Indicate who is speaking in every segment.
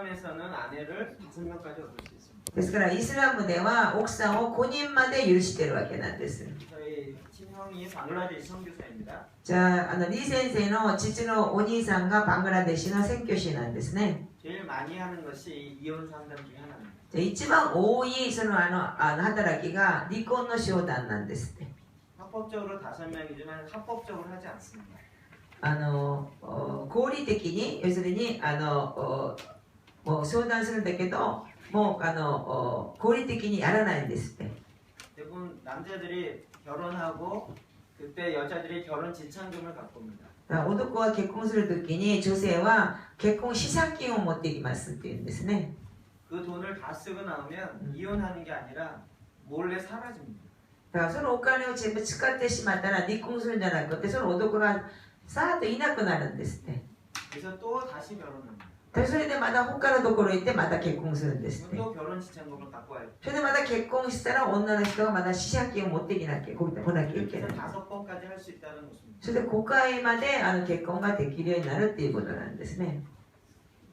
Speaker 1: 에서는 아내를 5명까지 얻을 수 있습니다.
Speaker 2: ですからイスラムでは奥さんを5人まで許してるわけなんです。
Speaker 1: 저희 친형이 방글라데시 선교사입니다.
Speaker 2: じゃあ、リ先生の父のお兄さんがバングラデシュの宣教師なんですね。
Speaker 1: 제일 많이 하는 것이 이혼 상담 중에 하나입니다.
Speaker 2: じゃあ一番多いその働きが離婚の商談なんですって。
Speaker 1: 합법적으로 5명이지만 합법적으로 하지 않습니다.
Speaker 2: 合理的に要するにもう相談するんだけどもう合理的にやらないんですって。
Speaker 1: 대부분 남자들이 결혼하고 그때 여자들이 결혼 지참금을 갖고 옵니다.
Speaker 2: 男は結婚するときに女性は結婚資産金を持ってきますっていうんですね。
Speaker 1: 그 돈을 다 쓰고 나오면 이혼하는 게 아니라 몰래 사라집니다.
Speaker 2: だからそのお金を全部使ってしまったら離婚するんじゃなくてその男がさーっといなくなるんですって。
Speaker 1: 그래서 또 다시 결혼합니다.
Speaker 2: それでまた他のところ行ってまた結婚するんですって。
Speaker 1: 또 결혼 지참금을 갖고 와요.
Speaker 2: それでまた結婚したら女の人がまた資産金を持ってきなきゃ来なきゃいけ
Speaker 1: 그래서
Speaker 2: ない。
Speaker 1: 5번까지 할 수 있다는 것입니다.
Speaker 2: それで5回まで結婚ができるようになるっていうことなんですね。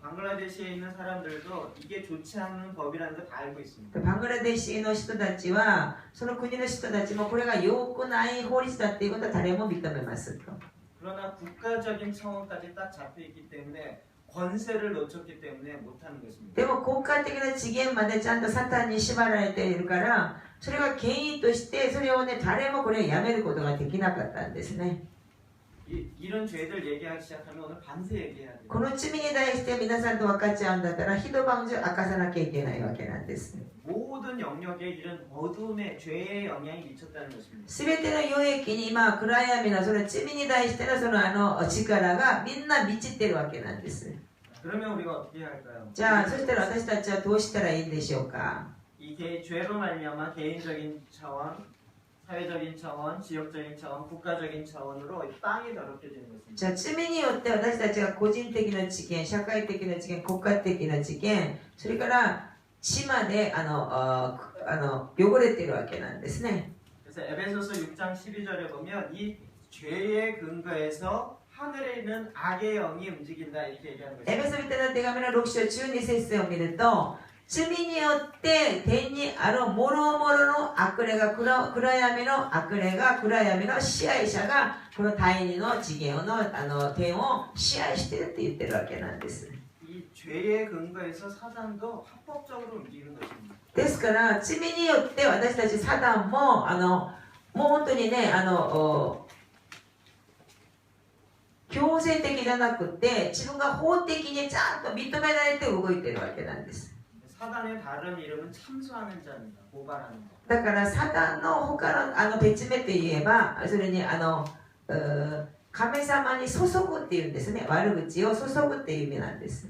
Speaker 1: 방글라데시에 있는 사람들도 이게 좋지 않은 법이라는 걸 다 알고 있습니다.
Speaker 2: バングラデシュの人たちはその国の人たちもこれが良くない法律だっていうことは誰も認めますと。
Speaker 1: 그러나 국가적인 차원까지 딱 잡혀 있기 때문에 권세를 놓쳤기 때문에 못하는 것입니다.
Speaker 2: でも国家的な次元までちゃんとサタンに縛られているからそれが権威としてそれをね誰もこれをやめることができなかったんですね。
Speaker 1: 이런 죄들 얘기하기 시작하면 오늘 밤새 얘기해야 돼요.
Speaker 2: この罪に対して皆さんと分かっちゃうんだったら一晩中明かさなきゃいけないわけなんです。
Speaker 1: 모든 영역에 이런 어둠의 죄의 영향이 미쳤다는 것입니다.
Speaker 2: すべての領域に今暗闇のその罪に対してのその力がみんな満ちてるわけなんです。
Speaker 1: 그러면 우리가 어떻게 해야 할까요?
Speaker 2: じゃあそしたら私たちはどうしたらいいんでしょうか。
Speaker 1: 이 죄로 말미암아 개인적인 차원, 사회적인 차원, 지역적인 차원, 국가적인 차원으로 땅이 더럽혀지는 것입니다.
Speaker 2: じゃあ罪によって私たちが個人的な知見、社会的な知見、国家的な知見、それから地まで汚れているわけなんですね。
Speaker 1: 그래서 에베소서 6장 12절에 보면 이 죄의 근거에서 하늘에 있는 악의 영이 움직인다 이렇게 얘기하는
Speaker 2: エ
Speaker 1: 것입니다.
Speaker 2: ペソビテの手紙の6章12節を見ると、罪によって天にあるもろもろの悪霊が暗闇の悪霊が暗闇の支配者がこの第二の次元の天を支配しているって言ってるわけなんです。
Speaker 1: 이 죄의 근거에서 사단도 합법적으로 움직이는 것입니다.
Speaker 2: ですから罪によって私たちサタンももう本当にね強制的じゃなくて自分が法的にちゃんと認められて動いてるわけなんです。
Speaker 1: 사단의 다른 이름은 참수하는 자입니다. 고발하는 자.
Speaker 2: だからサタンの他の別名といえばそれに神様に注ぐっていうんですね。悪口を注ぐっていう意味なんです。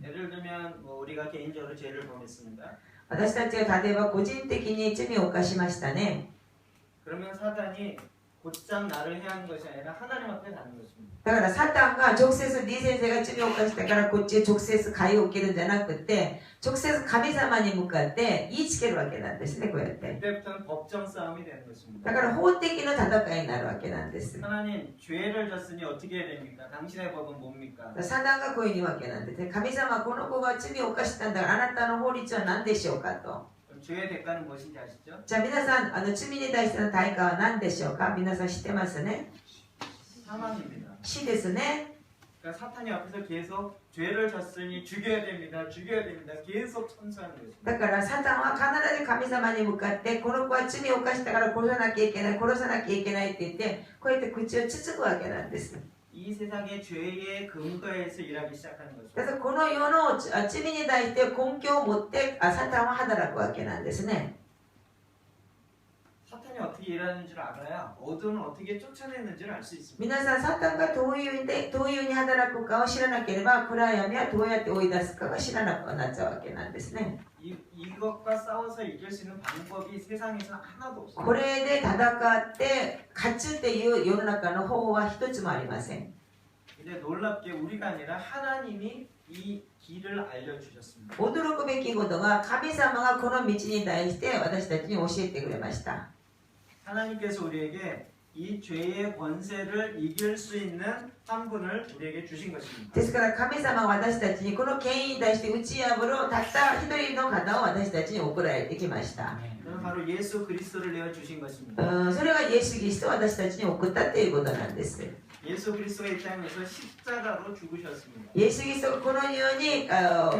Speaker 1: 예를 들면 뭐 우리가 개인적으로 죄를 범했습니다.
Speaker 2: 私たちが例えば個人的に罪を犯しましたね。
Speaker 1: 그러면 사단이 곧장 나를 해하는 것이 아니라 하나님 앞에 가는 것입니다.
Speaker 2: だからサタンが直接リ先生が罪を犯したからこっちへ直接買いを受けるんじゃなくて直接神様に向かって言いつけるわけなんですね。こうやって
Speaker 1: 그때부터는 법정 싸움이 되는 것입니다.
Speaker 2: だから法的な戦いになるわけなんです。
Speaker 1: 하나님 죄를 졌으니 어떻게 해야 됩니까? 당신의 법은 뭡니까?
Speaker 2: サタンがこういうわけなんですね。神様この子が罪を犯したんだからあなたの法律は何でしょうかと。
Speaker 1: 죄의 대가는 무엇인지 아시죠?
Speaker 2: じゃあ皆さん罪に対しての対価は何でしょうか。皆さん知ってますね。
Speaker 1: 사망입니다.
Speaker 2: 死ですね。
Speaker 1: 그러니까 사탄이 앞에서 계속 죄를 졌으니 죽여야 됩니다. 죽여야 됩니다. 계속 천수하는 것입니다.
Speaker 2: だからサタンは必ず神様に向かってこの子は罪を犯したから殺さなきゃいけない殺さなきゃいけないって言ってこうやって口をつつくわけなんです。
Speaker 1: 이 세상의 죄의 근거에서 일하기 시작하는
Speaker 2: だか
Speaker 1: 것입니다.
Speaker 2: らこの世の罪に対して根拠を持ってサタンは働くわけなんですね。
Speaker 1: 사탄이 어떻게 일하는 줄 알아야 어둠을 어떻게 쫓아내는지를 알 수 있습니다.
Speaker 2: 皆さんサタンがどういうふうに働くかを知らなければ暗闇はどうやって追い出すかが知らなくなっちゃうわけなんですね。
Speaker 1: 이것과 싸워서 이길 수 있는 방법이 세상에서는 하나도 없습니다.
Speaker 2: これで戦って勝つっていう世の中の方法は一つもありません。
Speaker 1: 근데 놀랍게 우리가 아니라 하나님이 이 길을 알려주셨습니다.
Speaker 2: 驚くべきことが神様がこの道に対して私たちに教えてくれました。
Speaker 1: 하나님께서 우리에게 이 죄의 권세를 이길 수 있는 한 분을 우리에게 주신 것입니다.
Speaker 2: ですから神様は私たちにこの権威に対して打ち破るたった一人の方を私たちに送られてきました。
Speaker 1: 그는 바로 예수 그리스도를 내어 주신 것입니다.
Speaker 2: それがイエス・キリストを私たちに送ったということなんです。
Speaker 1: 예수 그리스도가 이 땅에서 십자가로 죽으셨습니다.
Speaker 2: イエス・キリストがこの世に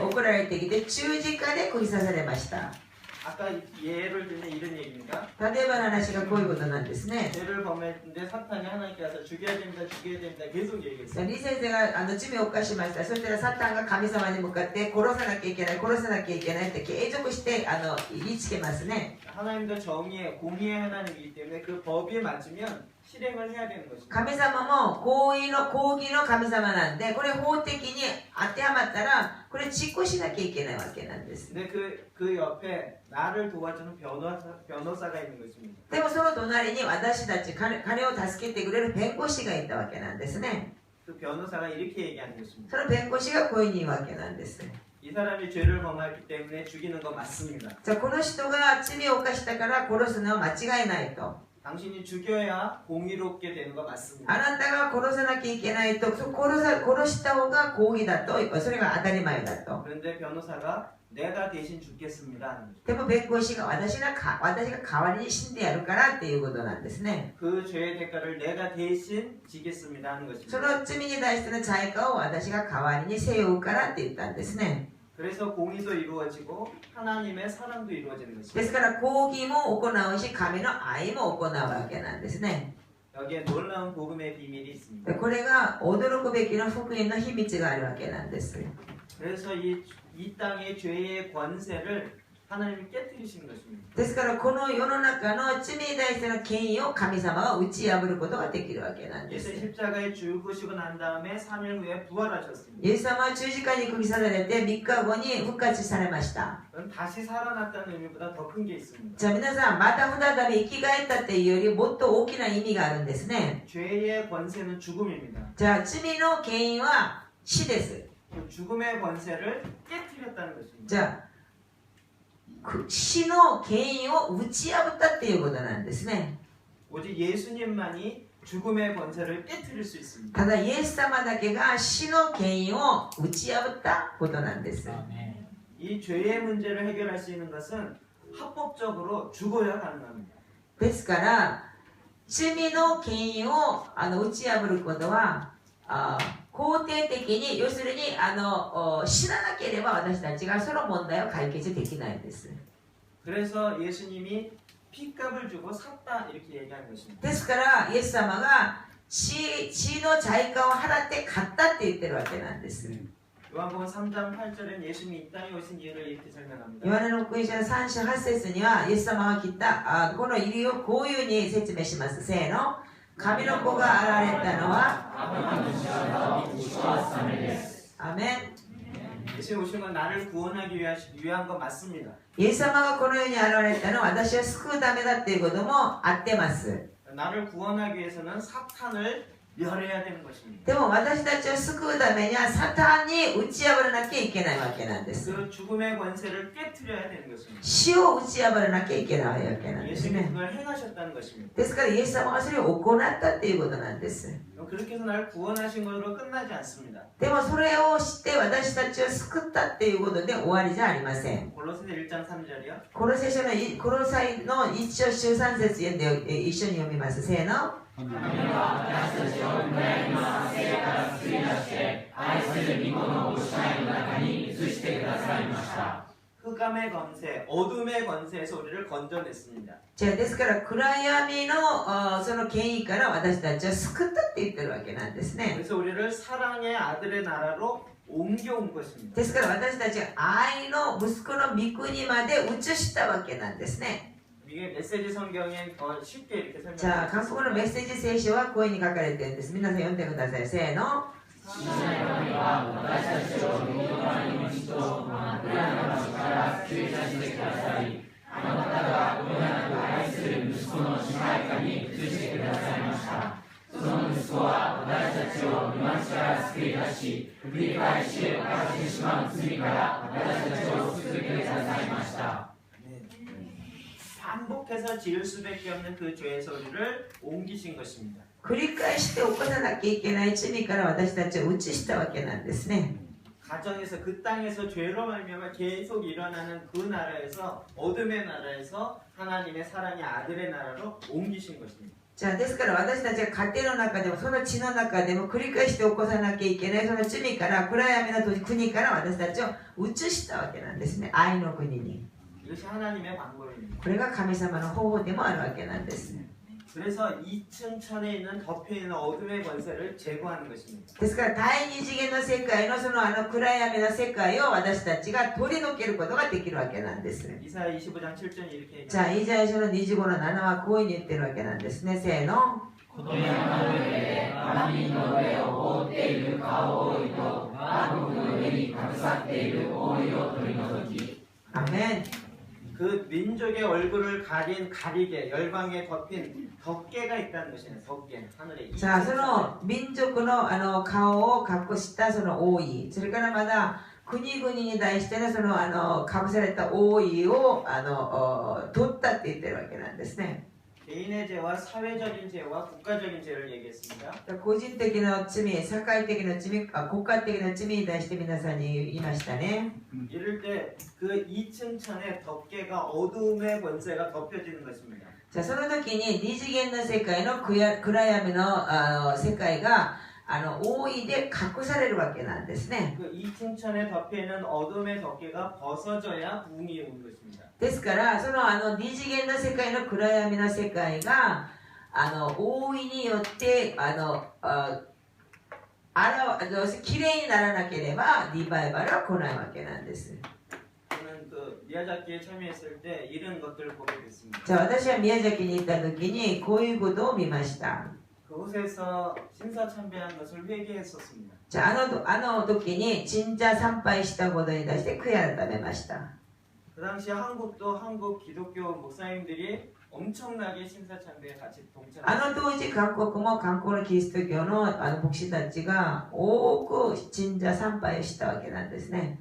Speaker 2: 送られてきて十字架で釘刺されました。
Speaker 1: 아까 예를 들면 이런 얘기입니다.
Speaker 2: 例えばの話がこういうことなんですね。
Speaker 1: 죄를 범했는데 사탄이 하나님께 와서 죽여야 됩니다, 죽여야 됩니다. 계속 얘기했어요.
Speaker 2: 李先生が罪を犯しました。そしたらサタンが神様に向かって殺さなきゃいけない、殺さなきゃいけないって継続して言いつけますね。
Speaker 1: 하나님도 정의의 공의의 하나님이기 때문에 그 법에 맞으면 실행을 해야 되는 것입니다.
Speaker 2: 神様も公義の神様なんで、これ法的に当てはまったらこれ実行しなきゃいけないわけなんです。
Speaker 1: 근데 그 옆에 나를 도와주는 변호사가 있는 것입니다.
Speaker 2: でもその隣に私たち彼を助けてくれる弁護士がいたわけなんですね。
Speaker 1: 그 변호사가 이렇게 얘기하는 것입니다.
Speaker 2: その弁護士がこういうふうに言うわけなんです。
Speaker 1: 이 사람이 죄를 범했기 때문에 죽이는 거 맞습니다.
Speaker 2: じゃあこの人が罪を犯したから殺すのは間違いないと。
Speaker 1: 당신이 죽여야 공의롭게 되는 거 맞습니다.
Speaker 2: あなたが殺さなきゃいけないと、殺した方が公義だと、それが当たり前だと。
Speaker 1: 그런데 변호사가 내가 대신 죽겠습니다 하는 거죠.
Speaker 2: でも弁護士が私が代わりに死んでやるからっていうことなんですね。
Speaker 1: 그 죄의 대가를 내가 대신 지겠습니다 하는
Speaker 2: そ
Speaker 1: 것입니다.
Speaker 2: の罪に対しての罪過を私が代わりに背負うからって言ったんですね。
Speaker 1: 그래서 공의도 이루어지고 하나님의 사랑도 이루어지는
Speaker 2: で
Speaker 1: 것입니다.
Speaker 2: すから公義も行うし、神の愛も行うわけなんですね。
Speaker 1: 여기에 놀라운 복음의 비밀이 있습니다.
Speaker 2: これが驚くべきの福音の秘密があるわけなんです。
Speaker 1: 그래서 이 땅의 죄의 권세를 하나님이 깨뜨리시는 것입니다.
Speaker 2: ですからこの世の中の罪に対しての権威を神様は打ち破ることができるわけなんで
Speaker 1: 예수
Speaker 2: す。
Speaker 1: 십자가에 죽으시고 난 다음에 3일 후에 부활하셨습니다.
Speaker 2: イエス様は十字架に釘刺されて3日後に復活されました。
Speaker 1: 그건 다시 살아났다는 의미보다 더 큰 게 있습니다.
Speaker 2: じゃあ皆さん、また再び生き返ったっていうよりもっと大きな意味があるんですね。
Speaker 1: 죄의 권세는 죽음입니다.
Speaker 2: じゃあ罪の権威は死です。
Speaker 1: 그 죽음의 권세를 깨뜨렸다는 것입니다.
Speaker 2: じゃあ死の権威を打ち破ったっていうことなんですね。
Speaker 1: 오직 예수님만이 죽음의 권세를 깨뜨릴 수 있습니다.
Speaker 2: ただイエス様だけが死の権威を打ち破ったことなんです。
Speaker 1: 이 죄의 문제를 해결할 수 있는 것은 합법적으로 죽어야 가능합니다.
Speaker 2: ですから罪の権威を打ち破ることは肯定的に、要するに死ななければ私たちがその問題を解決できないんです。
Speaker 1: 그래서 예수님이 피값을 주고 샀다 이렇게 얘기하는 것입니다.
Speaker 2: ですからイエス様が血の罪過を払って買ったって言ってるわけなんです。
Speaker 1: 요한복음 3장 8절엔 예수님이 이 땅에 오신 이유를 이렇게 설명합니다.
Speaker 2: ヨハネの福音書の3章8節にはイエス様が来たこの理由をこういうふうに説明します。せーの。神の子が現れたのはアメン。
Speaker 1: 예수님 오신 건 나를 구원하기 위한 거 맞습니다.
Speaker 2: イエス様がこの世に現れたのは私を救うためだっていうことも合ってます。
Speaker 1: 나를 구원하기 위해서는 사탄을 멸해야 되는 것입니다.
Speaker 2: でも私たちを救うためにはサタンに打ち破らなきゃいけないわけなんです。
Speaker 1: 그 죽음의 권세를 깨뜨려야 되는 것입니다.
Speaker 2: 死を打ち破らなきゃいけないわけなんです
Speaker 1: 예수님이
Speaker 2: ね。
Speaker 1: 그걸 행하셨다는 것입니다.
Speaker 2: ですからイエス様がそれを行ったっていうことなんです。
Speaker 1: 그렇게 해서 나를 구원하신 것으로 끝나지 않습니다.
Speaker 2: でもそれを知って私たちを救ったっていうことで終わりじゃありません。
Speaker 1: 골로새서 1장 3절이요.
Speaker 2: コロサイの1章13節読んで一緒に読みます。せーの。
Speaker 1: 흑암의 권세, 어둠의 권세에서 우리를 건져냈습니다.
Speaker 2: じゃあですから暗闇のその権威から私たちを救ったって言ってるわけなんですね。
Speaker 1: 그래서 우리를 사랑의 아들의 나라로 옮겨온 것입니다.
Speaker 2: ですから私たちが愛の息子の御国まで移したわけなんですね。
Speaker 1: 이게 메시지 성경에 쉽게 이렇게
Speaker 2: じゃあ
Speaker 1: 설명합니다.
Speaker 2: 韓国のメッセージ聖書はこういうふうに書かれてるんです。皆さん読んでください。せーの。
Speaker 1: 반복해서 지을 수밖에 없는 그 죄의 소리를 옮기신 것입니다.
Speaker 2: 繰り返して起こさなきゃいけない罪から私たちを移したわけなんですね。
Speaker 1: 가정에서 그 땅에서 죄로 말미암아 계속 일어나는 그 나라에서 어둠의 나라에서 하나님의 사랑의 아들의 나라로 옮기신 것입니다.
Speaker 2: じゃあですから私たちが家庭の中でもその地の中でも繰り返して起こさなきゃいけないその罪から暗闇の国から私たちを移したわけなんですね。愛の国に。
Speaker 1: 이것이 하나님의 방법입니다.
Speaker 2: これが神様の方法でもあるわけなんです。
Speaker 1: 그래서 2층 천에 있는 덮여있는 어둠의 권세를 제거하는 것입니다.
Speaker 2: ですから第二次元の世界のその暗闇の世界を私たちが取り除けることができるわけなんです。
Speaker 1: 이사야 25장 7절 이렇게
Speaker 2: じゃあイザヤ書の25の7はこういうふうに言ってるわけなんですね。せーの。
Speaker 3: この山の上で波の上を覆っている顔覆いと幕の上にかぶさっている覆いを取り除き
Speaker 2: 아멘.
Speaker 1: 그 민족의 얼굴을 가린 가리개 열방에 덮인 덮개가 있다는 것이네요. 덮개 하늘에.
Speaker 2: さあその民族の顔を隠したその覆い、それからまだ国々に対してのそのかぶされた覆いを取ったって言ってるわけなんですね。
Speaker 1: 개인의 죄와 사회적인 죄와 국가적인 죄를 얘기했습니다.
Speaker 2: 個人的な罪、社会的な罪、国家的な罪に対して皆さんに言いましたね。
Speaker 1: 이럴 때 그 2층 천에 덮개가 어둠의 권세가 덮여지는 것입니다.
Speaker 2: じゃあその時に二次元の世界の暗闇の世界が覆いで隠されるわけなんですね。
Speaker 1: 그 2층 천에 덮여있는 어둠의 덮개가 벗어져야 부흥이 오는 것입니다.
Speaker 2: ですからその二次元の世界の暗闇の世界が覆いによってきれいにならなければリバイバルは来ないわけなんです。
Speaker 1: 저는 그 미야자키에 참여했을 때 이런 것들을 보게 됐습니다.
Speaker 2: じゃあ私は宮崎に行った時にこういうことを見ました。
Speaker 1: 그곳에서 신사 참배한 것을 회개했었습니다.
Speaker 2: じゃああの時に神社参拝したことに対して悔い改めました。
Speaker 1: 그 당시 한국도 한국 기독교 목사님들이 엄청나게 신사 참배에 같이
Speaker 2: あの
Speaker 1: 동참했습니다.
Speaker 2: 当時韓国も韓国のキリスト教の牧師たちが多く神社参拝をしたわけなんですね。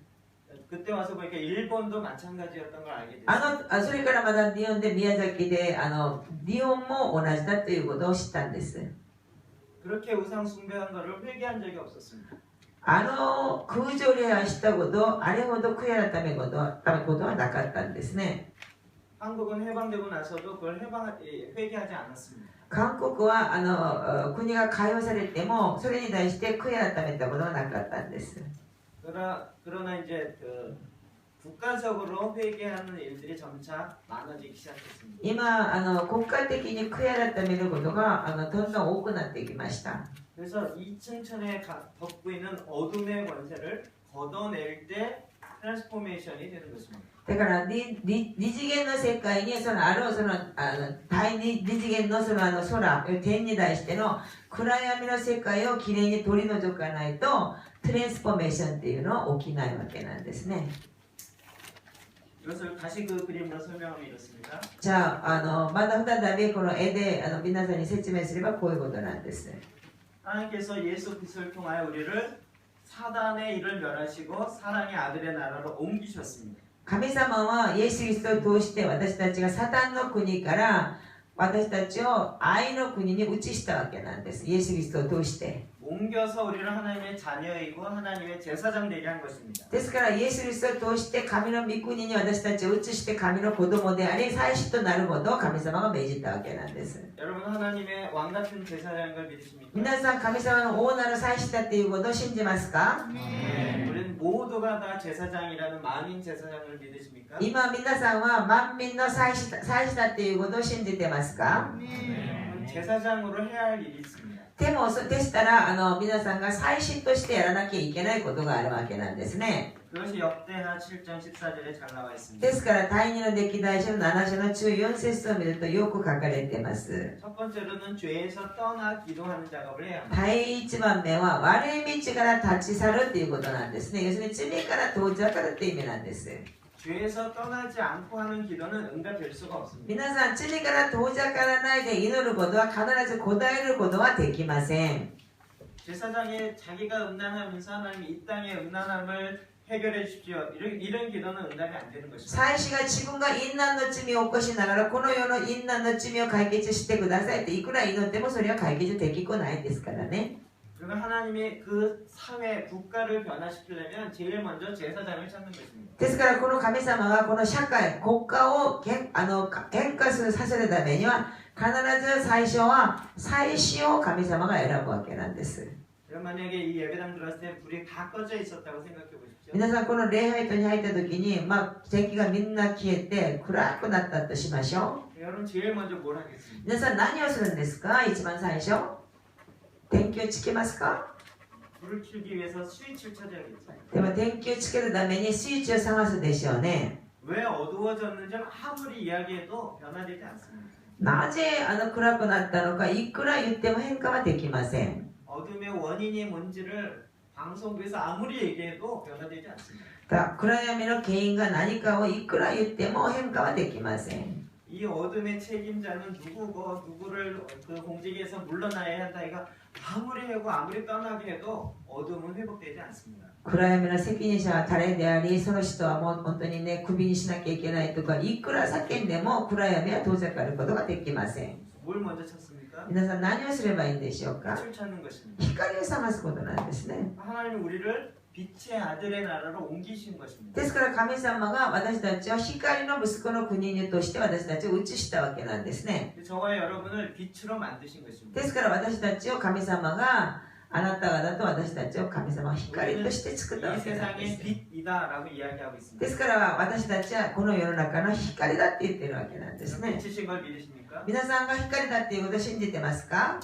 Speaker 1: 그때 와서 보니까 일본도 마찬가지였던 걸 알게 됐습니다.
Speaker 2: それからまだ日本で宮崎で日本も同じだということを知ったんです。
Speaker 1: 그렇게 우상 숭배한 것을 회개한 적이 없었습니다.
Speaker 2: 空上礼拝したことあれほど悔い改めことはなかったんですね。
Speaker 1: 한국은 해방되고 나서도 그걸 회개하지 않았습니다.
Speaker 2: 韓国は国が解放されてもそれに対して悔い改めたことはなかったんです。
Speaker 1: 그러나 이제 그 국가적으로 회개하는 일들이 점차 많아지기 시작했습니다.
Speaker 2: 今国家的に悔い改めることがどんどん多くなってきました。
Speaker 1: 그래서 2층 천에 덮고 있는 어둠의 권세를 걷어낼 때 트랜스포메이션이 되는 것입니다.
Speaker 2: だから二次元の世界に第二次元の空天に対しての暗闇の世界をきれいに取り除かないとトランスフォーメーションっていうのは起きないわけなんですね。
Speaker 1: 이것을 다시 그 그림으로 설명하면 이렇습니다.
Speaker 2: じゃあまだ再びこの絵で皆さんに説明すればこういうことなんです。
Speaker 1: 하나님께서 예수 그리스도를 통하여 우리를 사단의 일을 멸하시고 사랑의 아들의 나라로 옮기셨습니다.
Speaker 2: 神様はイエス・キリストを通して私たちがサタンの国から私たちを愛の国に移したわけなんです。イエス・キリストを通して。
Speaker 1: 옮겨서 우리를 하나님의 자녀이고 하나님의 제사장 되게 한 것입니다.
Speaker 2: ですからイエス・キリストを通して神の御国に私たちを移して神の子供であり祭司となることを神様が命じたわけなんです。
Speaker 1: 여러분 하나님의 왕 같은 제사장인 걸 믿으십니까?
Speaker 2: 皆さん神様の大なる祭司だということを信じますか？
Speaker 1: 우리는 모두가 다 제사장이라는 만인 제사장을 믿으십니까?
Speaker 2: 今皆さんは万民の祭司だということを信じてますか？
Speaker 1: 제사장으로 해야 할 일이 있습니다.
Speaker 2: でしたら皆さんが祭司としてやらなきゃいけないことがあるわけなんですね。
Speaker 1: 그것이 역대하 7장 14절에 잘 나와 있습니다.
Speaker 2: ですから第二の歴代書の7章の14節を見るとよく書かれています。
Speaker 1: 첫 번째로는 죄에서 떠나 기도하는 작업을 해야 합니다.
Speaker 2: 第一番目は悪い道から立ち去るということなんですね。要するに罪から遠ざかるという意味なんです。
Speaker 1: 죄에서 떠나지 않고 하는 기도는 응답될 수가 없습니다.
Speaker 2: 皆さん罪から遠ざからないで祈ることは必ず答えることはできません。
Speaker 1: 제사장이 자기가 음란하면서 하나님이 이 땅의 음란함을 해결해 주십시오. 이런 기도는 응답이 안 되는 것입니다.
Speaker 2: 祭司が自分が淫乱の罪を起こしながらこの世の淫乱の罪を解決してくださいっていくら祈ってもそれは解決できっこないですからね。
Speaker 1: 그러나 하나님이 그 사회, 국가를 변화시키려면 제일 먼저 제사장을 찾는 것입니다.
Speaker 2: ですからこの神様がこの社会、国家を変化させるためには必ず最初は祭司を神様が選ぶわけなんです。
Speaker 1: 만약에 이 예배당 들어왔을 때 불이 다 꺼져 있었다고 생각해 보십시오.
Speaker 2: 皆さんこの礼拝堂に入った時に電気がみんな消えて暗くなったとしましょう。
Speaker 1: 여러분 제일 먼저 뭘 하겠습니까?
Speaker 2: 皆さん何をするんですか？一番最初電気をつけますか？
Speaker 1: 불을 켜기 위해서 스위치를 찾아야겠죠.
Speaker 2: でも電気をつけるためにスイッチを探すでしょうね。
Speaker 1: 왜 어두워졌는지 아무리 이야기해도 변화되지 않습니다.
Speaker 2: なぜ暗くなったのかいくら言っても変化はできません。
Speaker 1: 어둠의 원인이 뭔지를 방송국에서 아무리 얘기해도 변화되지 않습니다.
Speaker 2: 暗闇の原因が何かをいくら言っても変化はできません。
Speaker 1: 이 어둠의 책임자는 누구고 누구를 그 공직에서 물러나야 한다. 이가 아무리 하고 아무리 떠나게 해도 어둠은 회복되지 않습니다.
Speaker 2: 暗闇の責任者は誰であり、その人はもう本当にね、クビにしなきゃいけないとか、いくら叫んでも暗闇は遠ざかることができません。
Speaker 1: 뭘 먼저 찾습니까?
Speaker 2: 皆さん何をすればいいんでしょうか？
Speaker 1: 빛을 찾는 것입니다.
Speaker 2: 光を探すことなんですね。
Speaker 1: 하나님은 우리를 빛의 아들의 나라로 옮기신 것입니다.
Speaker 2: ですから神様が私たちを光の息子の国にとして私たちを移したわけなんですね。
Speaker 1: 저와 여러분을 빛으로 만드신 것입니다.
Speaker 2: ですから私たちを神様があなた方と私たちを神様が光として作ったわ
Speaker 1: 이
Speaker 2: けなんで
Speaker 1: 세상의
Speaker 2: す。
Speaker 1: 빛이다라고 이야기하고 있습니다.
Speaker 2: ですから私たちはこの世の中の光だって言ってるわけなんですね。
Speaker 1: 빛이신 걸 믿으십니까?
Speaker 2: 皆さんが光だっていうことを信じてますか？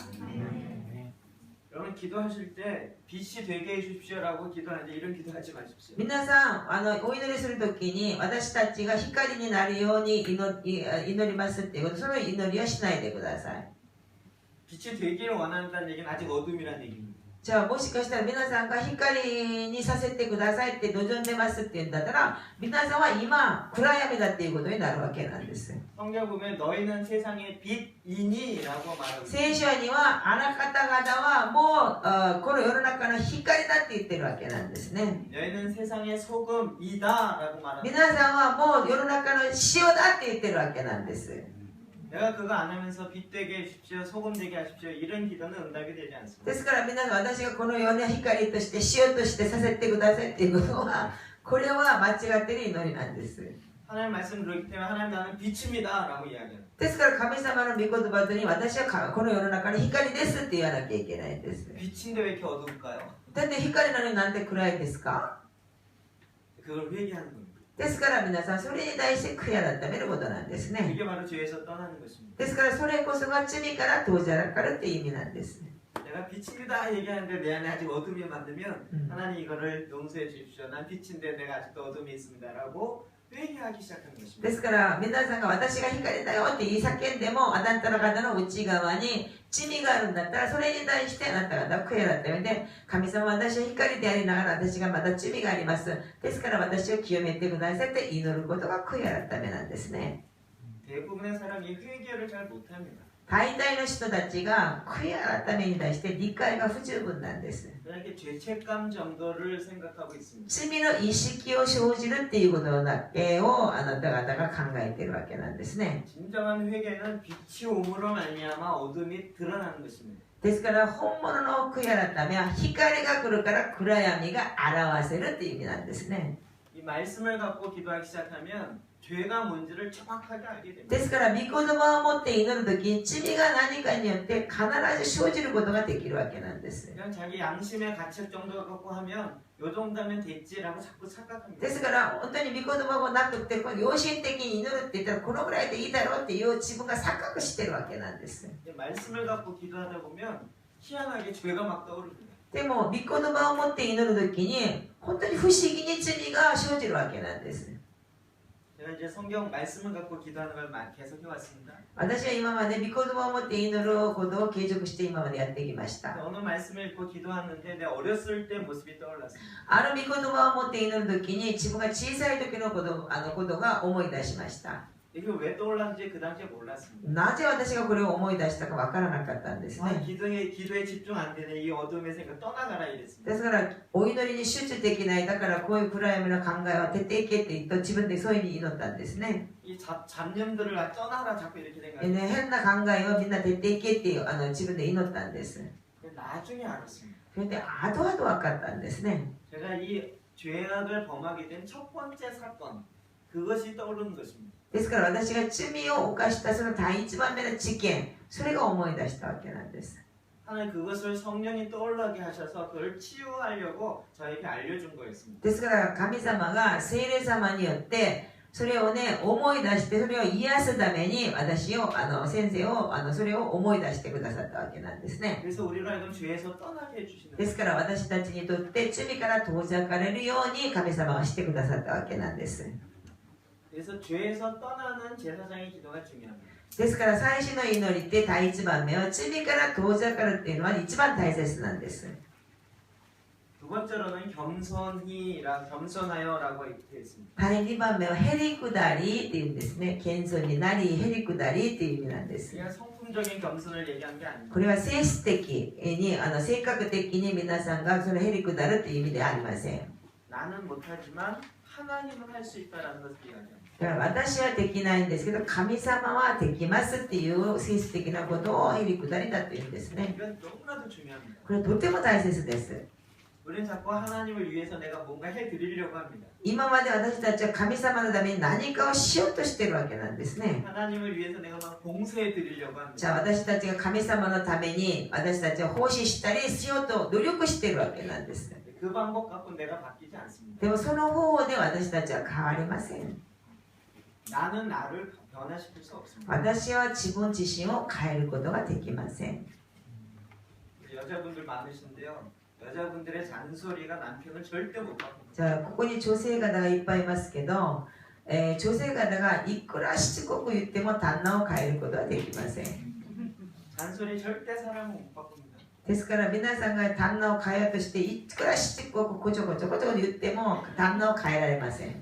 Speaker 1: 여러분 기도하실 때 빛이 되게 해주십시오라고 기도하는데 이런 기도하지 마십시오.
Speaker 2: 皆さんお祈りするときに私たちが光になるように祈りますっていうこと、その祈りはしないでください。
Speaker 1: 빛이 되기를 원한다는 얘기는 아직 어둠이라는 얘기입니다.
Speaker 2: じゃあもしかしたら皆さんが光にさせてくださいって望んでますって言うんだったら皆さんは今暗闇だっていうことになるわけなんです。
Speaker 1: 성경 보면 너희는 세상의 빛이니라고 말하고 있습니다.
Speaker 2: 聖書にはあなた方はもうこの世の中の光だって言ってるわけなんですね。
Speaker 1: 너희는 세상의 소금이다라고 말합니다.
Speaker 2: 皆さんはもう世の中の塩だって言ってるわけなんです。
Speaker 1: 내가 그거 안 하면서 빛 되게 해주십시오, 소금 되게 하십시오 이런 기도는 응답이 되지 않습니다.
Speaker 2: ですから皆さん私がこの世の光として塩としてさせてくださいっていうことはこれは間違ってる祈りなんです。
Speaker 1: 하나님 말씀을 들었기 때문에 하나님 나는 빛입니다라고 이야기합니다. ですから神様の御言葉に私はこの世の中の光ですって言わなきゃいけないんです。 빛인데 왜 이렇게 어두울까요?
Speaker 2: だって光なのになんで暗いですか？
Speaker 1: 그걸 회개하는 겁니다.
Speaker 2: ですから皆さんそれに対して悔い改めることなんですね。
Speaker 1: 이게 바로 죄에서 떠나는 것입니다.
Speaker 2: ですからそれこそが罪から遠ざかるっていう意味なんです。
Speaker 1: 내가 빛입니다 얘기하는데 내 안에 아직 어둠이 만들면 하나님 이거를 용서해 주십시오. 난 빛인데 내가 아직도 어둠이 있습니다라고 회개하기 시작하는 것입니다.
Speaker 2: ですから皆さんが私が光だよって言い叫んでもあなた方の内側に罪があるんだったらそれに対してあなた方は悔い改めて神様私は光でありながら私がまだ罪がありますですから私を清めてくださいって祈ることが悔い改めなんですね。
Speaker 1: 대부분의 사람이 회개를 잘 못합니다.
Speaker 2: 大体の人たちが悔い改めに対して理解が不十分なんです。
Speaker 1: 이렇게 죄책감 정도를 생각하고 있습니다.
Speaker 2: 罪の意識を生じるっていうことだけをあなた方が考えているわけなんですね。
Speaker 1: 진정한 회개는 빛이 오므로 말미암아 어둠이 드러나는 것입니다.
Speaker 2: ですから本物の悔い改めは光が来るから暗闇が表せるっていう意味なんですね。
Speaker 1: 이 말씀을 갖고 기도하기 시작하면 죄가 뭔지를 정확하게 알게 됩니다.
Speaker 2: ですから御言葉を持って祈るときに罪が何かによって必ず生じることができるわけなんです。
Speaker 1: 그냥 자기 양심의 가책 정도 갖고 하면 요 정도면 됐지라고 자꾸 착각합니다.
Speaker 2: ですから本当に御言葉もなくってこの良心的に祈るって言ったらこのぐらいでいいだろうっていう自分が錯覚してるわけなんです。
Speaker 1: 말씀을 갖고 기도하다 보면 희한하게 죄가 막 떠오릅니다.
Speaker 2: でも御言葉を持って祈るときに本当に不思議に罪が生じるわけなんです。
Speaker 1: 제가 이제 성경 말씀을 갖고 기도하는 걸 계속 해왔습니다.
Speaker 2: 私は今まで御言葉を持って祈ることを継続して今までやってきました。
Speaker 1: 어느 말씀을 읽고 기도하는데 내 어렸을 때 모습이 떠올랐습니다.
Speaker 2: ある御言葉を持って祈るときに自分が小さい時のことが思い出しました。
Speaker 1: 이게 왜 떠올랐는지 그 당시에 몰랐습니다.
Speaker 2: なぜ私がこれを思い出したかわからなかったんです
Speaker 1: 아,
Speaker 2: ね。
Speaker 1: 기도에 집중 안 되는 이 어둠의 생각 떠나가라 이랬습니다.
Speaker 2: ですからお祈りに集中できない、だからこういう暗闇の考えは徹底けって言って自分でそういうふうに祈ったんですね。
Speaker 1: 이 잡념들을 떠나라 자꾸 이렇게
Speaker 2: で
Speaker 1: 생각해요.
Speaker 2: ね、変な考えをみんな徹底けっていう自分で祈ったんです。
Speaker 1: 나중에 알았습니다.
Speaker 2: それで後々分かったんですね。
Speaker 1: 제가 이 죄악을 범하게 된 첫 번째 사건 그것이 떠오르는 것입니다.
Speaker 2: ですから私が罪を犯したその第一番目の事件、それが思い出したわけなんです。
Speaker 1: 하나님 그것을 성령이 떠올라게 하셔서 그걸 치유하려고 저에게 알려준 거였습니다.
Speaker 2: ですから神様が聖霊様によってそれをね思い出してそれを癒すために私を先生をそれを思い出してくださったわけなんですね。
Speaker 1: 그래서 우리로 하여금 죄에서 떠나게 해주시는
Speaker 2: ですから私たちにとって罪から遠ざかれるように神様はしてくださったわけなんです。
Speaker 1: 그래서 죄에서 떠나는 제사장의 기도가 중요합니다.
Speaker 2: ですから最初の祈りって第一番目は罪から遠ざかるっていうのは一番大切なんです。
Speaker 1: 두 번째로는 겸손하여라고 되어 있습니다.
Speaker 2: 第二番目はへりくだりっていうんですね。謙遜になりへりくだりっていう意味なんです。
Speaker 1: 그냥 성품적인 겸손을 얘기한 게 아닙니다.
Speaker 2: これは性質的に性格的に皆さんがそのへりくだるっていう意味ではありません。
Speaker 1: 나는 못하지만 하나님은 할 수 있다라는 것을 이야기합니다.
Speaker 2: だから私はできないんですけど神様はできますっていう性質的なことをへりくだりだというんですね。
Speaker 1: 이건 너무나도 중요합니다.
Speaker 2: これはとても大切です。
Speaker 1: 우리는 자꾸 하나님을 위해서 내가 뭔가 해드리려고 합니다.
Speaker 2: 今まで私たちは神様のために何かをしようとしているわけなんですね。
Speaker 1: 하나님을 위해서 내가 막 봉사해드리려고
Speaker 2: じゃあ
Speaker 1: 합니다.
Speaker 2: 私たちが神様のために私たちを奉仕したりしようと努力しているわけなんです。
Speaker 1: 그 방법 갖고 내가 바뀌지 않습니다.
Speaker 2: でもその方法で私たちは変わりません。
Speaker 1: 나는 나를 변화시킬 수 없습니다.
Speaker 2: 私は自分自身を変えることができません。
Speaker 1: 여자분들 많으신데요. 여자분들의 잔소리가 남편을 절대 못 바꿉니다.
Speaker 2: じゃあここに女性方がいっぱいいますけど、女性方がいくらしつこく言っても旦那を変えることはできません。
Speaker 1: 잔소리 절대 사람을 못 바꿉니다.
Speaker 2: ですから皆さんが旦那を変えようとしていくらしつこくこちょこちょ言っても旦那を変えられません。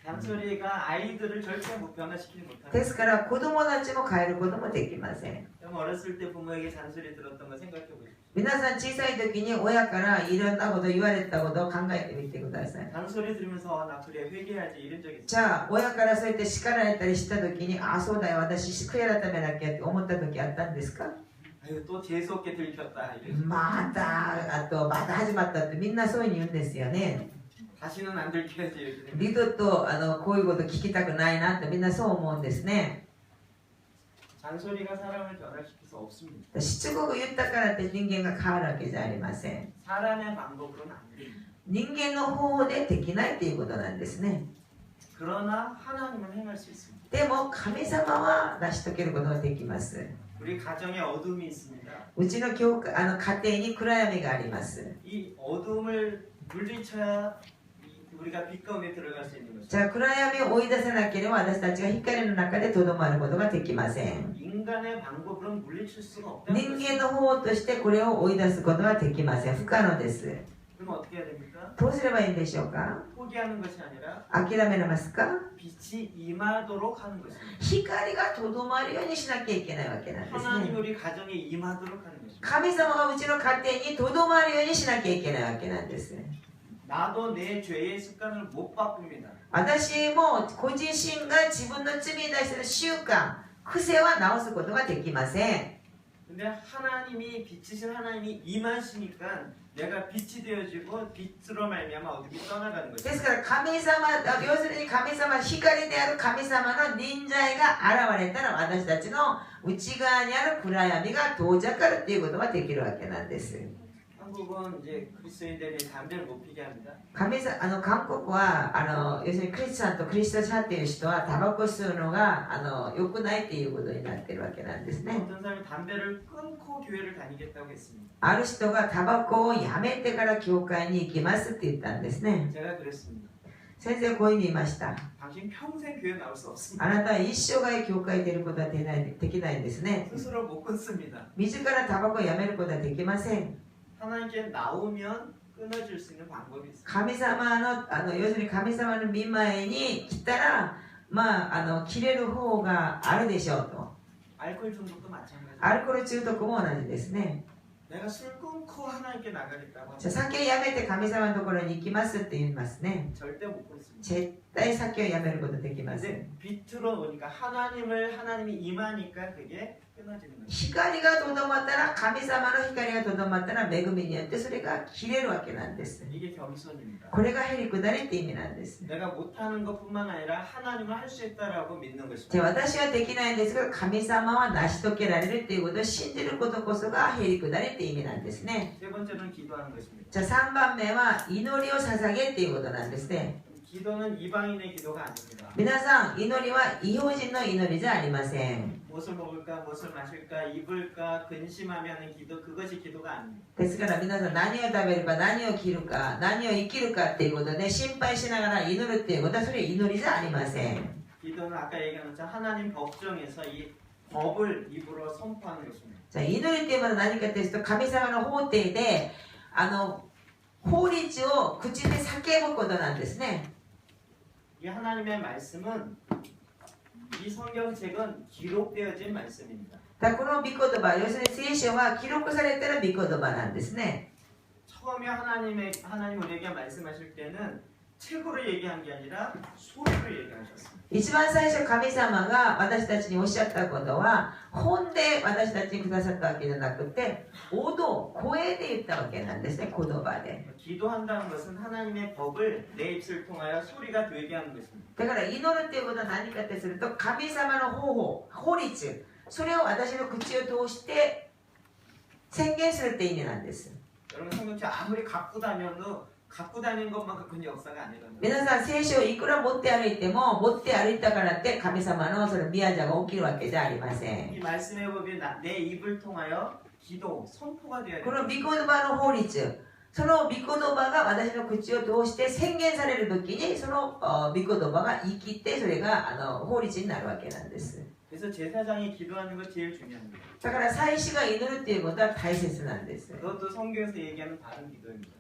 Speaker 1: 잔소리가 아이들을 절대 못 변화시키지
Speaker 2: で
Speaker 1: 못합니다.
Speaker 2: すから子供たちも変えることもできません。
Speaker 1: 그럼 어렸을 때 부모에게 잔소리 들었던 거 생각해 보십시오.
Speaker 2: 皆さん小さい時に親からいろんなこと言われたことを考えてみてください。
Speaker 1: 잔소리 들으면서 나 그래 회개해야지 이런 적 있어요.
Speaker 2: じゃあ親からそうやって叱られたりした時にああそうだよ私悔い改めなきゃって思った時あったんですか？
Speaker 1: 아유 또 재수없게 들켰다 이러지.
Speaker 2: また始まったってみんなそういうふうに言うんですよね。
Speaker 1: 다시는 안 들켜야지 이렇게 생각.
Speaker 2: 二度とこういうこと聞きたくないなってみんなそう思うんですね。
Speaker 1: 잔소리가 사람을 변화시킬 수 없습니다.
Speaker 2: しつこく言ったからって人間が変わるわけじゃありません。
Speaker 1: 사람의 방법으로는 안 됩니다.
Speaker 2: 人間の方法でできないっていうことなんですね。
Speaker 1: 그러나 하나님은 행할 수 있습니다.
Speaker 2: でも神様は成し遂げることができます。
Speaker 1: 우리 가정에 어둠이 있습니다.
Speaker 2: うちの家庭に暗闇があります。
Speaker 1: 이 어둠을 물리쳐야 우리가 빛 가운데 들어갈 수 있는 것입니다.
Speaker 2: じゃあ暗闇を追い出さなければ私たちが光の中でとどまることができません。
Speaker 1: 인간의 방법으로는 물리칠 수가 없다는
Speaker 2: 人
Speaker 1: 것입니다.
Speaker 2: 間の方法としてこれを追い出すことはできません。不可能です。
Speaker 1: 그럼 어떻게 해야 됩니까?
Speaker 2: どうすればいいんでしょうか？
Speaker 1: 포기하는 것이 아니라
Speaker 2: 諦めますか？
Speaker 1: 빛이 임하도록 하는 것입니다.
Speaker 2: 光がとどまるようにしなきゃいけないわけなんです
Speaker 1: 하나님
Speaker 2: ね。
Speaker 1: 우리 가정에 임하도록 하는 것입니다.
Speaker 2: 神様がうちの家庭にとどまるようにしなきゃいけないわけなんです。
Speaker 1: 나도 내 죄의 습관을 못 바꿉니다.
Speaker 2: 私も個人身が自分の罪に対する習慣、癖は直すことができません。
Speaker 1: 근데 하나님이 빛이신 하나님이 임하시니까 내가 빛이 되어지고 빛으로 말미암아 어둠이 떠나가는
Speaker 2: で
Speaker 1: 것입니다.
Speaker 2: すから神様、要するに神様、光である神様の臨在が現れたら私たちの内側にある暗闇が遠ざかるっていうことができるわけなんです。
Speaker 1: 한국은 이제 그리스도인들이 담배를 못 피게 합니다.
Speaker 2: 韓国は要するにクリスチャンとクリスト者っていう人はタバコ吸うのが良くないっていうことになってるわけなんですね。
Speaker 1: 어떤 사람이 담배를 끊고 교회를 다니겠다고 했습니다.
Speaker 2: ある人がタバコをやめてから教会に行きますって言ったんですね。
Speaker 1: 제가 그랬습니다.
Speaker 2: 先生こういうふうに言いました。
Speaker 1: 당신 평생 교회 나올 수 없습니다.
Speaker 2: あなたは一生涯教会に出ることはできないんですね。
Speaker 1: 스스로 못 끊습니다.
Speaker 2: 自らタバコをやめることはできません。
Speaker 1: 하나님께 나오면 끊어질 수 있는 방법이 있습니다.
Speaker 2: 神様の要するに神様の御前に来たら切れる方があるでしょうと。
Speaker 1: 알코올 중독도 마찬가지.
Speaker 2: アルコール中毒も同じですね。
Speaker 1: 내가 술 끊고 하나님께 나가겠다고
Speaker 2: じゃあ
Speaker 1: 하면
Speaker 2: 酒をやめて神様のところに行きますって言いますね。
Speaker 1: 절대 못 끊습니다.
Speaker 2: 絶対酒をやめることできません。
Speaker 1: 근데 빛으로 오니까 하나님이 임하니까 그게 끊어지는 거예요.
Speaker 2: 光がとどまったら、神様の光がとどまったら、恵みによってそれが切れるわけなんです。
Speaker 1: 이게 겸손입니다.
Speaker 2: これがへりくだりって意味なんです。
Speaker 1: 내가 못하는 것뿐만 아니라 하나님은 할 수 있다라고 믿는
Speaker 2: じゃ
Speaker 1: 것입니다.
Speaker 2: あ私はできないんですが、神様は成し遂げられるっていうことを信じることこそがへりくだりって意味なんですね。
Speaker 1: 세 번째는 기도하는 것입니다.
Speaker 2: じゃあ3番目は祈りを捧げっていうことなんですね。
Speaker 1: 기도는 이방인의 기도가 아닙니다.
Speaker 2: 皆さん、祈りは異邦人の祈りじゃありません。
Speaker 1: 무엇을 먹을까, 무엇을 마실까, 입을까 근심하며 하는 기도, 그것이 기도가 아닙니다.
Speaker 2: ですから皆さん、何を食べるか、何を着るか、何を生きるかっていうことで心配しながら祈るっていうことはそれ祈りじゃありません。
Speaker 1: 기도는 아까 얘기한 것처럼 하나님 법정에서 이 법을 입으로 선포하는 것입니다.
Speaker 2: じゃあ祈りっていうのは何かというと、神様の法廷で法律を口で叫ぶことなんですね。
Speaker 1: 이 하나님의 말씀은 이 성경책은 기록되어진 말씀입니다.
Speaker 2: だからこの御言葉、要するに聖書は記録されてる御言葉なんですね。
Speaker 1: 처음에 하나님 우리에게 말씀하실 때는 책으로 얘기한 게 아니라 소리로 얘기하셨습니다.
Speaker 2: 一番最初神様が私たちにおっしゃったことは本で私たちにくださったわけじゃなくて声で言ったわけなんですね。言葉で。
Speaker 1: 기도한다는 것은 하나님의 법을 내 입술 통하여 소리가 되게 하는 것입니다.
Speaker 2: だから祈るっていうことは何かってすると神様の法律それを私の口を通して宣言するって意味なんです。
Speaker 1: 여러분 성경책 아무리 갖고 다니는 것만큼 그 역사가 아니거든요.
Speaker 2: 皆さん聖書をいくら持って歩いても持って歩いたからって神様のその宮座が起きるわけじゃありません。
Speaker 1: 이 말씀의 법이 내 입을 통하여 기도, 선포가 되어야
Speaker 2: この御
Speaker 1: 됩니다.
Speaker 2: 言葉の法律その御言葉が私の口を通して宣言されるときにその御言葉が生きてそれが法律になるわけなんです。
Speaker 1: 그래서 제사장이 기도하는 것 제일 중요합니다.
Speaker 2: だから祭司が祈るっていうことは大切なんです。
Speaker 1: 그것도 성경에서 얘기하는 바른 기도입니다.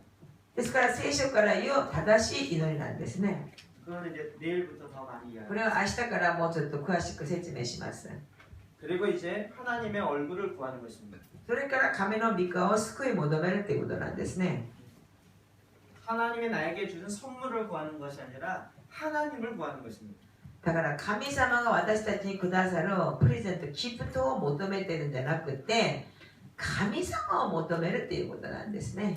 Speaker 2: ですから聖書から言う正しい祈りなんですね。
Speaker 1: 그거는 이제 내일부터 더 많이
Speaker 2: こ
Speaker 1: 이야기합니다.
Speaker 2: れは明日からもうちょっと詳しく説明します。
Speaker 1: 그리고 이제 하나님의 얼굴을 구하는 것입니다.
Speaker 2: それから神の御顔を救い求めるっていうことなんですね。
Speaker 1: 하나님이 나에게 주는 선물을 구하는 것이 아니라 하나님을 구하는 것입니다.
Speaker 2: だから神様が私たちにくださるプレゼント、ギフトを求めてるんじゃなくて神様を求めるっていうことなんですね。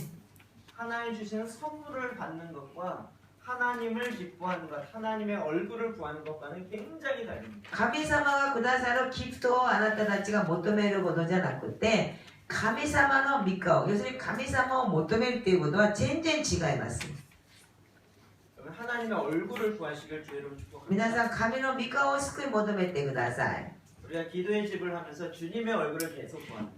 Speaker 1: 하나님 주시는 선물을 받는 것과 하나님을 기뻐하는 것, 하나님의 얼굴을 구하는 것과는 굉장히 다릅니다.
Speaker 2: 神様がくださるギフトをあなたたちが求めることじゃなくて神様の御顔、要するに神様を求めるっていうことは全然違います。
Speaker 1: 하나님의 얼굴을 구하시길 주의 이름으로 축복합니다.
Speaker 2: 皆さん神の御顔を救い求めてください。
Speaker 1: 우리가 기도의 집을 하면서 주님의 얼굴을 계속 구합니다.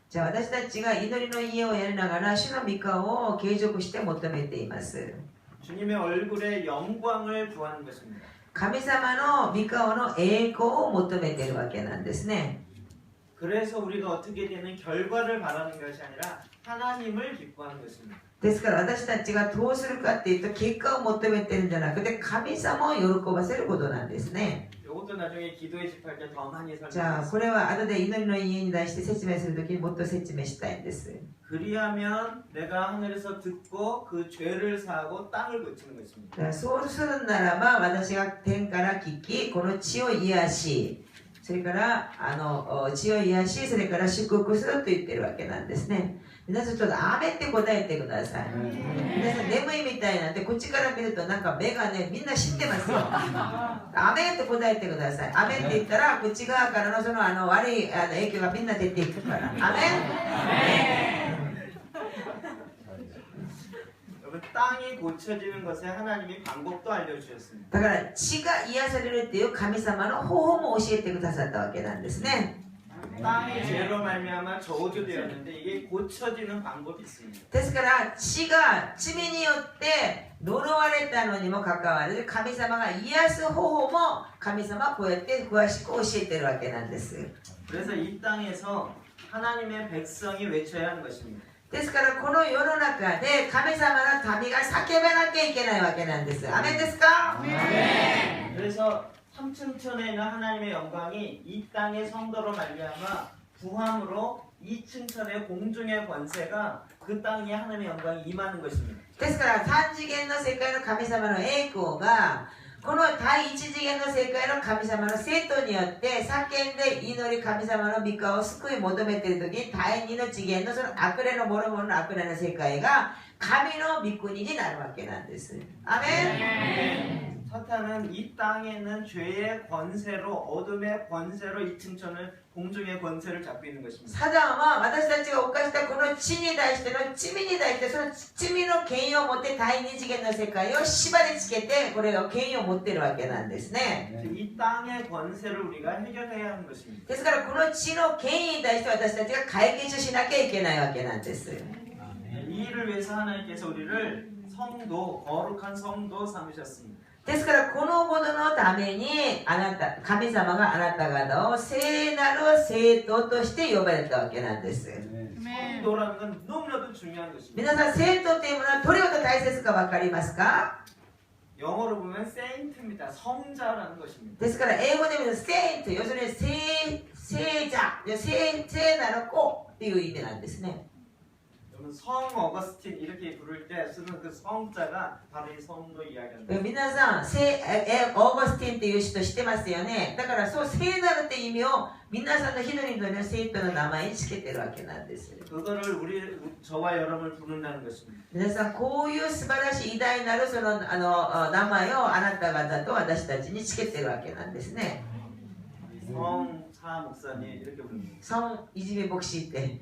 Speaker 2: じゃあ私たちが祈りの家をやりながら主の御顔を継続して求めています。
Speaker 1: 주님의 얼굴의 영광을 구하는 것입니다.
Speaker 2: 神様の御顔の栄光を求めているわけなんですね。
Speaker 1: 그래서 우리가 어떻게 되는 결과를 바라는 것이 아니라 하나님을 기뻐하는 것입니다.
Speaker 2: ですから私たちがどうするかっていうと結果を求めてるんじゃなくて神様を喜ばせることなんですね。
Speaker 1: 이것도 나중에 기도의 집 할 때 더 많이
Speaker 2: じゃあ
Speaker 1: 설명하겠습니다.
Speaker 2: これは後で祈りの家に対して説明するときにもっと説明したいんです。
Speaker 1: 그리하면 내가 하늘에서 듣고 그 죄를 사하고 땅을 고치는 것입니다.
Speaker 2: だからそうするならば私が天から聞きこの地を癒しそれから地を癒しそれから祝福すると言ってるわけなんですね。皆さんちょっとアメって答えてください。皆さん眠いみたいなんてこっちから見るとなんか目がねみんな知ってますよ。アメって答えてください。アメって言ったら口側からのその悪い影響がみんな出ていくから。アメ。
Speaker 1: 여러분 땅이 고쳐지는 것에 하나님이 방법도 알려주셨습니다.
Speaker 2: だから地が癒されるっていう神様の方法も教えてくださったわけなんですね。
Speaker 1: 땅이 죄로 말미암아 저주되었는데 이게 고쳐지는 방법이 있습니다.
Speaker 2: ですから地が罪によって呪われたのにもかかわらず神様が癒す方法も神様はこうやって詳しく教えてるわけなんです。
Speaker 1: 그래서 이 땅에서 하나님의 백성이 외쳐야 하는 것입니다.
Speaker 2: ですからこの世の中で神様の民が叫ばなきゃいけないわけなんです。アメンですか？
Speaker 1: 그래서 그래서 3층천에 있는 하나님의 영광이 이 땅의 성도로 말미암아 부함으로 2층천의 공중의 권세가 그 땅에 하나님의 영광이 임하는 것입니다.
Speaker 2: ですから3次元の世界の神様の栄光がこの第1次元の世界の神様の生徒によって叫んで祈り神様の御顔を救い求めている時に第2の次元のその悪霊の諸々の悪霊の世界が神の御国になるわけなんです。アメン。
Speaker 1: 사탄은 이 땅에 있는 죄의 권세로 어둠의 권세로 2층천을 공중의 권세를 잡고 있는 것입니다.
Speaker 2: サタンは私たちが犯したこの地に対しての罪に対してその罪の権威を持って第二次元の世界を縛り付けてこれを権威を持っているわけなんですね。
Speaker 1: 이 땅의 권세를 우리가 해결해야 하는 것입니다.
Speaker 2: ですからこの地の権威に対して私たちが解決しなきゃいけないわけなんです。
Speaker 1: 이 일을 위해서 하나님께서 우리를 성도, 거룩한 성도 삼으셨습니다.
Speaker 2: ですからこのことのために神様があなた方を聖なる生徒として呼ばれたわけなんです。
Speaker 1: 성도라는 건 너무나도 중요한 것입니다.
Speaker 2: 皆さん生徒というものはどれほど大切か分かりますか？
Speaker 1: 영어로 보면 saint입니다. 성자라는 것입니다.
Speaker 2: ですから英語で見るとセイント、要するに聖者、聖なる子っていう意味なんですね。
Speaker 1: 여러분 성 어거스틴 이렇게 부를 때 쓰는 그 성자가 바로 이 성도 이야기합니다.
Speaker 2: 皆さん、オーゴスティンっていう人知ってますよね。だからそう聖なるって意味を皆さんの一人一人の生徒の名前につけてるわけなんです。
Speaker 1: 그거를 저와 여러분을 부른다는 것입니다.
Speaker 2: 皆さん、こういう素晴らしい偉大なるその名前をあなた方と私たちにつけてるわけなんですね。
Speaker 1: 성사 목사님 이렇게 부릅니다.
Speaker 2: 孫いじめ牧師って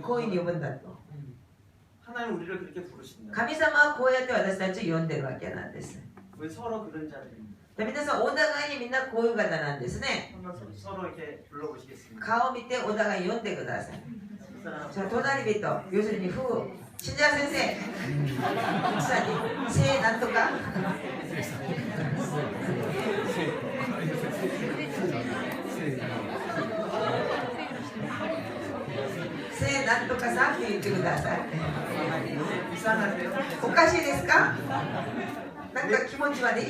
Speaker 2: こういうふうに呼ぶんだと。
Speaker 1: 하나님 우리를 그렇게 부르신다.
Speaker 2: 神様はこうやって私たちを呼んでるわけなんです。
Speaker 1: 우리 서로 그런 자들입니다.
Speaker 2: で皆さん、お互いにみんなこういう方なんですね。
Speaker 1: 한번 서로 이렇게 불러보시겠습니다.
Speaker 2: 顔を見てお互い呼んでください。
Speaker 1: 그 사람
Speaker 2: じゃあ隣人、要するに夫婦、信者先生、奥さんに、聖なんとか。聖なんとかさんって言ってください。
Speaker 1: 이상한데요?
Speaker 2: おかしいですか？なんか気持ち悪い？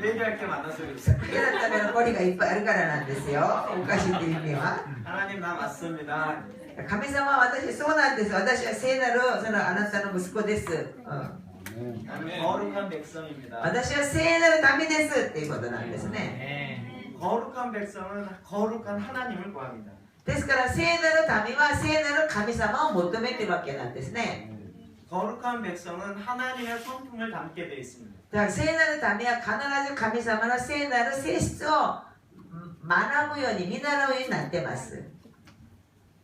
Speaker 1: 회개할 게 많아서 그랬어요.
Speaker 2: 嫌なための懲りがいっぱいあるからなんですよ。おかしいっていう意味は。
Speaker 1: 하나님 나 맞습니다.
Speaker 2: 神様は私、そうなんです。私は聖なるそのあなたの息子です。
Speaker 1: 나는 거룩한 백성입니다.
Speaker 2: 私は聖なる民ですっていうことなんですね。
Speaker 1: 거룩한 백성은 거룩한 하나님을 구합니다.
Speaker 2: ですから聖なる民は聖なる神様を求めているわけなんですね。
Speaker 1: 거룩한 백성은 하나님의 성품을 담게 되어 있습니다.
Speaker 2: だから聖なる民は必ず神様の聖なる性質を学ぶように見習うようになってます。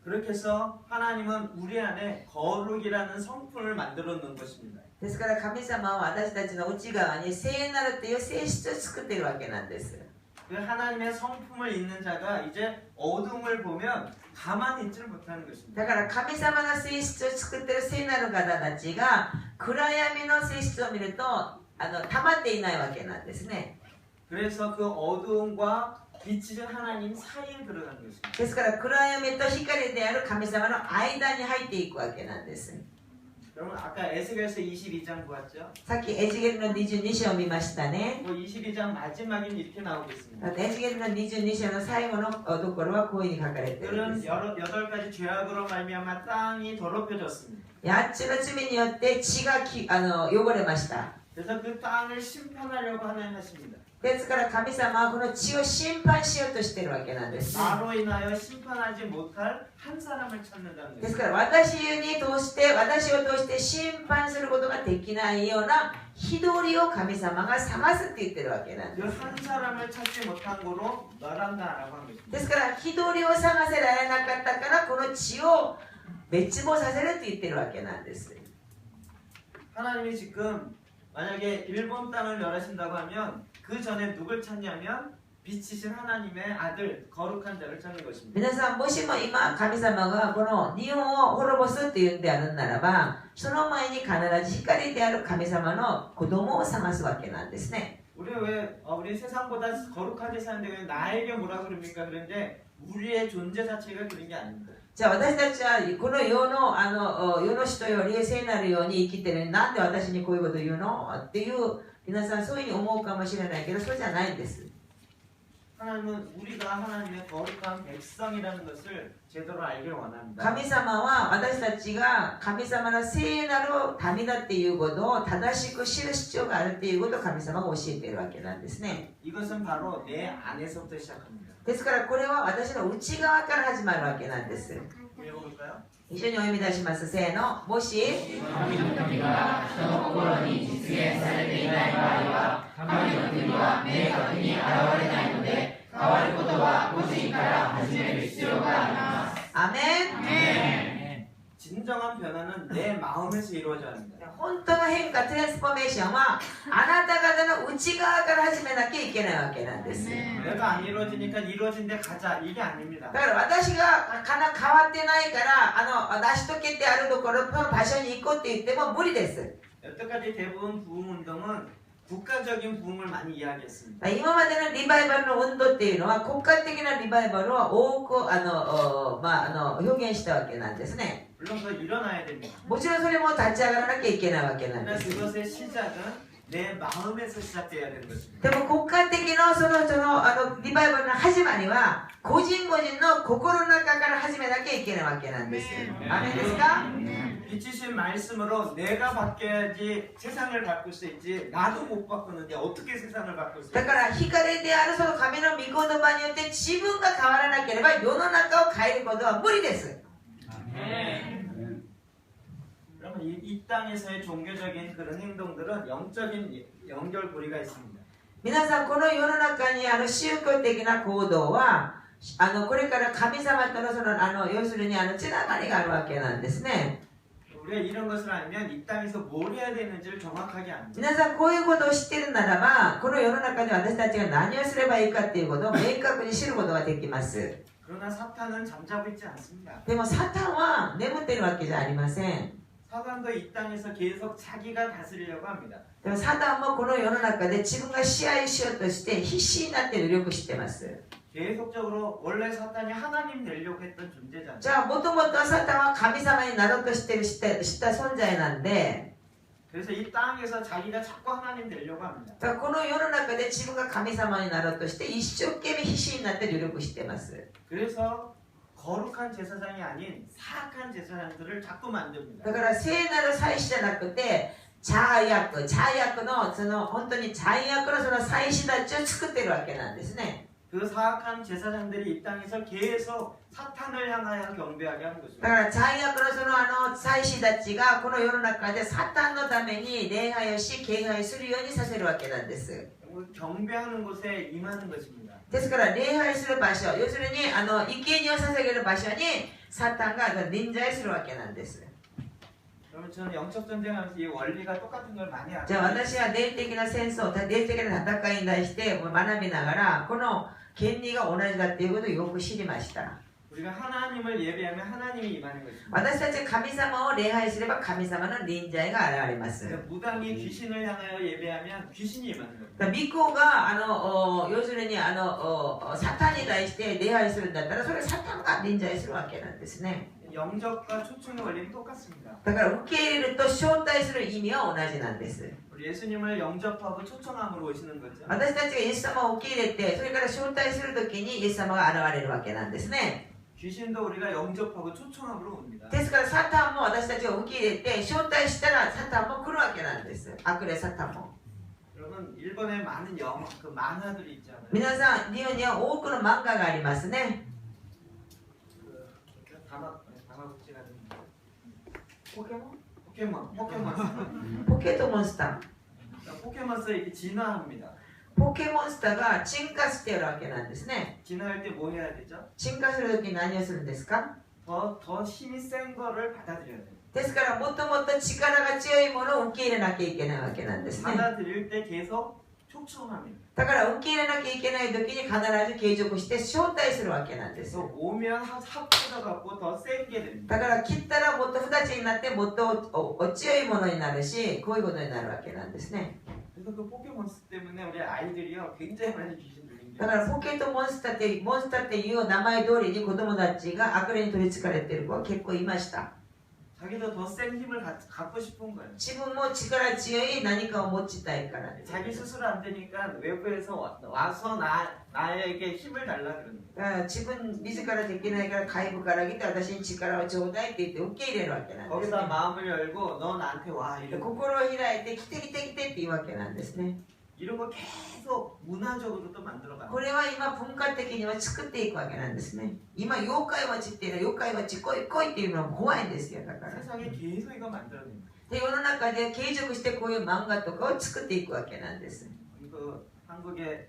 Speaker 1: 그렇게 해서 하나님은 우리 안에 거룩이라는 성품을 만들어 놓은 것입니다.
Speaker 2: ですから神様は私たちの内側に聖なるという性質を作っているわけなんです。
Speaker 1: 그 하나님의 성품을 있는 자가 이제 어둠을 보면 가만히 있지를 못하는 것입니다.
Speaker 2: だから神様の性質を作っている聖なる方たちが暗闇の性質を見ると溜まっていないわけなんですね。
Speaker 1: 그래서 그 어두움과 빛이신 하나님 사이에 들어가는 것입니다.
Speaker 2: ですから暗闇と光である神様の間に入っていくわけなんです。
Speaker 1: 여러분 아까 에스겔서 22장 보았죠?
Speaker 2: さっきエジゲルの22章を見ましたね。
Speaker 1: 그 22장 마지막엔 이렇게 나오겠습니다.
Speaker 2: エジゲルの22章の最後のところはこういうふうに書かれているんで
Speaker 1: 그들은
Speaker 2: す。
Speaker 1: 여덟 가지 죄악으로 말미암아 땅이 더럽혀졌습니다.
Speaker 2: 8つの罪によって地が汚れました。
Speaker 1: 그래서 그 땅을 심판하려고 하나님 하십니다.
Speaker 2: ですから神様はこの地を審判しようとしているわけなんですね。
Speaker 1: 나로 인하여 심판하지 못할 한 사람을 찾는다는
Speaker 2: です
Speaker 1: 것입니다.
Speaker 2: から私を通して審判することができないような日取りを神様が探すって言ってるわけなんです。
Speaker 1: 그 한 사람을 찾지 못한 거로 너랑 나라고 한 것입니다.
Speaker 2: ですから日取りを探せられなかったからこの地を滅亡させるって言ってるわけなんです。
Speaker 1: 하나님이 지금 만약에 일본 땅을 멸하신다고 하면 그 전에 누굴 찾냐면 빛이신 하나님의 아들 거룩한 자를 찾는 것입니다.
Speaker 2: 皆さんもしも今神様がこの日本を滅ぼすっていうんであるならばその前に必ず光である神様の子供を探すわけなんですね。
Speaker 1: 우리 세상보다 거룩하게 사는데 왜 나에게 뭐라 그럽니까? 그런데 우리의 존재 자체가 그런 게 아닙니다.
Speaker 2: じゃあ私たちはこの世の人より聖なるように生きてる。なんで私にこういうこと言うのっていう皆さんそういうふうに思うかもしれないけどそうじゃないんです。
Speaker 1: 하나님은 우리가 하나님의 거룩한 백성이라는 것을 제대로 알기를 원합니다.
Speaker 2: 神様は私たちが神様の聖なる民だっていうことを正しく知る必要があるっていうことを神様が教えているわけなんですね。
Speaker 1: 이것은 바로 내 안에서부터 시작합니다.
Speaker 2: ですからこれは私の内側から始まるわけなんです。
Speaker 1: 읽어볼까요?
Speaker 2: 一緒にお読み出します。せーの。もし
Speaker 3: 神の国が人の心に実現されていない場合は、神の国は明確に現れないので、変わることは個人から始める必要があります。
Speaker 2: アメン。
Speaker 1: 진정한 변화는 내 마음에서 이루어져야 합니다.
Speaker 2: 本当の変化、トランスフォーメーションはあなた方の内側から始めなきゃいけないわけなんです。
Speaker 1: 내가 안 이루어지니까 이루어진 데 가자 이게 아닙니다.
Speaker 2: だから私が変わってないから成し遂げてあるところの場所に行こうって言っても無理です。
Speaker 1: 여태까지 대부분 부흥운동은 국가적인 부흥을 많이 이야기했습니다.
Speaker 2: 今までのリバイバルの運動っていうのは国家的なリバイバルを多く表現したわけなんですね。
Speaker 1: 물론 그거 일어나야 됩니다.
Speaker 2: もちろんそれも立ち上がらなきゃいけないわけなんで
Speaker 1: 그러나
Speaker 2: す。
Speaker 1: 그것의 시작은 내 마음에서 시작돼야 되는 것입니다.
Speaker 2: でも国家的なそのリバイバルの始まりは個人個人の心の中から始めなきゃいけないわけなんです。アメンですか？
Speaker 1: 빛이신 말씀으로 내가 바뀌어야지 세상을 바꿀 수 있지 나도 못 바꾸는데 어떻게 세상을 바꿀 수
Speaker 2: だ
Speaker 1: 있을까?
Speaker 2: から光であるその神の御言葉によって自分が変わらなければ世の中を変えることは無理です。
Speaker 1: 그러면 이 땅에서의 종교적인 그런 행동들은 영적인 연결고리가 있습니다.
Speaker 2: 皆さんこの世の中に宗教的な行動はこれから神様との要するにつながりがあるわけなんですね。
Speaker 1: 우리가 이런 것을 알면 이 땅에서 뭘 해야 되는지를 정확하게 압니다.
Speaker 2: 皆さんこういうことを知っているならばこの世の中で私たちが何をすればいいかっていうことを明確に知ることができます。
Speaker 1: 그러나 사탄은 잠자고 있지 않습니다.
Speaker 2: でもサタンは眠っているわけじゃありません。
Speaker 1: 사탄도 이 땅에서 계속 자기가 다스리려고 합니다.
Speaker 2: でもサタンもこの世の中で自分が支配しようとして必死になって努力してます。
Speaker 1: 계속적으로 원래 사탄이 하나님 되려고 했던 존재잖아요.
Speaker 2: じゃあもともとサタンは神様になろうとしてした存在なんで
Speaker 1: 그래서 이 땅에서 자기가 자꾸 하나님 되려고 합니다.
Speaker 2: だからこの世の中で自分が神様になろうとして一生懸命必死になって努力してます。
Speaker 1: 그래서 거룩한 제사장이 아닌 사악한 제사장들을 자꾸 만듭니다.
Speaker 2: だから聖なる祭司じゃなくて邪悪の本当に邪悪の祭司たちを作ってるわけなんですね。
Speaker 1: 그 사악한 제사장들이 이 땅에서 계속 사탄을 향하여 경배하게 하는
Speaker 2: だ
Speaker 1: 것입니다.
Speaker 2: から邪悪の祭司たちがこの世の中でサタンのために礼拝をし敬拝するようにさせるわけなんです。
Speaker 1: 경배하는 곳에 임하는 것입니다.
Speaker 2: ですから礼拝する場所、要するに生贄を捧げる場所にサタンが臨在するわけなんです。
Speaker 1: 그러면 저는 영적 전쟁하면서 이 원리가 똑같은 걸 많이
Speaker 2: じゃあ
Speaker 1: 알아요.
Speaker 2: 私は霊的な戦争、霊的な戦いに対して学びながらこの原理が同じだっていうことをよく知りました。
Speaker 1: 우리가 하나님을 예배하면 하나님이 임하는 것입니다.
Speaker 2: 私たちが神様を礼拝すれば神様の臨在が現れます。
Speaker 1: 무당이 귀신을 향하여 예배하면 귀신이 임하는 겁니다.
Speaker 2: だから巫女が要するにサタンに対して礼拝するんだったらそれはサタンが臨在するわけなんですね。
Speaker 1: 영접과 초청의 원리는 똑같습니다.
Speaker 2: だから受け入れると招待する意味は同じなんです。
Speaker 1: 우리 예수님을 영접하고 초청함으로 오시는 거죠.
Speaker 2: 私たちがイエス様を受け入れてそれから招待するときにイエス様が現れるわけなんですね。
Speaker 1: 귀신도 우리가 영접하고 초청함으로 옵니다.
Speaker 2: ですからサタンも私たちを受け入れて招待したらサタンも来るわけなんです。悪霊サタンも。
Speaker 1: 여러분 일본에 많은 그 만화들이 있잖아요.
Speaker 2: 皆さん日本には多くの漫画がありますね。
Speaker 1: 다마고치 같은
Speaker 2: ポケモン
Speaker 1: 포켓몬
Speaker 2: ポケットモンスター
Speaker 1: 포켓몬스터 이렇게 진화합니다.
Speaker 2: ポケモンスターが進化しているわけなんですね。
Speaker 1: 진화할 때 뭐 해야 되죠?
Speaker 2: 進化するときに何をするんですか？
Speaker 1: 더 힘이 센 거를 받아들여야 돼요.
Speaker 2: ですからもっともっと力が強いものを受け入れなきゃいけないわけなんですね。
Speaker 1: 받아들일 때 계속 초청합니다.
Speaker 2: だから受け入れなきゃいけない時に必ず継続して招待するわけなんです。
Speaker 1: 그래서 오면 합쳐져 갖고 더 센 게 됩니다.
Speaker 2: だから切ったらもっと二つになってもっとお強いものになるしこういうことになるわけなんですね。
Speaker 1: 그래서 그 포켓몬스 때문에 우리 아이들이요 굉장히 많이 귀신 들린
Speaker 2: だからポケットモンスターっていう名前通りに子供たちが悪霊に取り憑かれている子は結構いました。
Speaker 1: 자기도 더 센 힘을 갖고 싶은 거예요.
Speaker 2: 自分も力強い何かを持ちたいからです。
Speaker 1: 자기 스스로 안 되니까 외부에서 와서 나에게 힘을 달라 그러는 거예요.
Speaker 2: 自分自らできないから外部から来て私に力をちょうだいって言って受け入れるわけなんです
Speaker 1: 거기다
Speaker 2: ね。
Speaker 1: 마음을 열고 너 나한테 와
Speaker 2: で
Speaker 1: 이러고
Speaker 2: 心を開いて来て来て来てっていうわけなんですね。
Speaker 1: 이런 거 계속 문화적으로 또 만들어가는
Speaker 2: これは今文化的には作っていくわけなんですね。今妖怪はちっていうのは妖怪はち来い来いっていうのは怖いんですよ。だから。
Speaker 1: 세상에 계속 이거 만들어내는 거예요.
Speaker 2: で世の中で継続してこういう漫画とかを作っていくわけなんです。
Speaker 1: 그 한국의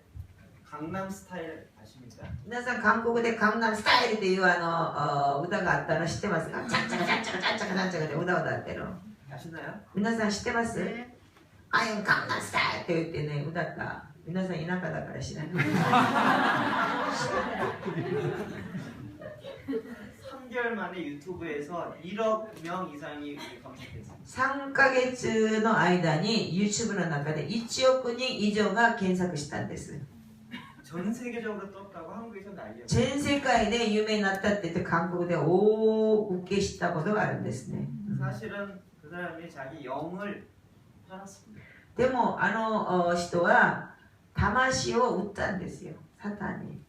Speaker 1: 강남 스타일 아십니까?
Speaker 2: 皆さん韓国でカンナムスタイルっていう歌があったの知ってますか？チャンチャカチャンチャカチャンチャカチャンチャカで歌を歌ってるの。
Speaker 1: 아시나요?
Speaker 2: 皆さん知ってます？I am カンナムスタイルって言ってね歌った。皆さん田舎だから知らない。
Speaker 1: 3개월 만에 유튜브에서 1억 명 이상이 검색됐어요.
Speaker 2: 3ヶ月の間に YouTube の中で1億人以上が検索したんです。
Speaker 1: 전 세계적으로 떴다고 한국에서 난리였어요.
Speaker 2: 全世界で有名になったって言って韓国で大受けしたことがあるんですね。
Speaker 1: 사실은 그 사람이 자기 영을 팔았습니다.
Speaker 2: でもあの人は魂を売ったんですよ。サタンに。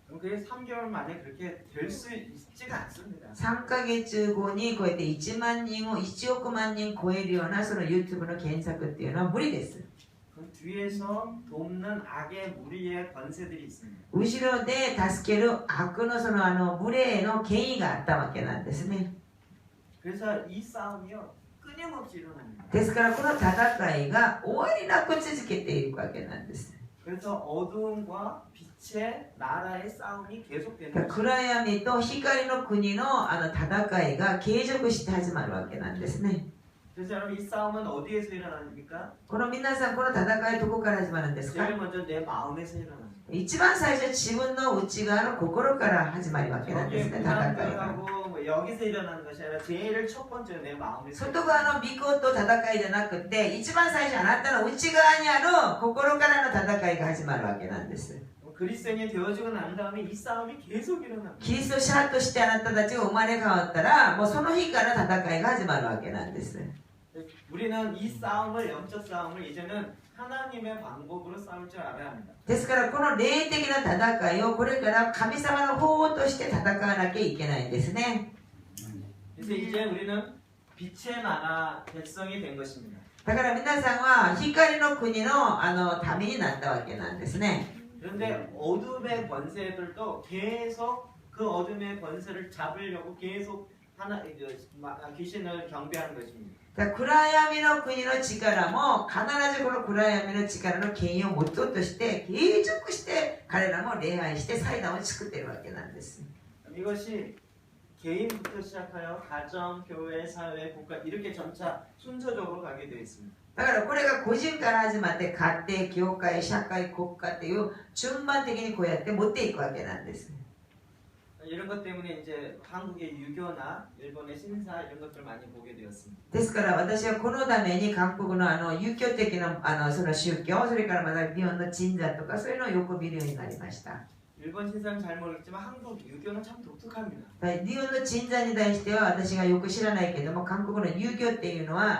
Speaker 1: 그게 3개월 만에 그렇게 될 수 있지가 않습니다.
Speaker 2: 3ヶ月後にこうやって1万人を1億万人超えるようなその YouTube の検索っていうのは無理です。
Speaker 1: 그 뒤에서 돕는 악의 무리의 권세들이 있습니다.
Speaker 2: 後ろで助ける悪のその無礼の権威があったわけなんですね。
Speaker 1: 그래서 이 싸움이요 끊임없이 일어납니다.
Speaker 2: ですからこの戦いが終わりなく続けていくわけなんです。
Speaker 1: 그래서 어두움과 빛의 나라의 싸움이 계속되는
Speaker 2: だから暗闇と光の国の戦いが継続して始まるわけなんですね。
Speaker 1: 그래서 여러분 이 싸움은 어디에서 일어납니까?
Speaker 2: この皆さんこの戦いどこから始まるんですか？
Speaker 1: 제일 먼저 내 마음에서 일어납니다.
Speaker 2: 一番最初自分の内側の心から始まるわけなんです
Speaker 1: 여기
Speaker 2: ね、戦いが。
Speaker 1: 무당들하고 뭐 여기서 일어나는 것이 아니라 제일 첫 번째 내 마음에서
Speaker 2: 外側の美行と戦いじゃなくて、一番最初あなたの内側にある心からの戦いが始まるわけなんです。
Speaker 1: 그리스도인이 되어지고 난 다음에 이 싸움이 계속 일어납니다.
Speaker 2: キリスト者としてあなたたちが生まれ変わったら、もうその日から戦いが始まるわけなんです。
Speaker 1: 우리는 이 싸움을 영적 싸움을 이제는 하나님의 방법으로 싸울 줄 알아야 합니다.
Speaker 2: ですからこの霊的な戦いをこれから神様の方法として戦わなきゃいけないんですね。
Speaker 1: 그래서 이제 우리는 빛의 나라 백성이 된 것입니다.
Speaker 2: だから皆さんは光の国の民になったわけなんですね。
Speaker 1: 그런데 어둠의 권세들도 계속 그 어둠의 권세를 잡으려고 계속 귀신을 경배하는 것입니다.
Speaker 2: だから暗闇の国の力も必ずこの暗闇の力の権威を持とうとして継続して彼らも礼拝して祭壇を作っているわけなんです。
Speaker 1: 이것이 개인부터 시작하여 가정, 교회, 사회, 국가 이렇게 점차 순서적으로 가게 되어 있습니다.
Speaker 2: だからこれが個人から始まって家庭、教会、社会、国家っていう順番的にこうやって持っていくわけなんです。
Speaker 1: 이런 것 때문에 이제 한국의 유교나 일본의 신사 이런 것들을 많이 보게 되었습니다.
Speaker 2: ですから私はこのために韓国の遊興的なその宗教、それからまた日本の神社とかそういうのをよく見るようになりました。
Speaker 1: 일본 신사는 잘 모르겠지만 한국 유교는 참 독특합니다.
Speaker 2: 日本の神社に対しては私がよく知らないけども韓国の遊興っていうのは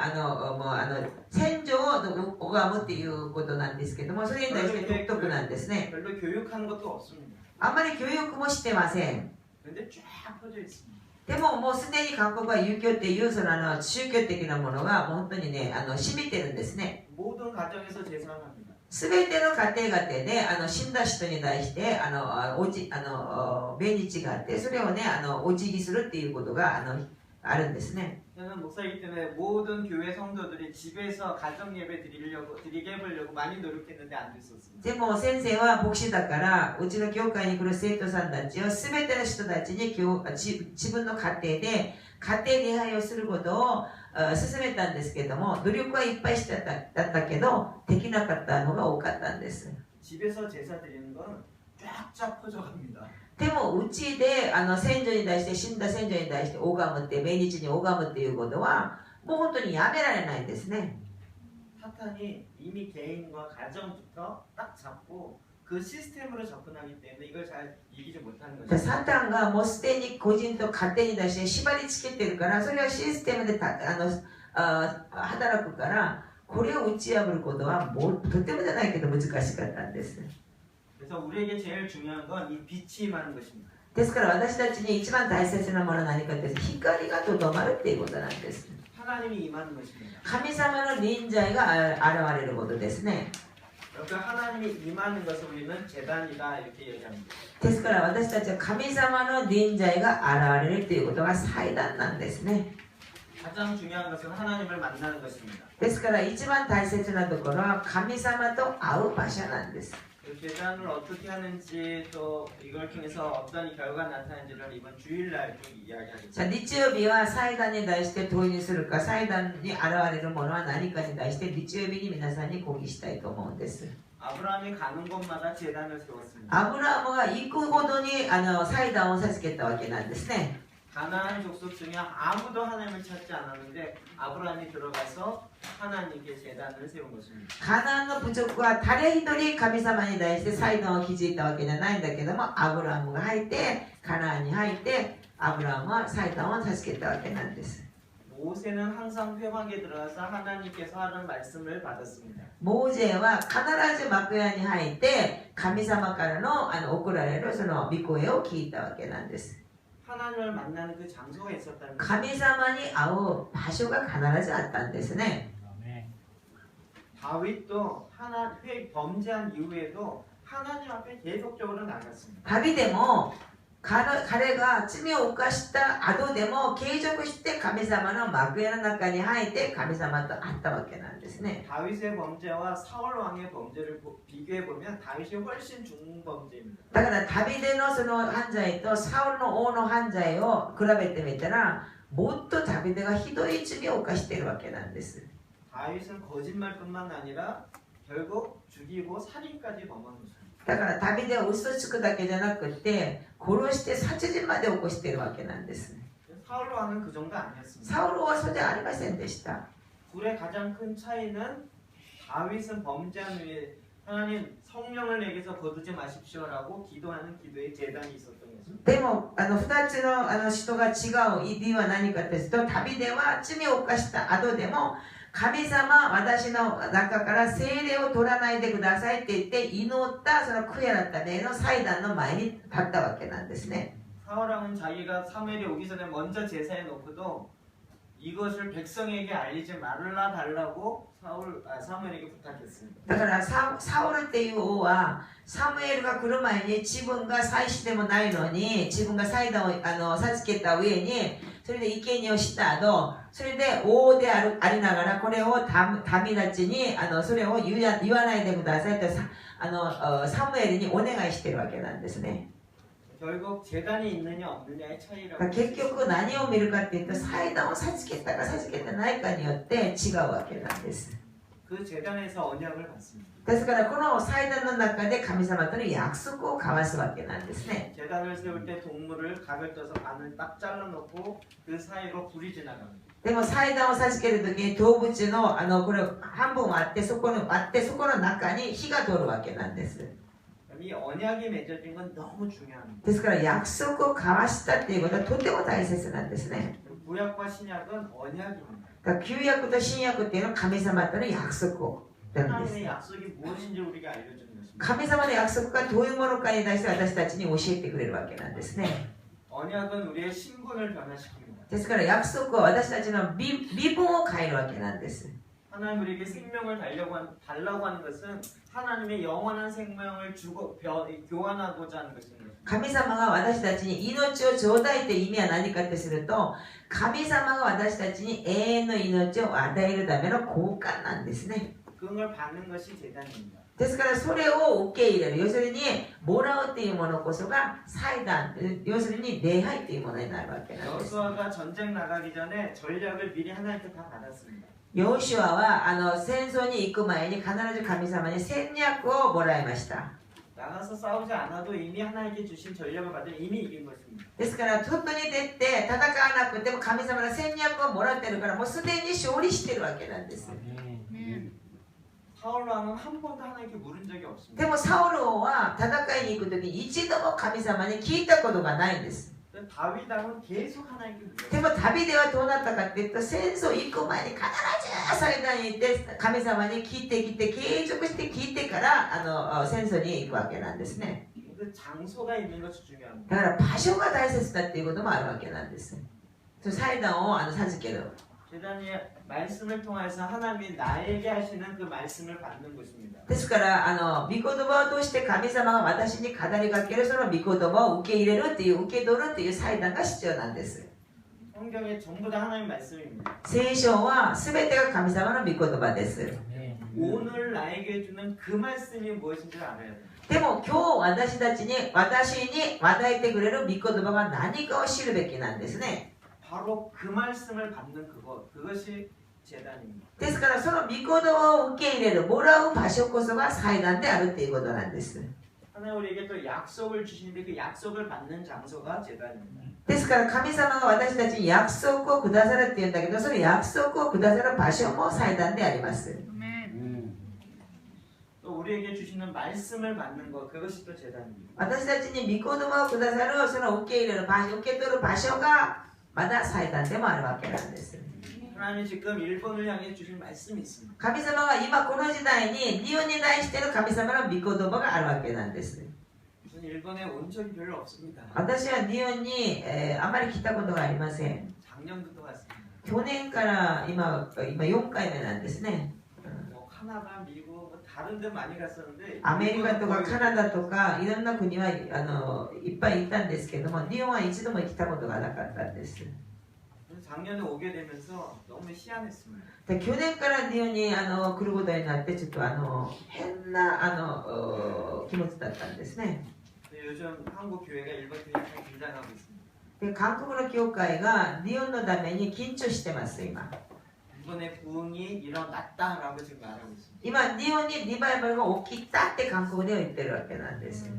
Speaker 2: 戦場を拝むっていうことなんですけどもそれに対して独特なんですね。
Speaker 1: 별로 교육한 것도 없습니다.
Speaker 2: あまり教育もしてません。
Speaker 1: 그런데 쫙 퍼져 있습니다.
Speaker 2: でももうすでに韓国は遊興っていうその宗教的なものがもう本当にね染みてるんですね。
Speaker 1: 모든 가정에서 제사를 합니다.
Speaker 2: すべての家庭で死んだ人に対して命日があってそれをねお辞儀するっていうことがあるんですね。
Speaker 1: 저는 목사이기 때문에 모든 교회 성도들이 집에서 가정 예배 드리게 해보려고 많이 노력했는데 안 됐었습니다.
Speaker 2: でも先生は牧師だからうちの教会に来る生徒さんたちをすべての人たちに自分の家庭で家庭礼拝をすることを進めたんですけども努力はいっぱいしてだったけどできなかったのが多かったんです。
Speaker 1: 집에서 제사 드리는 건 쫙쫙 퍼져갑니다.
Speaker 2: でもうちで先祖に対して死んだ先祖に対して拝むって命日に拝むっていうことはもう本当にやめられないんですね。
Speaker 1: 사탄이 이미 개인과 가정부터 딱 잡고 그 시스템으로 접근하기 때문에 이걸 잘 이기지 못하는
Speaker 2: で
Speaker 1: 거죠.
Speaker 2: サタンがもうすでに個人と勝手に出して縛り付けてるから、それはシステムで働くから、これを打ち破ることはもうとてもじゃないけど難しかったんです。
Speaker 1: 그래서 우리에게 제일 중요한 건 이 빛이 임하는 것입니다.
Speaker 2: ですから私たちに一番大切なものは何かというと、光がとどまるっていうことなんです。
Speaker 1: 하나님이 임하는 것입니다.
Speaker 2: 神様の臨在が現れることですね。
Speaker 1: 그러니까 하나님이 임하는 것을 우리는 제단이다 이렇게 얘기합니다.
Speaker 2: ですから私たちは神様の臨在が現れるということが祭壇なんですね。
Speaker 1: 가장 중요한 것은 하나님을 만나는 것입니다.
Speaker 2: ですから一番大切なところは神様と会う場所なんです。
Speaker 1: 그 제단을 어떻게 하는지 또 이걸 통해서 어떤 결과가 나타나는지를 이번 주일날 좀 이야기하겠습니다.
Speaker 2: さあ日曜日は祭壇に対して投入するか、祭壇に現れるものは何かに対して日曜日に皆さんに講義したいと思うんです。
Speaker 1: 아브라함이 가는 곳마다 제단을 세웠습니다.
Speaker 2: アブラハムが行くほどに祭壇を授けたわけなんですね。
Speaker 1: 가나안 족속 중에 아무도 하나님을 찾지 않았는데 아브라함이 들어가서 하나님께 제단을 세운 것입니다.
Speaker 2: カナンの部族は誰一人神様に対して祭壇を築いたわけじゃないんだけども、アブラハムが入ってカナンに入ってアブラハムは祭壇を授けたわけなんです。
Speaker 1: 모세는 항상 회막에 들어가서 하나님께서 하는 말씀을 받았습니다.
Speaker 2: モーゼは必ず幕屋に入って神様からの送られるその御声を聞いたわけなんです。
Speaker 1: 하나님을 만나는 그 장소가 있었다는 것입니다.
Speaker 2: 神様に会う場所が必ずあったんですね。
Speaker 1: 다윗도 범죄한 이후에도 하나님 앞에 계속적으로 나갔습니다.
Speaker 2: 旅でも彼が罪を犯した後でも継続して神様の幕屋の中に入って神様と会ったわけなんですね。
Speaker 1: 다윗의 범죄와 사울 왕의 범죄를 비교해 보면 다윗이 훨씬 중범죄입니다.
Speaker 2: だから旅でのその犯罪とサウルの王の犯罪を比べてみたら、もっと旅でがひどい罪を犯しているわけなんです。
Speaker 1: 다윗은 거짓말뿐만 아니라 결국 죽이고 살인까지 범한 것입니다.
Speaker 2: だから旅では嘘つくだけじゃなくて殺して殺人まで起こしているわけなんです。
Speaker 1: 사울 왕은 그 정도 아니었습니다.
Speaker 2: サウルはそうじゃありませんでした。
Speaker 1: 둘의 가장 큰 차이는 다윗은 범죄한 후에 하나님 성령을 내게서 거두지 마십시오라고 기도하는 기도의 제단이 있었던 것입니다.
Speaker 2: でも2つの人が違う理由は何かというと、旅では罪を犯した後でも神様、私の中から聖霊を取らないでくださいって言って祈ったその悔やった霊の祭壇の前に立ったわけなんですね。
Speaker 1: 사울 왕은 자기가 사무엘이 오기 전에 먼저 제사해 놓고도 이것을 백성에게 알리지 말라 달라고 사무엘에게 부탁했습니다.
Speaker 2: だからサウルっていう王はサムエルが来る前に自分が祭司でもないのに自分が祭壇を授けた上にそれで生贄をした後、それで王でありながらこれを民たちにそれを言わないでくださいとサムエルにお願いしてるわけなんですね。
Speaker 1: 결국 제단이 있느냐 없느냐의 차이라고.
Speaker 2: 結局何を見るかっていうと、祭壇を授けたか授けてないかによって違うわけなんです。
Speaker 1: 그 제단에서 언약을 받습니다.
Speaker 2: ですからこの祭壇の中で神様との約束を交わすわけなんですね。
Speaker 1: 제단을 세울 때 동물을 각을 떠서 반을 딱 잘라놓고 그 사이로 불이 지나갑니다.
Speaker 2: でも祭壇を授けるときに動物のこれを半分割ってそこの中に火が通るわけなんです。
Speaker 1: 이 언약이 맺어진 건 너무 중요합니다.
Speaker 2: ですから約束を交わしたっていうことはとても大切なんですね。
Speaker 1: 구약과 신약은 언약입니다.
Speaker 2: だから旧約と新約っていうのは神様との約束をなんです。
Speaker 1: 하나님의 약속이 무엇인지 우리가 알려주는 것입니다.
Speaker 2: 神様の約束がどういうものかに対して私たちに教えてくれるわけなんですね。
Speaker 1: 언약은 우리의 신분을 변화시킵니다.
Speaker 2: ですから約束は私たちの身分を変えるわけなんです。
Speaker 1: 하나님 우리에게 생명을 달라고 하는 것은 하나님의 영원한 생명을 교환하고자 하는 것입니다.
Speaker 2: 神様が私たちに命をちょうだいという意味は何かとすると、神様が私たちに永遠の命を与えるための交換なんですね。
Speaker 1: 그걸 받는 것이 제단입니다.
Speaker 2: ですからそれを受け入れる、要するにもらうというものこそが祭壇、要するに礼拝というものになるわけなんです。
Speaker 1: 여호수아가 전쟁 나가기 전에 전략을 미리 하나님께 다 받았습니다.
Speaker 2: ヨシュアは戦争に行く前に必ず神様に戦略をもらいました。
Speaker 1: 나가서 싸우지 않아도 이미 하나님께 주신 전략을 받으면 이미 이긴 것입니다.
Speaker 2: ですから外に出て戦わなくても神様の戦略をもらってるからもうすでに勝利してるわけなんです。
Speaker 1: 사울 왕은 한 번도 하나님께 물은 적이 없습니다.
Speaker 2: でもサウル王は戦いに行く時に一度も神様に聞いたことがないんです。
Speaker 1: 다윗 왕은 계속 하나님께
Speaker 2: で
Speaker 1: 물어요.
Speaker 2: も旅ではどうなったかっていうと戦争行く前に必ず祭壇に行って神様に聞いてきて継続して聞いてから戦争に行くわけなんですね。
Speaker 1: 그 장소가 있는 것이 중요합니다.
Speaker 2: だから場所が大切だっていうこともあるわけなんです。祭壇を授ける。
Speaker 1: 제단이 말씀을 통해서 하나님이 나에게 하시는 그 말씀을 받는 곳입니다.
Speaker 2: ですから御言葉を通して神様が私に語りかけるその御言葉を受け入れるっていう受け取るっていう祭壇が必要なんです。
Speaker 1: 성경에 전부 다 하나님 말씀입니다.
Speaker 2: 聖書は全てが神様の御言葉です。
Speaker 1: 오늘 나에게 주는 그 말씀이 무엇인지 알아야 돼요.
Speaker 2: でも今日私に与えてくれる御言葉が何かを知るべきなんですね。
Speaker 1: 바로 그 말씀을 받는 그것이 제단입니다.
Speaker 2: ですからその御言葉を受け入れるもらう場所こそが祭壇であるっていうことなんです。
Speaker 1: 하나님 우리에게 또 약속을 주시는데 그 약속을 받는 장소가 제단입니다.
Speaker 2: ですから神様が私たちに約束をくださるっていうんだけどその約束をくださる場所も祭壇であります。
Speaker 1: 또 우리에게 주시는 말씀을 받는 것 그것이 또 제단입니다.
Speaker 2: 私たちに御言葉をくださるその受け入れる場所受け取る場所がまだ祭壇でもあるわけなんです。
Speaker 1: 하나님이 지금 일본을 향해 주신 말씀이 있습니다.
Speaker 2: 神様が今この時代に日本に対しての神様の御言葉があるわけなんです。
Speaker 1: 저는 일본에 온 적이 별로 없습니다.
Speaker 2: 私は日本に、あまり来たことがありません。
Speaker 1: 작년부터 왔습니다.
Speaker 2: 去年から今4回目なんですね。
Speaker 1: 뭐 카나다, 미국 뭐 다른 데 많이 갔었는데
Speaker 2: アメリカとかカナダとかいろんな国はいっぱい行ったんですけども日本は一度も来たことがなかったんです。
Speaker 1: 작년에 오게 되면서 너무 희한했습니다.
Speaker 2: で去年から日本に来ることになってちょっと変な気持ちだったんですね。
Speaker 1: 요즘 한국 교회가 일본 교회에 잘 긴장하고 있습니다.
Speaker 2: で韓国の教会が日本のために緊張してます今。
Speaker 1: 일본의 부흥이 일어났다라고 지금 말하고 있습니다.
Speaker 2: 今日本にリバイバルが起きたって韓国では言ってるわけなんです。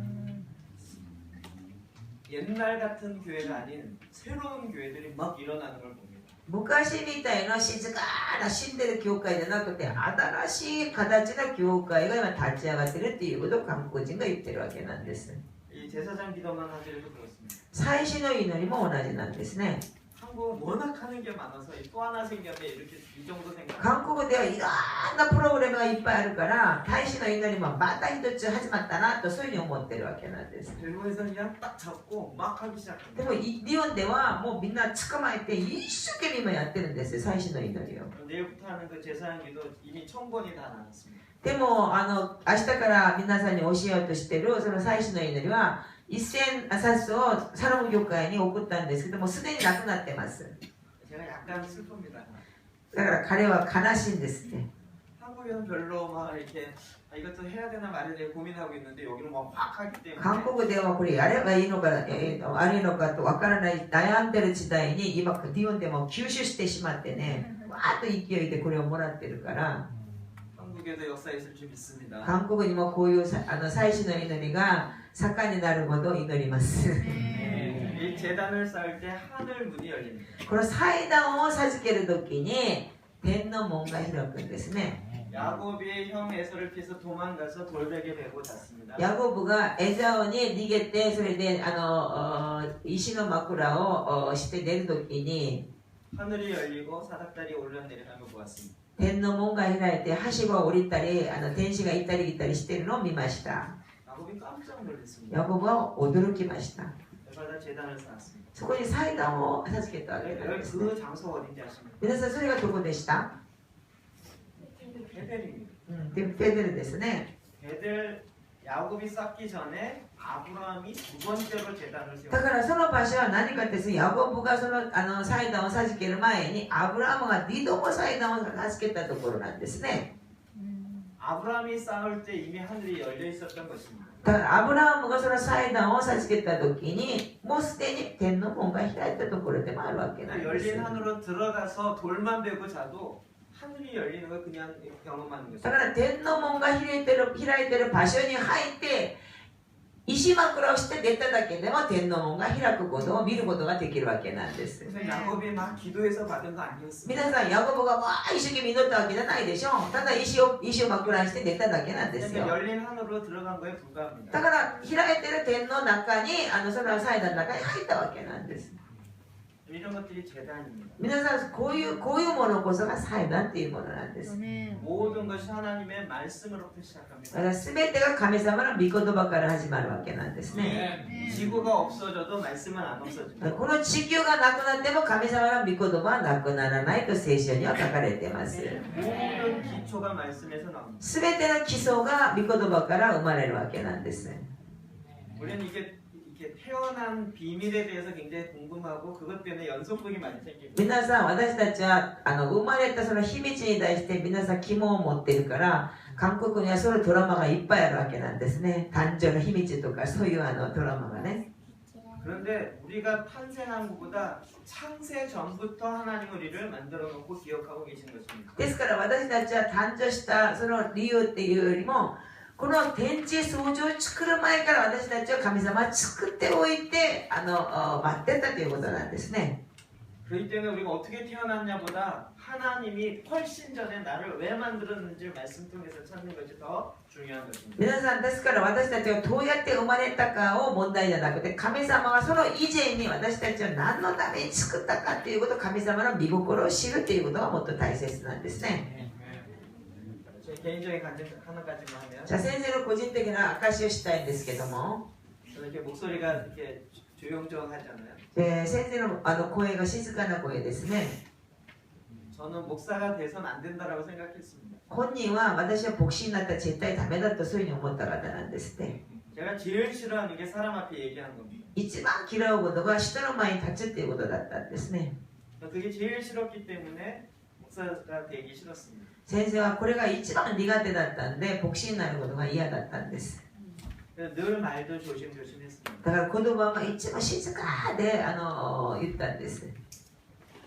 Speaker 1: 옛날 같은 교회가 아닌 새로운 교회들이 막 일어나는 걸 봅니다.
Speaker 2: 昔みたいな静かな死んでる教会じゃなくて新しい形の教会が今立ち上がってるっていうことを韓国人が言ってるわけなんです。
Speaker 1: 이 제사장 기도만 하더라도 그렇습니다.
Speaker 2: 祭祀の祈りも同じなんですね。
Speaker 1: 한국은 워낙 하는 게 많아서 또 하나 생겼네 이렇게 이 정도 생각.
Speaker 2: 韓国ではいろんなプログラムがいっぱいあるから大使の祈りもまた一つ始まったなとそういうふうに思ってるわけなんです。
Speaker 1: 일본에서는 그냥 딱 잡고 막 하기
Speaker 2: で
Speaker 1: 시작합니다.
Speaker 2: も日本ではもうみんな捕まえて一生懸命今やってるんですよ祭祀の祈りを。
Speaker 1: 내일부터 하는 그 제사장 기도 이미 1000권이 다 나왔습니다.
Speaker 2: でも明日から皆さんに教えようとしてるその祭祀の祈りは1000冊をサロモン教会に送ったんですけどもすでになくなってます。
Speaker 1: 제가 약간 슬픕니다.
Speaker 2: だから彼は悲しいんですね。
Speaker 1: 한국에는 별로 막 이렇게 이것도 해야 되나 말아야 되나 고민하고 있는데 여기는 막 확 하기 때문에
Speaker 2: 韓国ではこれやればいいのか悪いのかとわからない悩んでる時代に今日本でも吸収してしまってねわーっと勢いでこれをもらってるから
Speaker 1: 한국에도 역사 있을 줄 믿습니다.
Speaker 2: 韓国にもこういう祭祀の祈りが盛んになることを祈ります。
Speaker 1: 이 제단을 쌓을 때 하늘 문이 열립니다.
Speaker 2: この祭壇を授けるときに天の門が開くんですね。
Speaker 1: 야곱이 형 에서를 피해서 도망가서 돌베개 베고 잤습니다.
Speaker 2: ヤコブがエザオに逃げてそれで石の枕をして寝るときに
Speaker 1: 하늘이 열리고 사닥다리 올라내려가며 보았습니다.
Speaker 2: 天の門が開いてはしごを降りたり天使が行ったり来たりしてるのを見ました。
Speaker 1: 야곱이 깜짝 놀랐습니다.
Speaker 2: ヤコブは驚きました。
Speaker 1: 내가 제단을 쌓았습니다.
Speaker 2: そこに祭壇を授けたわけなん
Speaker 1: 여기
Speaker 2: ですね。
Speaker 1: 그 장소가 어딘지 아십니까?
Speaker 2: 皆さんそれがどこでした？
Speaker 1: 베델입니다.
Speaker 2: ベテルですね。
Speaker 1: 베델 야곱이 쌓기 전에 아브라함이 두 번째로 제단을
Speaker 2: だ
Speaker 1: 세웠습니다.
Speaker 2: からその場所は何かですヤコブがその祭壇を授ける前にアブラハムが2度も祭壇を授けたところなんですね。
Speaker 1: 아브라함이 쌓을 때 이미 하늘이 열려 있었던 것입니다.
Speaker 2: だからアブラハムがその祭壇を授けた時にもうすでに天の門が開いたところでもあるわけなんです。
Speaker 1: 열린 하늘로 들어가서 돌만 베고 자도 하늘이 열리는 걸 그냥 경험하는
Speaker 2: だ
Speaker 1: 것입니다.
Speaker 2: から天の門が開いてる場所に入って石枕をして寝ただけでも天の門が開くことを見ることができるわけなんです。
Speaker 1: 그래서 야곱이 막 기도해서 받은 거 아니었습니다.
Speaker 2: 皆さん、ヤコブが一生懸命祈ったわけじゃないでしょ。ただ石を枕にして寝ただけなんですよ。
Speaker 1: 그러니까 열린 하늘로 들어간 거에 불과합니다.
Speaker 2: だから開いてる天の中にその祭壇の中に入ったわけなんです。
Speaker 1: 이런 것들이 제단입니다.
Speaker 2: 皆さん、こういうものこそが祭壇っていうものなんです。
Speaker 1: 모든 것이 하나님의 말씀으로부터 시작합니다.
Speaker 2: だから全てが神様の御言葉から始まるわけなんですね。
Speaker 1: 지구가 없어져도 말씀은 안 없어집니다.
Speaker 2: この地球がなくなっても神様の御言葉はなくならないと聖書には書かれています。
Speaker 1: 모든 기초가 말씀에서 나옵니다.
Speaker 2: 全ての基礎が御言葉から生まれるわけなんです。
Speaker 1: 우리는 이게 태어난 비밀에 대해서 굉장히 궁금하고 그것 때문에 연속극이 많이 생깁니다.
Speaker 2: 皆さん、私たちは生まれたその秘密に対して皆さん疑問を持っているから、韓国にはそのドラマがいっぱいあるわけなんですね。誕生の秘密とかそういうドラマがね。
Speaker 1: 그런데 우리가 탄생한 것보다 창세 전부터 하나님 우리를 만들어 놓고 기억하고 계신 것입니다.
Speaker 2: ですから私たちは誕生したその理由っていうよりも、この天地創造を作る前から私たちは神様は作っておいて待ってたということなんですね。
Speaker 1: 그렇기 때문에 우리가 어떻게 태어났냐보다 하나님이 훨씬 전에 나를 왜 만들었는지 말씀 통해서 찾는 것이 더 중요한 것입니다.
Speaker 2: 皆さん、ですから私たちがどうやって生まれたかを問題じゃなくて、神様がその以前に私たちを何のために作ったかということ、神様の御心を知るということがもっと大切なんですね。
Speaker 1: 제 개인적인 간증 하나까지만 하면
Speaker 2: じゃあ先生の個人的な証しをしたいんですけども、
Speaker 1: 이렇게 목소리가 이렇게 조용조용하잖아요.
Speaker 2: 先生の声が静かな声ですね。
Speaker 1: 저는 목사가 돼서는 안 된다라고 생각했습니다.
Speaker 2: 本人は私は牧師になったら絶対ダメだとそういうふうに思った方なんですね。
Speaker 1: 제가 제일 싫어하는 게 사람 앞에 얘기하는 겁니다.
Speaker 2: 一番嫌うことが人の前に立つっていうことだったんですね。
Speaker 1: 그게 제일 싫었기 때문에 목사가 되기 싫었습니다.
Speaker 2: 先生はこれが一番苦手だったんで牧師になることが嫌だったんです。
Speaker 1: 늘 말도 조심조심했습니다.
Speaker 2: だから言葉が一番静かで言ったんです。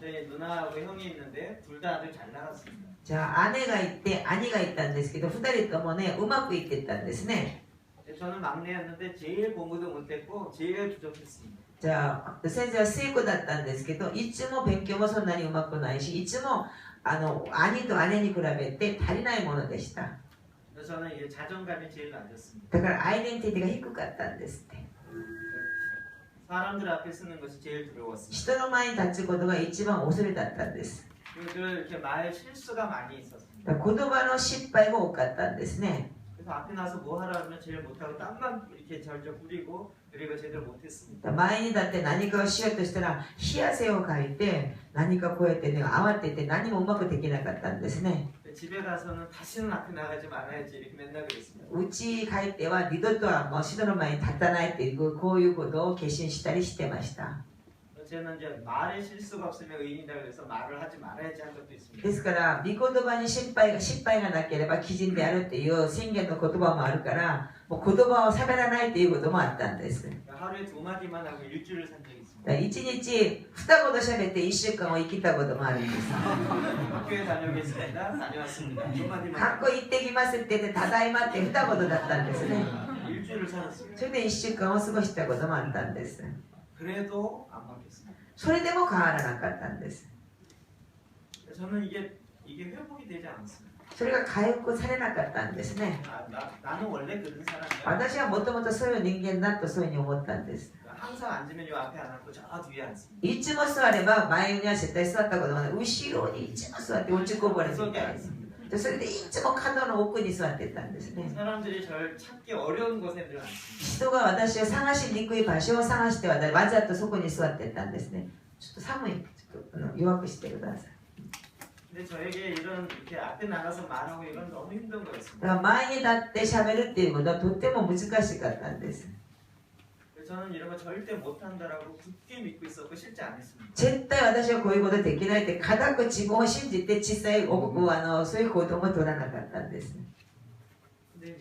Speaker 1: 네, 누나하고 형이 있는데 둘 다 아주 잘 나갔습니다.
Speaker 2: じゃあ姉がいて兄がいたんですけど、2人ともねうまくいってったんですね。
Speaker 1: 저는 막내였는데 제일 공부도 못했고 제일 부족했습니다.
Speaker 2: じゃあ先生は生子だったんですけど、いつも勉強もそんなにうまくないし、いつも兄と姉に比べて足りないものでした。
Speaker 1: 그래서 저는 이게 자존감이 제일 낮았습니다.
Speaker 2: だからアイデンティティが低かったんですって。
Speaker 1: 사람들 앞에 쓰는 것이 제일 두려웠습니다.
Speaker 2: 人の前に立つことが一番恐れだったんです。
Speaker 1: 그리고 늘 이렇게 말 실수가 많이 있었습니다.
Speaker 2: だから言葉の失敗が多かったんですね。
Speaker 1: 그래서 앞에 나서 뭐 하라 하면 제일 못하고 땀만 이렇게 절절 뿌리고 그리고 제대로 못했습니다.
Speaker 2: 前に立って何かをしようとしたら冷や汗をかいて、何かこうやってね慌てて何もうまくできなかったんですね。
Speaker 1: 집에 가서는 다시는 앞에 나가지 말아야지 이렇게 맨날 그랬습니다.
Speaker 2: うち帰っては二度とはもう人の前に立たないっていうこういうことを決心したりしてました。
Speaker 1: 저는 이제 말에 실수가 없으면 의인이다 그래서 말을 하지 말아야지 한 것도 있습니다.
Speaker 2: ですから御言葉に失敗がなければ基準であるっていう宣言の言葉もあるから、もう言葉を喋らないっていうこともあったんです。
Speaker 1: 하루에 2마디만 하고 일주일을 산 적이 있습니다.
Speaker 2: 1日二言喋って1週間を生きたこともあるんです。
Speaker 1: 학교에 다녀오겠습니다. 다녀왔습니다. 2마디만
Speaker 2: 学校行ってきますって言ってただいまって二言だったんですね。
Speaker 1: 일주일을 살았습니다.
Speaker 2: それで1週間を過ごしたこともあったんです。
Speaker 1: 그래도 안 바뀌었습니다.
Speaker 2: それでも変わらなかったんです。
Speaker 1: 저는 이게 회복이 되지 않았습니다.
Speaker 2: それが回復されなかったんですね。
Speaker 1: 나는 원래 그런 사람이야.
Speaker 2: 私はもともとそういう人間だとそういうふうに思ったんです。
Speaker 1: 항상 앉으면 요 앞에 안 앉고 저 뒤에 앉습니다.
Speaker 2: いつも座れば前には絶対座ったことがない。後ろにいつも座って落ちこぼれてい
Speaker 1: 속에
Speaker 2: たんです。
Speaker 1: 앉습니다.
Speaker 2: それでいつも角の奥に座ってたんですね。
Speaker 1: 사람들이 저를 찾기 어려운 곳에 늘 앉습니다.
Speaker 2: 人が私を探しにくい場所を探してわざとそこに座ってたんですね。ちょっと寒い。ちょっと弱くしてください。
Speaker 1: 근데 저에게 이렇게 앞에 나가서 말하고 이건 너무 힘든
Speaker 2: だ
Speaker 1: 거였습니다.
Speaker 2: から前に立って喋るっていうことはとっても難しかったんです。
Speaker 1: 그래서 저는 이런 거 절대 못한다라고 굳게 믿고 있었고 실제 안 했습니다.
Speaker 2: 絶対私はこういうことできないって固く自分を信じて実際そういう行動も取らなかったんです。
Speaker 1: 근데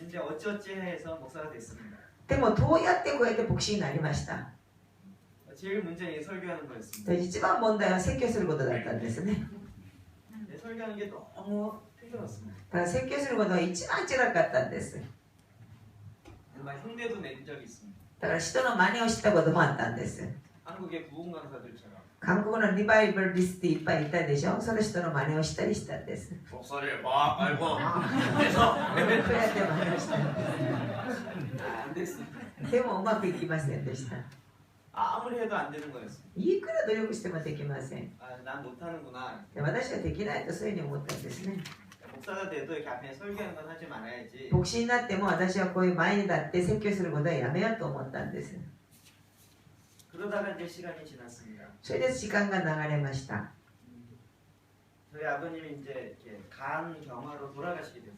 Speaker 1: 이제 어찌어찌 해서 목사가 됐습니다.
Speaker 2: でもどうやってこうやって牧師になりました。
Speaker 1: 제일 문제는 설교하는 거였습니다.
Speaker 2: 一番問題は説教することだったんですね。
Speaker 1: 설교하는 게 너무 힘들었습니다.
Speaker 2: だから説教することが一番辛かったんです。
Speaker 1: 정말 흉내도 낸 적이 있습니다.
Speaker 2: だから人の真似をしたこともあったんです。
Speaker 1: 한국의 부흥 강사들처럼
Speaker 2: 韓国のリバイバルリストいっぱいいたでしょ。その人の真似をしたりしたんです。
Speaker 1: 목소리를 막 알고 해서
Speaker 2: そうやって真似をしたんで
Speaker 1: 안 됐습니다.
Speaker 2: す。でもうまくいきませんでした。
Speaker 1: 아무리 해도 안 되는 거였습니다.
Speaker 2: いくら努力してもできません。
Speaker 1: 아, 난 못하는구나.
Speaker 2: で私はできないとそういうふうに思ったんですね。
Speaker 1: 목사가 돼도 이렇게 앞에 설교하는 건 하지 말아야지.
Speaker 2: 牧師になっても私はこういう前に立って説教することはやめようと思ったんです。
Speaker 1: 그러다가 이제 시간이 지났습니다.
Speaker 2: それで時間が流れました。
Speaker 1: 저희 아버님이 이제 이렇게 간 경화로 돌아가시게 됐어요.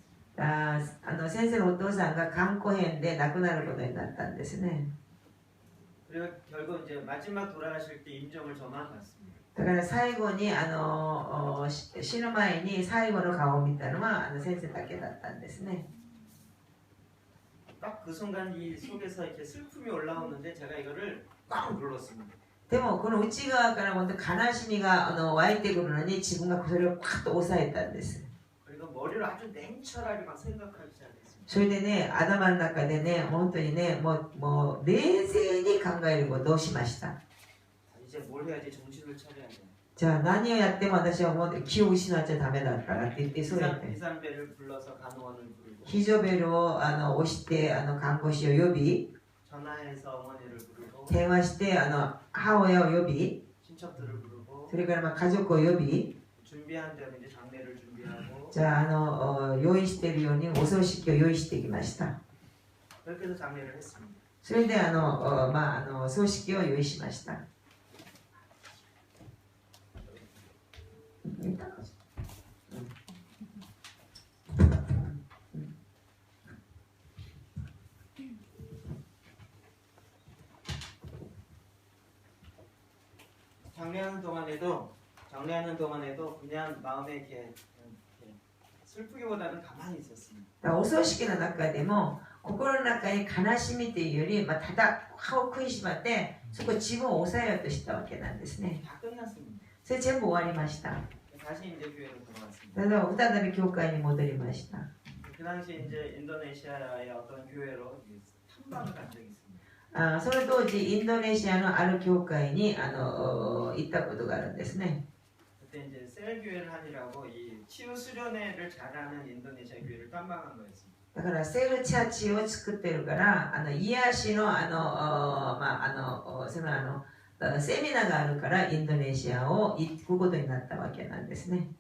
Speaker 2: 先生のお父さんが肝硬変で亡くなることになったんですね。
Speaker 1: 그리고 결국 이제 마지막 돌아가실 때 임종을 저만 봤습니다.
Speaker 2: だから最後に死ぬ前に最後の顔を見たのは先生だけだったんですね。
Speaker 1: 딱 그 순간 이 속에서 이렇게 슬픔이 올라오는데 제가 이거를 꽉 눌렀습니다.
Speaker 2: でもこの内側から本当悲しみが湧いてくるのに自分がそれをパッと抑えたんです。
Speaker 1: 그리고 머리를 아주 냉철하게 막 생각하기 시작했습니다.
Speaker 2: それでね、頭の中でね、本当にね、もう冷静に考えることをしました。
Speaker 1: 이제 뭘 해야지 정신을 차려야 돼.
Speaker 2: じゃあ何をやっても私はもう気を失っちゃダメだからって言って、そうやって
Speaker 1: 이상배를 불러서 간호원을 부르고
Speaker 2: 非常ベルを押して看護師を呼び、
Speaker 1: 전화해서 어머니를 부르고
Speaker 2: 電話して母親を呼び、
Speaker 1: 친척들을 부르고
Speaker 2: それから家族を呼び、
Speaker 1: 준비한 대로 이제 장례를 준비하고
Speaker 2: じゃあ用意しているようにお葬式を用意してきました。
Speaker 1: 그렇게 해서 장례를 했습니다.
Speaker 2: それで葬式を用意しました。
Speaker 1: 장례하는 동안에도 그냥 마음에 이렇게 슬프기보다는 가만히 있었습니다.
Speaker 2: お葬式の中でも心の中に悲しみというより、ただ歯を食いしばってそこ自分を抑えようとしたわけなんですね。
Speaker 1: 다 끝났습니다.
Speaker 2: それ全部終わりました。
Speaker 1: 다시 이제 교회로 돌아왔습니다.
Speaker 2: ただ再び教会に戻りました。
Speaker 1: 그 당시 이제 인도네시아의 어떤 교회로 탐방을 간 적이 있습니다.
Speaker 2: その当時インドネシアのある教会に行ったことがあるんですね。
Speaker 1: 그때 이제 셀 교회를 하느라고 이 치유 수련회를 잘하는 인도네시아 교회를 탐방한 거였습니다.
Speaker 2: だからセールチャーチを作ってるから癒しのセミナーがあるからインドネシアを行くことになったわけなんですね。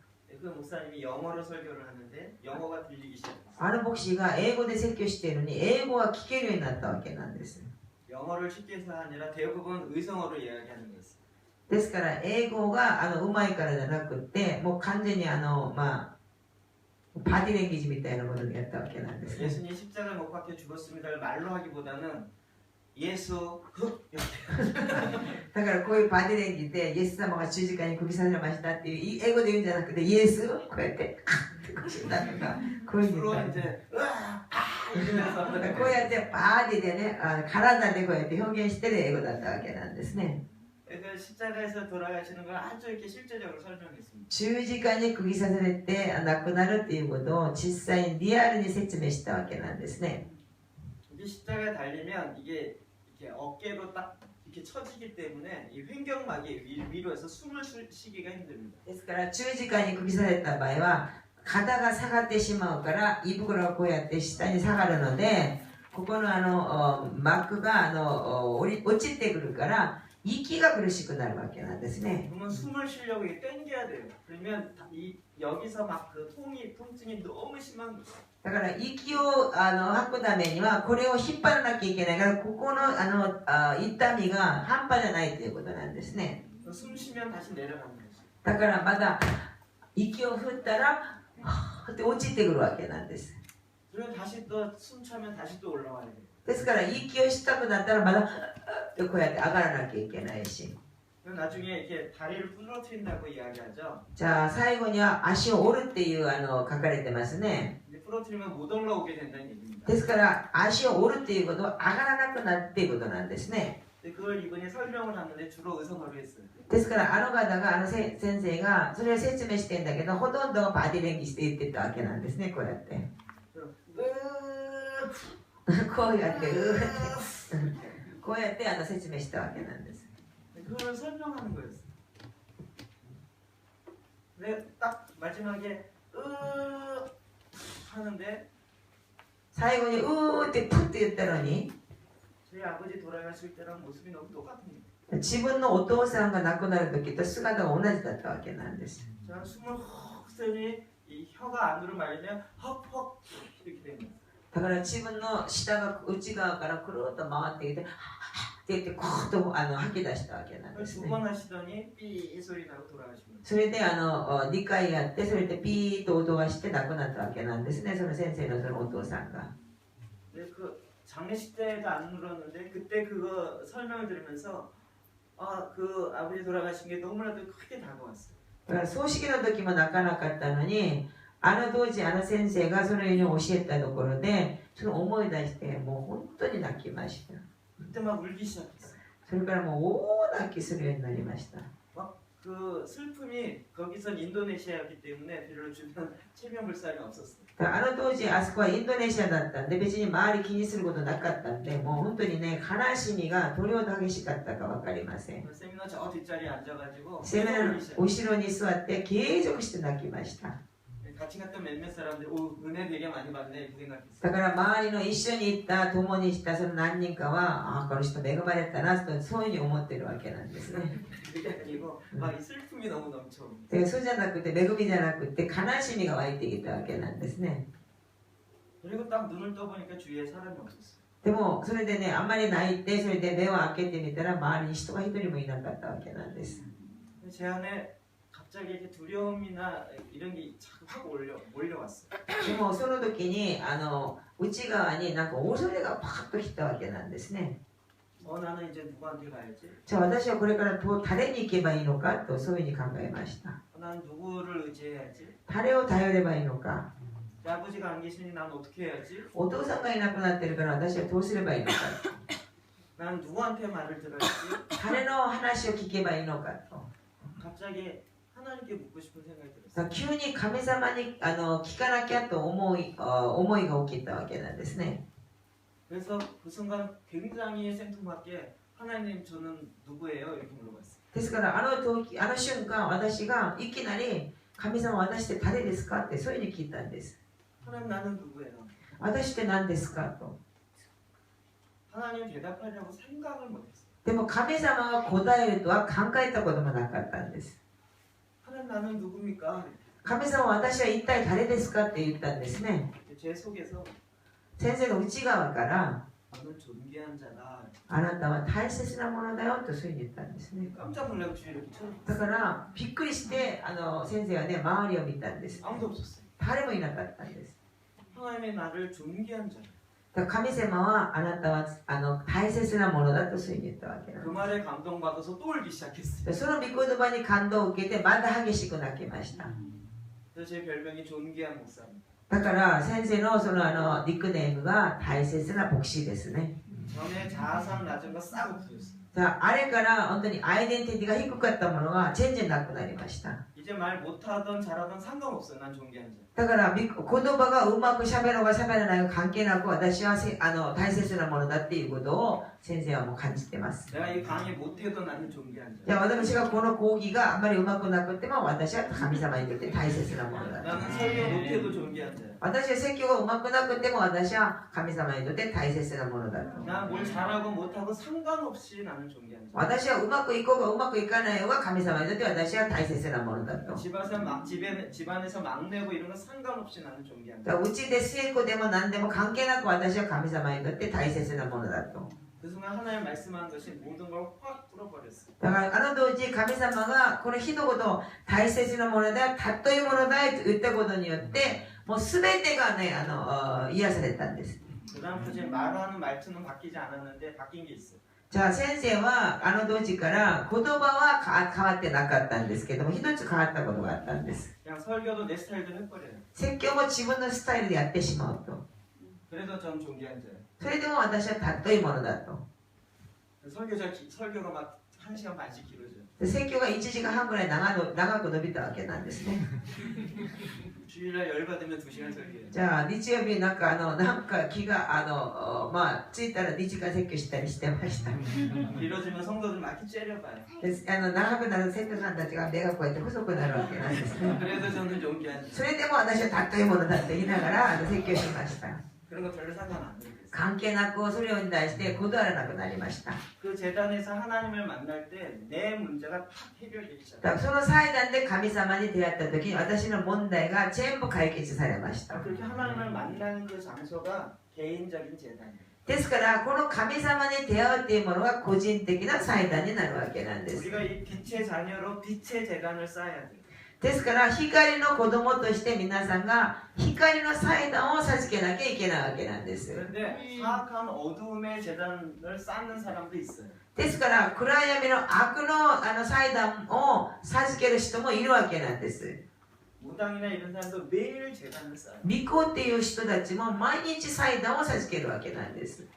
Speaker 1: 그 목사님이 영어로 설교를 하는데 영어가 들리기 시작했어요.
Speaker 2: ある牧師が英語で説教しているのに英語が聞けるようになったわけなんです。
Speaker 1: 영어를 쉽게 해서 아니라 대부분 의성어로 이야기하는 거였어요.
Speaker 2: ですから英語がうまいからじゃなくってもう完全にパーティーレンゲージみたいなものにやったわけなんですね。
Speaker 1: 예수님 십자가에 못 박혀 죽었습니다를 말로 하기보다는 예수 흑 이렇게
Speaker 2: だからこういうパーティーレンゲージでイエス様が十字架に釘されましたっていう英語で言うんじゃなくてイエスこうやって死んだとかこういうふう
Speaker 1: 주로
Speaker 2: に
Speaker 1: 이제 으아 이러면서
Speaker 2: こうやってパーティーでね体でこうやって表現してる英語だったわけなんですね。
Speaker 1: 그 십자가에서 돌아가시는 걸 아주 이렇게 실제적으로 설명했습니다.
Speaker 2: 十字架に釘刺されて亡くなるっていうことを実際にリアルに説明したわけなんですね。
Speaker 1: 이게 십자가에 달리면 이게 이렇게 어깨로 딱 이렇게 쳐지기 때문에 이 횡격막이 위로에서 숨을 쉬기가 힘듭니다.
Speaker 2: ですから十字架に釘刺された場合は肩が下がってしまうから胃袋がこうやって下に下がるのでここの膜が落ちてくるから息が苦しくなるわけなんですね。
Speaker 1: 그러면 숨을 쉬려고 이게 당겨야 돼요. 그러면 여기서 막 그 통증이 너무 심한 거죠.
Speaker 2: だから息を吐くためにはこれを引っ張らなきゃいけないからここの痛みが半端じゃないということなんですね。
Speaker 1: 숨 쉬면 다시 내려가는 거죠.
Speaker 2: だからまだ息を振ったらって落ちてくるわけなんです。
Speaker 1: 그러면 다시 또 숨 차면 다시 또 올라와야 돼요.
Speaker 2: ですから息をしたくなったらまだってこうやって上がらなきゃいけないし
Speaker 1: 나중에 이렇게 다리를 부러뜨린다고 이야기하죠.
Speaker 2: じゃあ最後には足を折るっていう書かれてますね。
Speaker 1: 근데 부러뜨리면 못 올라오게 된다는 얘기입니다.
Speaker 2: ですから足を折るっていうことは上がらなくなるっていうことなんですね。
Speaker 1: 근데 그걸 이분이 설명을 하는데 주로 의성어로 했어요.
Speaker 2: ですから方が先生がそれを説明してんだけどほとんどバディレンギして言ってたわけなんですね。こうやってこうやってこうやって説明したわけなんです。
Speaker 1: 그걸 설명하는 거였어. 근데 딱 마지막에 하는데
Speaker 2: 最後にうーってプッて言ったのに
Speaker 1: 저희 아버지 돌아가실 때랑 모습이 너무 똑같은
Speaker 2: 自分のお父さんが亡くなる時と姿が同じだったわけなんです。
Speaker 1: 거예요. 숨을 헉 쓰니 이 혀가 안으로 말리면 헉헉 이렇게 되는 거예요.
Speaker 2: だから自分の舌が内側からくるっと回ってきてはっって言ってコーッと吐き出したわけなんですね。
Speaker 1: 두 번 하시더니 삐 소리 나고 돌아가십니다.
Speaker 2: それで2回やってそれでピーッと音がして亡くなったわけなんですね。その先生のそのお父さんが。
Speaker 1: 근데 그 장례식 때가 안 울었는데 그때 그거 설명을 들으면서 그 아버지 돌아가신 게 너무나도 크게 다가왔어요.
Speaker 2: だから葬式の時も泣かなかったのに当時先生がそのように教えたところでその思い出してもう本当に泣きました。
Speaker 1: 그때 막 울기 시작했어요.
Speaker 2: それからもう大泣きするようになりました。
Speaker 1: 그 슬픔이 거기선 인도네시아였기 때문에 별로 주변 체면불상이 없었어요.
Speaker 2: 当時あそこはインドネシアだったんで別に周り気にすることなかったんでもう本当にね悲しみがどれほど激しかったか分かりません。
Speaker 1: 세미나 저 뒷자리에 앉아가지고
Speaker 2: セミナーの後ろに座って継続して泣きました。
Speaker 1: 같이 갔던 몇몇 사람들이 은혜 되게 많이 받네 이렇게 생각했어요.
Speaker 2: だから周りの一緒に行った共にしたその何人かはこの人恵まれたなとそういうふうに思ってるわけなんですね。
Speaker 1: 그게 아니고 막 이 슬픔이 너무 넘쳐.
Speaker 2: でそうじゃなくて恵みじゃなくて悲しみが湧いてきたわけなんですね。
Speaker 1: 그리고 딱 눈을 떠보니까 주위에 사람이 없었어요.
Speaker 2: でもそれでねあんまり泣いてそれで目を開けてみたら周りに人が一人もいなかったわけなんです。
Speaker 1: 제 안에 갑자기 이렇게 두려움이나 이런 게 확 몰려왔어요.
Speaker 2: でもその時に内側になんか恐れがパッときたわけなんですね。
Speaker 1: 나는 이제 누구한테 가야지?
Speaker 2: じゃあ私はこれから誰に行けばいいのかとそういうふうに考えました。
Speaker 1: 난 누구를 의지해야지?
Speaker 2: 誰を頼ればいいのか。
Speaker 1: 아버지가 안 계시니 난 어떻게 해야지?
Speaker 2: お父さんがいなくなってるから私はどうすればいいのか。
Speaker 1: 난 누구한테 말을 들어야지?
Speaker 2: 誰の話を聞けばいいのかと。
Speaker 1: 갑자기 하나님께 묻고 싶은 생각이 들었어요.
Speaker 2: 急に神様に聞かなきゃと思いが起きたわけなんですね。
Speaker 1: 그래서 그 순간 굉장히 생뚱맞게 하나님 저는 누구예요? 이렇게 물어봤어요.
Speaker 2: ですからあの瞬間私がいきなり神様私って誰ですかってそういうふうに聞いたんです。
Speaker 1: 하나님 나는 누구예요?
Speaker 2: 私って何ですかと。
Speaker 1: 하나님 대답하려고 생각을 못했어요.
Speaker 2: でも神様が答えるとは考えたこともなかったんです。
Speaker 1: 하나님 나는 누굽니까?
Speaker 2: 神様私は一体誰ですかって言ったんですね。
Speaker 1: 제 속에서
Speaker 2: 先生の内側から
Speaker 1: 너는 존귀한 자다.
Speaker 2: あなたは大切なものだよとそういうふうに言ったんですね。
Speaker 1: 깜짝 놀라고 주위에 이렇게 쳐다봤어요.
Speaker 2: だからびっくりして先生はね周りを見たんです。
Speaker 1: 아무도 없었어요.
Speaker 2: 誰もいなかったんです。
Speaker 1: 하나님의 나를 존귀한 자다.
Speaker 2: だから神様はあなたは大切なものだとそういうふうに言ったわけなん
Speaker 1: 그
Speaker 2: で
Speaker 1: 말에 감동받아서 또 울기 시작했어요.
Speaker 2: す。その御言葉に感動を受けてまた激しく泣きました。
Speaker 1: 그래서 제 별명이 존귀한 목사입니다.
Speaker 2: だから先生のそのニックネームが大切な牧師ですね。
Speaker 1: 전에 자아상 낮은 거 싸고 부렸어요.
Speaker 2: あれから本当にアイデンティティが低かったものが全然なくなりました。
Speaker 1: 이제 말 못하던 잘하던 상관없어요. 난 존귀한 자.
Speaker 2: だから言葉がうまく喋ろうが喋らないが関係なく私は大切なものだっていうことを先生はもう感じてます。
Speaker 1: 내가 이 강의 못해도 나는 존귀한
Speaker 2: じゃ
Speaker 1: 자.
Speaker 2: あ私がこの講義があんまりうまくなくても私は神様にとって大切なものだ。
Speaker 1: 나는 설교 못해도 존귀한 자.
Speaker 2: 私は説教がうまくなくても私は神様にとって大切なものだと。
Speaker 1: 난 뭘 잘하고 못하고 상관없이 나는 존귀한 자.
Speaker 2: 私はうまくいこうがうまくいかないようが神様にとって私は大切なものだと。
Speaker 1: 집안에서 막내고 이런 건 상관없이 나는 존귀한
Speaker 2: だ
Speaker 1: 자.
Speaker 2: からうちで末っ子でも何でも関係なく私は神様にとって大切なものだと。
Speaker 1: 그 순간 하나님 말씀한 것이 모든 걸 확 풀어버렸어요.
Speaker 2: だから当時神様がこの一言大切なものだよ、尊いものだよと言ったことによってもう全てがね癒されたんです。
Speaker 1: 그다음부터 말하는 말투는 바뀌지 않았는데 바뀐 게 있어요.
Speaker 2: じゃあ先生は当時から言葉は変わってなかったんですけども一つ変わったことがあったんです。
Speaker 1: 그냥 설교도 내 스타일대로 해버려요.
Speaker 2: 説教も自分のスタイルでやってしまうと。
Speaker 1: 그래도 전 존귀한 자예요.
Speaker 2: それでも私は尊いものだと。
Speaker 1: 설교가 막 1시간 반씩 길어져요.
Speaker 2: 説教が1時間半ぐらい長く伸びたわけなんですね。
Speaker 1: 주일날 열받으면 2시간 설교해요.
Speaker 2: じゃあ日曜日なんか気がついたら2時間説教したりしてました。
Speaker 1: 길어지면 성도들 막 째려봐요.
Speaker 2: で長くなる生徒さんたちが目がこうやって細くなるわけなんですね。
Speaker 1: 그래도 저는 용기하지.
Speaker 2: それでも私はたっというものだって言いながら説教しました。
Speaker 1: 그런 거 별로 상관 안 들겠어요.
Speaker 2: 関係なくそれに対して断らなくなりました。
Speaker 1: 그 재단에서 하나님을 만날 때 내 문제가 탁 해결되기
Speaker 2: だか
Speaker 1: 시작해요.
Speaker 2: らその祭壇で神様に出会った時に私の問題が全部解決されました。
Speaker 1: 그렇게 하나님을 만나는 그 장소가 개인적인 재단이에요.
Speaker 2: ですからこの神様に出会うっていうものが個人的な祭壇になるわけなんです。
Speaker 1: 우리가 이 빛의 자녀로 빛의 재단을 쌓아야 돼요.
Speaker 2: ですから光の子供として皆さんが光の祭壇を授けなきゃいけないわけなんです。
Speaker 1: 그런데 사악한 어두움의 재단을 쌓는 사람도 있어요.
Speaker 2: ですから暗闇の悪の祭壇を授ける人もいるわけなんです。
Speaker 1: 무당이나 이런 사람도 매일 재단을 쌓아요.
Speaker 2: 巫女っていう人たちも毎日祭壇を授けるわけなんです。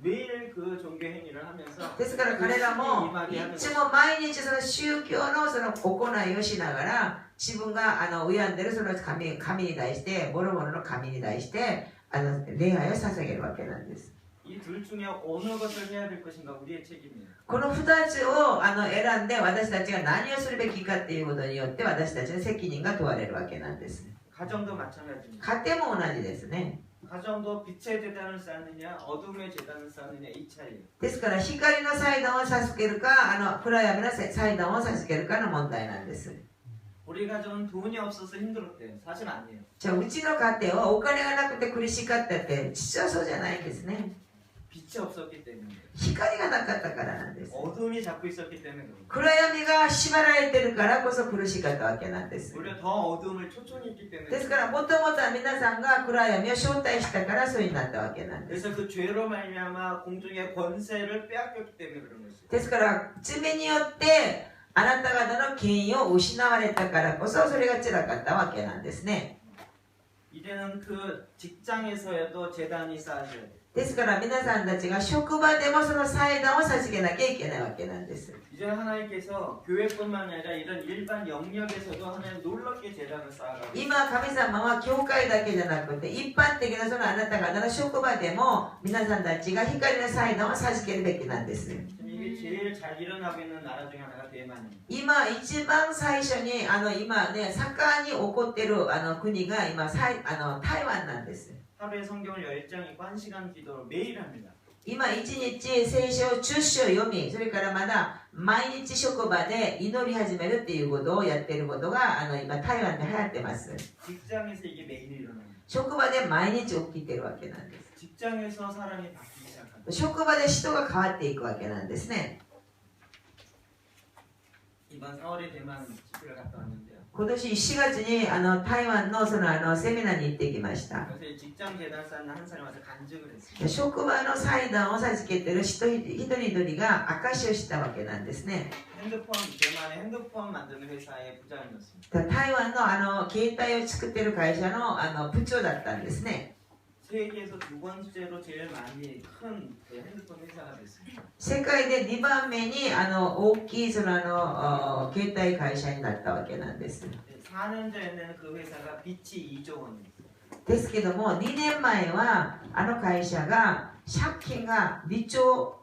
Speaker 1: 매일 그 종교 행위를 하면서
Speaker 2: ですから彼らも
Speaker 1: 임하게
Speaker 2: い
Speaker 1: 하면서
Speaker 2: つも毎日その宗教のその行いをしながら自分が拝んでるその神に対して諸々の神に対して礼拝を捧げるわけなんです。
Speaker 1: 이 둘 중에 어느 것을 해야 될 것인가 우리의 책임이에요.
Speaker 2: この2つを選んで私たちが何をするべきかっていうことによって私たちの責任が問われるわけなんです。
Speaker 1: 가정도 마찬가지입니다.
Speaker 2: 家庭も同じですね。
Speaker 1: 가정도 빛의 재단을 쌓느냐 어둠의 재단을 쌓느냐 이 차이예요.
Speaker 2: ですから光の祭壇を授けるか暗闇の祭壇を授けるかの問題なんです。
Speaker 1: 우리 가정은 돈이 없어서 힘들었대요. 사실 아니에요.
Speaker 2: じゃあうちの家庭はお金がなくて苦しかったって実はそうじゃないんですね。
Speaker 1: 빛이 없었기 때문에
Speaker 2: 光がなかったからなんです。
Speaker 1: 어둠이 잡고 있었기 때문에 그런 거예요.
Speaker 2: 暗闇が縛られてるからこそ苦しかったわけなんです。
Speaker 1: 오히려 더 어둠을 초청했기 때문에
Speaker 2: ですからもともとは皆さんが暗闇を招待したからそうになったわけなんです。
Speaker 1: 그래서 그 죄로 말미암아 공중의 권세를 빼앗겼기 때문에 그런 것이에요.
Speaker 2: ですから罪によってあなた方の権威を失われたからこそそれが辛かったわけなんですね。
Speaker 1: 이제는 그 직장에서도 재단이 쌓아져야 돼요.
Speaker 2: ですから皆さんたちが職場でもその祭壇を授けなきゃいけないわけなんです。
Speaker 1: 이제 하나님께서 교회뿐만 아니라 이런 일반 영역에서도 하나님 놀랍게 재단을 쌓아가고
Speaker 2: 今神様は教会だけじゃなくて一般的なそのあなた方の職場でも皆さんたちが光の祭壇を授けるべきなんです。
Speaker 1: 지금 이게 제일 잘 일어나고 있는 나라 중에 하나가 대만입니다.
Speaker 2: 今一番最初に今ね盛んに起こってる国が今台湾なんです。
Speaker 1: 하루에 성경을 10장 읽고 1시간 기도를 매일 합니다.
Speaker 2: 今一日聖書10章読みそれからまだ毎日職場で祈り始めるっていうことをやってることが今台湾で流行ってます。
Speaker 1: 직장에서 이게 매일 일어납니다.
Speaker 2: 職場で毎日起きてるわけなんです。
Speaker 1: 직장에서 사람이 바뀌기 시작합니다.
Speaker 2: 職場で人が変わっていくわけなんですね。
Speaker 1: 이번 4월에 대만 집회를 갔다 왔는데요.
Speaker 2: 今年4月に台湾のそのセミナーに行ってきました。
Speaker 1: 그래서 이 직장 재단 쌓는 한 사람이 와서 간증을 했어요.
Speaker 2: 職場の祭壇を授けてる一人一人が証しをしたわけなんですね。
Speaker 1: 대만의 핸드폰 만드는 회사의 부장이었습니다.
Speaker 2: 台湾の携帯を作ってる会社の部長だったんですね。
Speaker 1: 세계에서 두 번째로 제일 많이 큰 그 핸드폰 회사가 됐습니다.
Speaker 2: 世界で2番目に大きいその携帯会社になったわけなんです。
Speaker 1: 4년 전에는 그 회사가 빚이 2조 원이었어요.
Speaker 2: ですけども2年前は会社が借金が2兆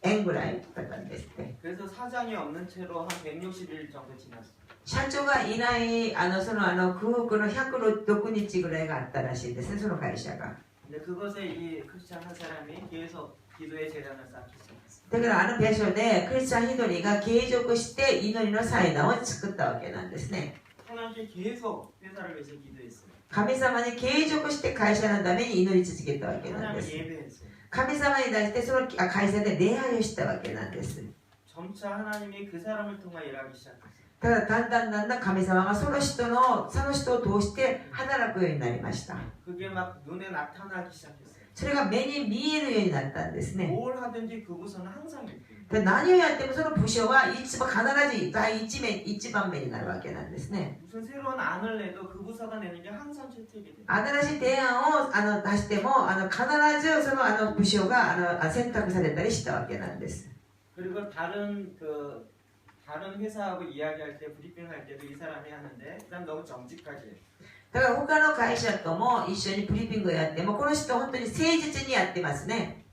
Speaker 2: 円ぐらいだったんですって。
Speaker 1: 그래서 사장이 없는 채로 한 160일 정도 지났어요.
Speaker 2: 社長がいないその空腹の106日ぐらいがあったらしいですね、その会社が。
Speaker 1: 근데 그것에 이 크리스찬 한 사람이 계속 기도의 재단을 쌓기 시작했어요.
Speaker 2: だから場所でクリスチャン一人が継続して祈りの祭壇を作ったわけなんですね。
Speaker 1: 하나님께 계속 회사를 위해서 기도했어요.
Speaker 2: 神様に継続して会社のために祈り続けたわけなんで
Speaker 1: 하나님을
Speaker 2: す。
Speaker 1: 예배했어요.
Speaker 2: 神様に対してその会社で礼拝をしたわけなんです。
Speaker 1: 점차 하나님이 그 사람을 통해 일하기 시작했어요.
Speaker 2: ただだんだん神様がその人を通して働くようになりました。
Speaker 1: 그게 막 눈에 나타나기 시작했어요.
Speaker 2: それが目に見えるようになったんですね。
Speaker 1: 뭘 하든지 그 부서는 항상 있대요.
Speaker 2: で何をやってもその部署はいつも必ず第一番目になるわけなんですね。
Speaker 1: 무슨 새로운 안을 내도 그 부서가 내는 게 항상 채택이 돼요.
Speaker 2: 新しい提案を出しても必ずその部署が選択されたりしたわけなんです。
Speaker 1: 그리고 다른 그 다른 회사하고 이야기할 때 브리핑 할 때도 이 사람이 하는데 그 사람 너무 정직하게 해요.
Speaker 2: だから他の会社とも一緒にブリーフィングをやってもこの人本当に誠実にやってますね。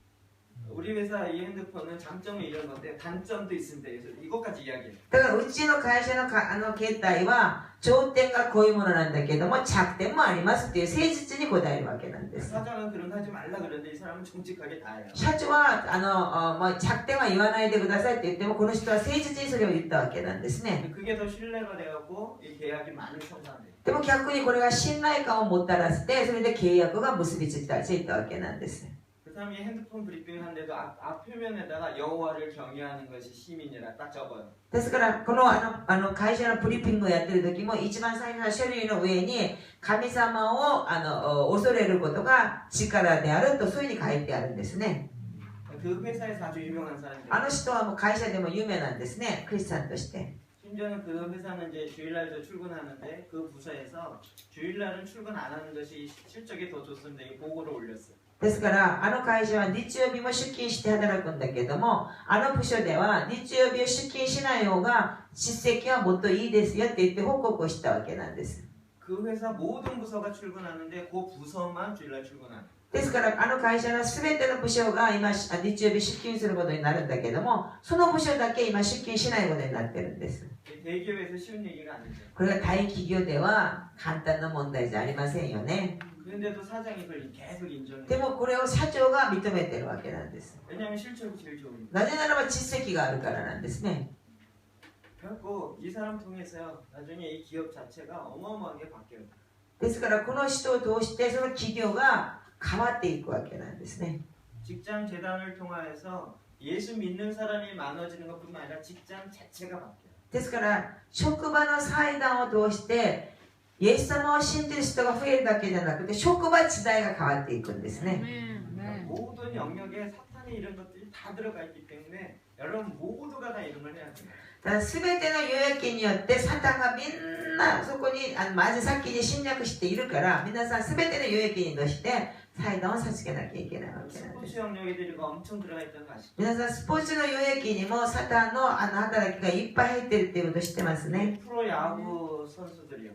Speaker 1: 우리 회사 이 핸드폰은 장점은 이런 건데 단점도 있습니다. 그래서 이것까지 이야기해요.
Speaker 2: だからうちの会社の携帯は長点がこういうものなんだけども着点もありますっていう誠実に答えるわけなんです。
Speaker 1: 사장은 그런 거 하지 말라 그러는데 이 사람은 정직하게 다 해요.
Speaker 2: 社長は着点は言わないでくださいって言ってもこの人は誠実にそれを言ったわけなんですね。
Speaker 1: 그게 더 신뢰가 돼갖고 이 계약이 많이 성사돼요.
Speaker 2: でも逆にこれが信頼感をもたらしてそれで契約が結びついたわけなんです。
Speaker 1: 그 사람이 핸드폰 브리핑 한데도 앞 표면에다가 여호와를 경외하는 것이 시민이라 딱 적어요.
Speaker 2: ですからこの会社のブリーフィングをやってる時も一番最初の書類の上に神様を恐れることが力であるとそういうふうに書いてあるんですね。
Speaker 1: 그 회사에서 아주 유명한 사람이에요.
Speaker 2: あの人はもう会社でも有名なんですね。クリスチャンとして。
Speaker 1: 심지어는 그 회사는 이제 주일날도 출근하는데 그 부서에서 주일날은 출근 안 하는 것이 실적이 더 좋습니다. 이 보고를 올렸어요.
Speaker 2: ですからあの会社は日曜日も出勤して働くんだけどもあの部署では日曜日を出勤しない方が実績はもっといいですよって言って報告をしたわけなんです。
Speaker 1: 그 회사 모든 부서가 출근하는데 그 부서만 주일날 출근하는.
Speaker 2: ですからあの会社の全ての部署が今日曜日出勤することになるんだけどもその部署だけ今出勤しないことになってるんです。
Speaker 1: 대기업에서 쉬운 얘기가 아니죠.
Speaker 2: これが大企業では簡単な問題じゃありませんよね。
Speaker 1: 그런데도 사장이 그걸 계속 인정해요.
Speaker 2: でもこれを社長が認めてるわけなんです。
Speaker 1: 왜냐하면 실적이 제일 좋으니까.
Speaker 2: なぜならば実績があるからなんですね。
Speaker 1: 그래갖고 이 사람 통해서요. 나중에 이 기업 자체가 어마어마하게 바뀌어요.
Speaker 2: ですからこの人を通してその企業が変わっていくわけなんですね。
Speaker 1: 직장 재단을 통해서 예수 믿는 사람이 많아지는 것뿐만 아니라 직장 자체가 바뀌어요.
Speaker 2: ですから職場の祭壇を通してイエス様を信じる人が増えるだけじゃなくて職場時代が変わっていくんですね。
Speaker 1: 모든 영역에 사탄의 이런 것들이 다 들어가 있기 때문에 여러분 모두가 다 이런 걸 해야 돼요.
Speaker 2: だから全ての予約によってサタンがみんなそこにまず先に侵略しているから皆さん全ての予約人として祭壇を授けなきゃいけないわけなんです。
Speaker 1: 스포츠 영역에들이 엄청 들어가 있다는 거 아시죠?
Speaker 2: 皆さんスポーツの予約にもサタンの働きがいっぱい入ってるっていうこと知ってますね。
Speaker 1: 프로야구 선수들이요.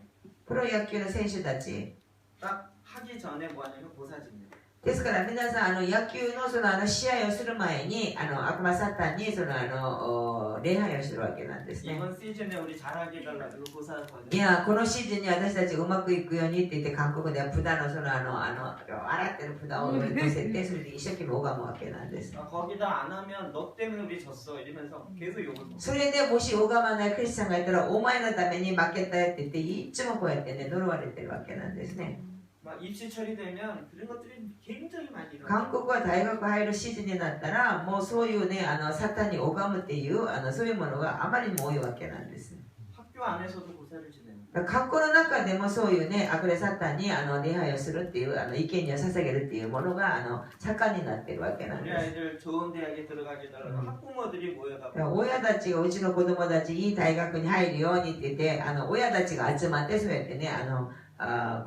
Speaker 2: プロ野球の選手たち
Speaker 1: 딱 하기 전에 뭐 하냐면 보사집니다.
Speaker 2: ですから皆さん野球の試合をする前に悪魔サタンに礼拝をするわけなんですね。
Speaker 1: 이번 시즌에 우리 잘하게 해달라고 보사하거든요.
Speaker 2: いやこのシーズンに私たちがうまくいくようにって言って韓国では札の洗ってる札を乗せてそれで一生懸命拝むわけなんです。
Speaker 1: 거기다 안 하면 너 때문에 우리 졌어 이러면서 계속 욕을 먹어요.
Speaker 2: それでもし拝まないクリスチャンがいたらお前のために負けたよって言っていつもこうやってね呪われてるわけなんですね。
Speaker 1: 막 입시 처리되면 그런 것들이 굉장히 많이 일어나요.
Speaker 2: 韓国は大学入るシーズンになったらもうそういうねサタンに拝むっていうそういうものがあまりにも多いわけなんです。
Speaker 1: 학교 안에서도 보사를 지내요.
Speaker 2: 学校の中でもそういうね悪霊サタンに礼拝をするっていう生贄を捧げるっていうものが盛んになってるわけなん
Speaker 1: 우리
Speaker 2: です。
Speaker 1: 아이들 좋은 대학에 들어가게 해달라고 학부모들이 모여가지고
Speaker 2: 親たちがうちの子供たちいい大学に入るようにって言って親たちが集まってそうやってね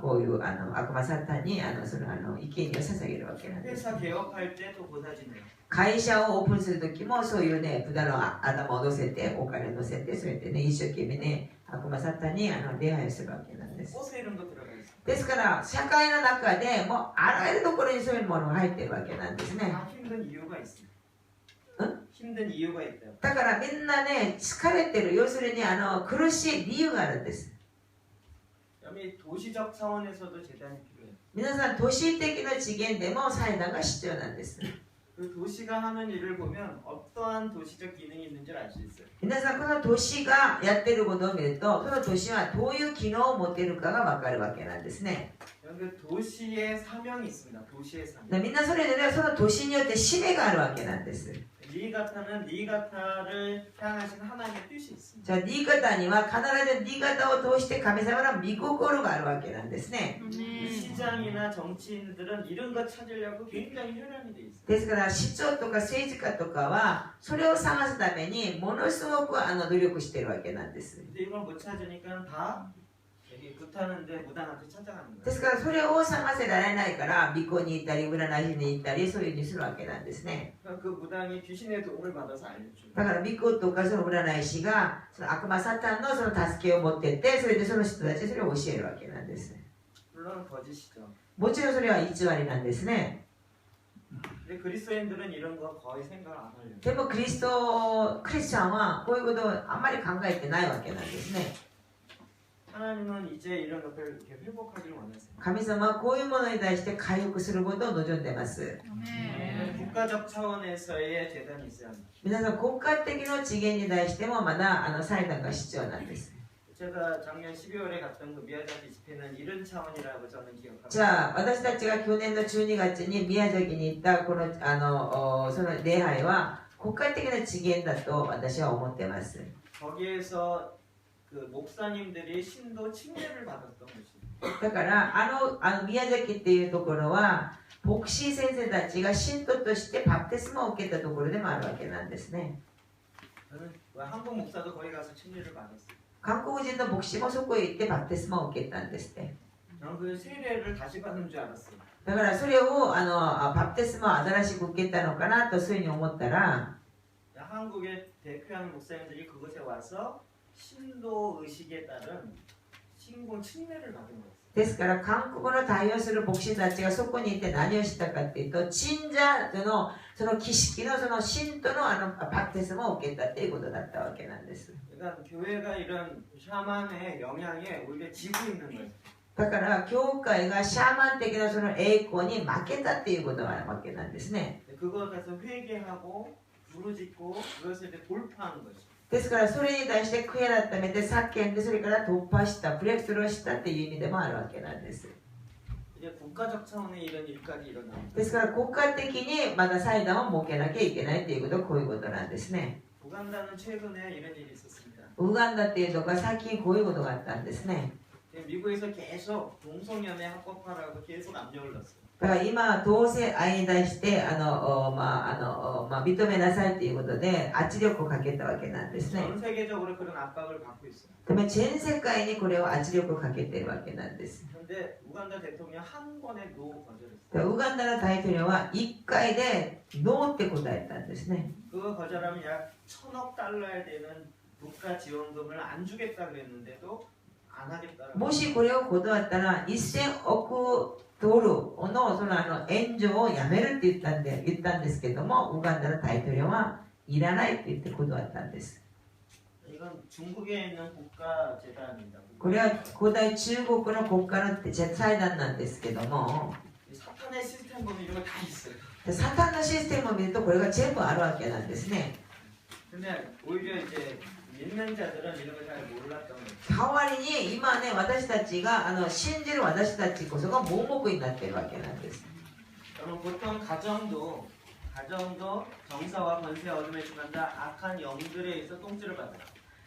Speaker 2: こういう悪魔サタンにその生贄を捧げるわけなんです。
Speaker 1: 회사 개업할 때도 보사 지내요.
Speaker 2: 会社をオープンする時もそういうね札の頭を乗せてお金を乗せてそうやってね一生懸命ね悪魔サタンに礼拝をするわけなんです。
Speaker 1: 꽃에 이런 거 들어가 있어요.
Speaker 2: ですから社会の中でもうあらゆるところにそういうものが入ってるわけなんですね。
Speaker 1: 다 힘든 이유가 있어요. 힘든 이유가 있대요.
Speaker 2: だからみんなね疲れてる要するに苦しい理由があるんです。
Speaker 1: 여기 도시적 차원에서도 재단이 필요해요.
Speaker 2: 皆さん都市的な次元でも祭壇が必要なんです。
Speaker 1: 그 도시가 하는 일을 보면 어떠한 도시적 기능이 있는지 알 수 있어요.
Speaker 2: 皆さんこの都市がやってることを見るとその都市はどういう機能を持っているかが分かるわけなんですね。
Speaker 1: 여기 도시의 사명이 있습니다. 도시의 사명.
Speaker 2: みんなそれぞれその都市によって使命があるわけなんです。
Speaker 1: 니가타는 니가타를 향하신 하나님의 뜻이 있습니다.
Speaker 2: じゃあ新潟には必ず新潟を通して神様の御心があるわけなんですね。
Speaker 1: 시장이나 정치인들은 이런 거 찾으려고 굉장히 혈안이 돼 있어요.
Speaker 2: ですから市長とか政治家とかはそれを探すためにものすごく努力しているわけなんです。
Speaker 1: 근데 이걸 못 찾으니까 다 이게 불타는데 무당한테 찾아가는
Speaker 2: で
Speaker 1: 거예요.
Speaker 2: すからそれを覚ませられないから巫女に行ったり占い師に行ったりそういうふうにするわけなんですね。
Speaker 1: 그러니까 그 무당이 귀신의 도움을 받아서 알려줘요.
Speaker 2: だから巫女とかその占い師がその悪魔サタンのその助けを持ってってそれでその人たちにそれを教えるわけなんです。
Speaker 1: 물론 거짓이죠.
Speaker 2: もちろんそれは偽りなんですね。
Speaker 1: 근데 그리스도인들은 이런 거 거의 생각 안 하려고.
Speaker 2: でもクリスチャンはこういうことをあんまり考えてないわけなんですね。
Speaker 1: 하나님은 이제 이런 것들을 이렇게 회복하기를 원하세요.
Speaker 2: 神様はこういうものに対して回復することを望んでます。
Speaker 1: 국가적 차원에서의 재단이 있어야 합니다.
Speaker 2: 皆さん国家的な次元に対してもまだ祭壇が必要なんです。
Speaker 1: 제가 작년 12월에 갔던 그 미야자키 집회는 이런 차원이라고 저는 기억합니다.
Speaker 2: じゃあ私たちが去年の12月に宮崎に行ったこのその礼拝は国家的な次元だと私は思ってます。
Speaker 1: 거기에서 그 목사님들이 신도 침례를 받았던 것이에요.
Speaker 2: だから宮崎っていうところは牧師先生たちが信徒としてバプテスマを受けたところでもあるわけなんですね。
Speaker 1: 저는 한국 목사도 거기 가서 침례를 받았어요.
Speaker 2: 韓国人の牧師もそこへ行ってバプテスマを受けたんですって。
Speaker 1: 저는 그 세례를 다시 받은 줄 알았어요.
Speaker 2: だからそれをバプテスマを新しく受けたのかなとそういうふうに思ったら
Speaker 1: 한국에 대표하는 목사님들이 그곳에 와서 신도 의식에 따른 신공 침례를 받은 거예요.
Speaker 2: ですから韓国の対応する牧師たちがそこにいて何をしたかっていうと信者のその儀式のその信徒のバプテスマを受けたっていうことだったわけなんです。
Speaker 1: 그러니까 교회가 이런 샤만의 영향에 오히려 지고 있는 거예요.
Speaker 2: だから教会がシャーマン的なその栄光に負けたっていうことがあるわけなんですね。
Speaker 1: 그것에서 회개하고 부르짖고 그것을 이제 돌파하는 거죠.
Speaker 2: ですからそれに対して悔い改めて叫んでそれから突破したブレイクスルーしたっていう意味でもあるわけなんです。
Speaker 1: 이제 국가적 차원의 이런 일까지 일어납니다.
Speaker 2: ですから国家的にまだ祭壇を設けなきゃいけないっていうことはこういうことなんですね。
Speaker 1: 우간다는 최근에 이런 일이 있었습니다.
Speaker 2: ウガンダっていうところ最近こういうことがあったんですね。
Speaker 1: 미국에서 계속 동성연애 합법화라고 계속 압력을 넣었어요.
Speaker 2: だから今同性愛に対して認めなさいっていうことで圧力をかけたわけなんですね。
Speaker 1: 전 세계적으로 그런 압박을 받고 있어요.
Speaker 2: でも全世界にこれを圧力をかけているわけなんです。
Speaker 1: 그런데 우간다 대통령 한 번에 노 거절했어요.
Speaker 2: ウガンダの大統領は1回でノーって答えたんですね。
Speaker 1: 그거 거절하면 약 1,000억 달러에 되는 국가 지원금을 안 주겠다 그랬는데도 안 하겠다라고.
Speaker 2: もしこれを断ったら1000億ドルのその援助をやめるって言ったんですけども、ウガンダの大統領はいらないって言って断ったんです。
Speaker 1: 이건 중국에 있는 국가 재단입니다.
Speaker 2: これは古代中国の国家の祭壇なんですけども、
Speaker 1: 사탄의 시스템 보면 이런 거 다 있어요.
Speaker 2: サタンのシステムを見るとこれが全部あるわけなんですね。
Speaker 1: 근데 오히려 이제 믿는 자들은 이런 걸 잘 몰랐던 거예요.
Speaker 2: 代わりに今ね私たちが信じる私たちこそが盲目になっているわけなんです。
Speaker 1: 여러분 보통 가정도 정사와 권세 어둠에 중한다 악한 영들에 의해서 통치를 받아요.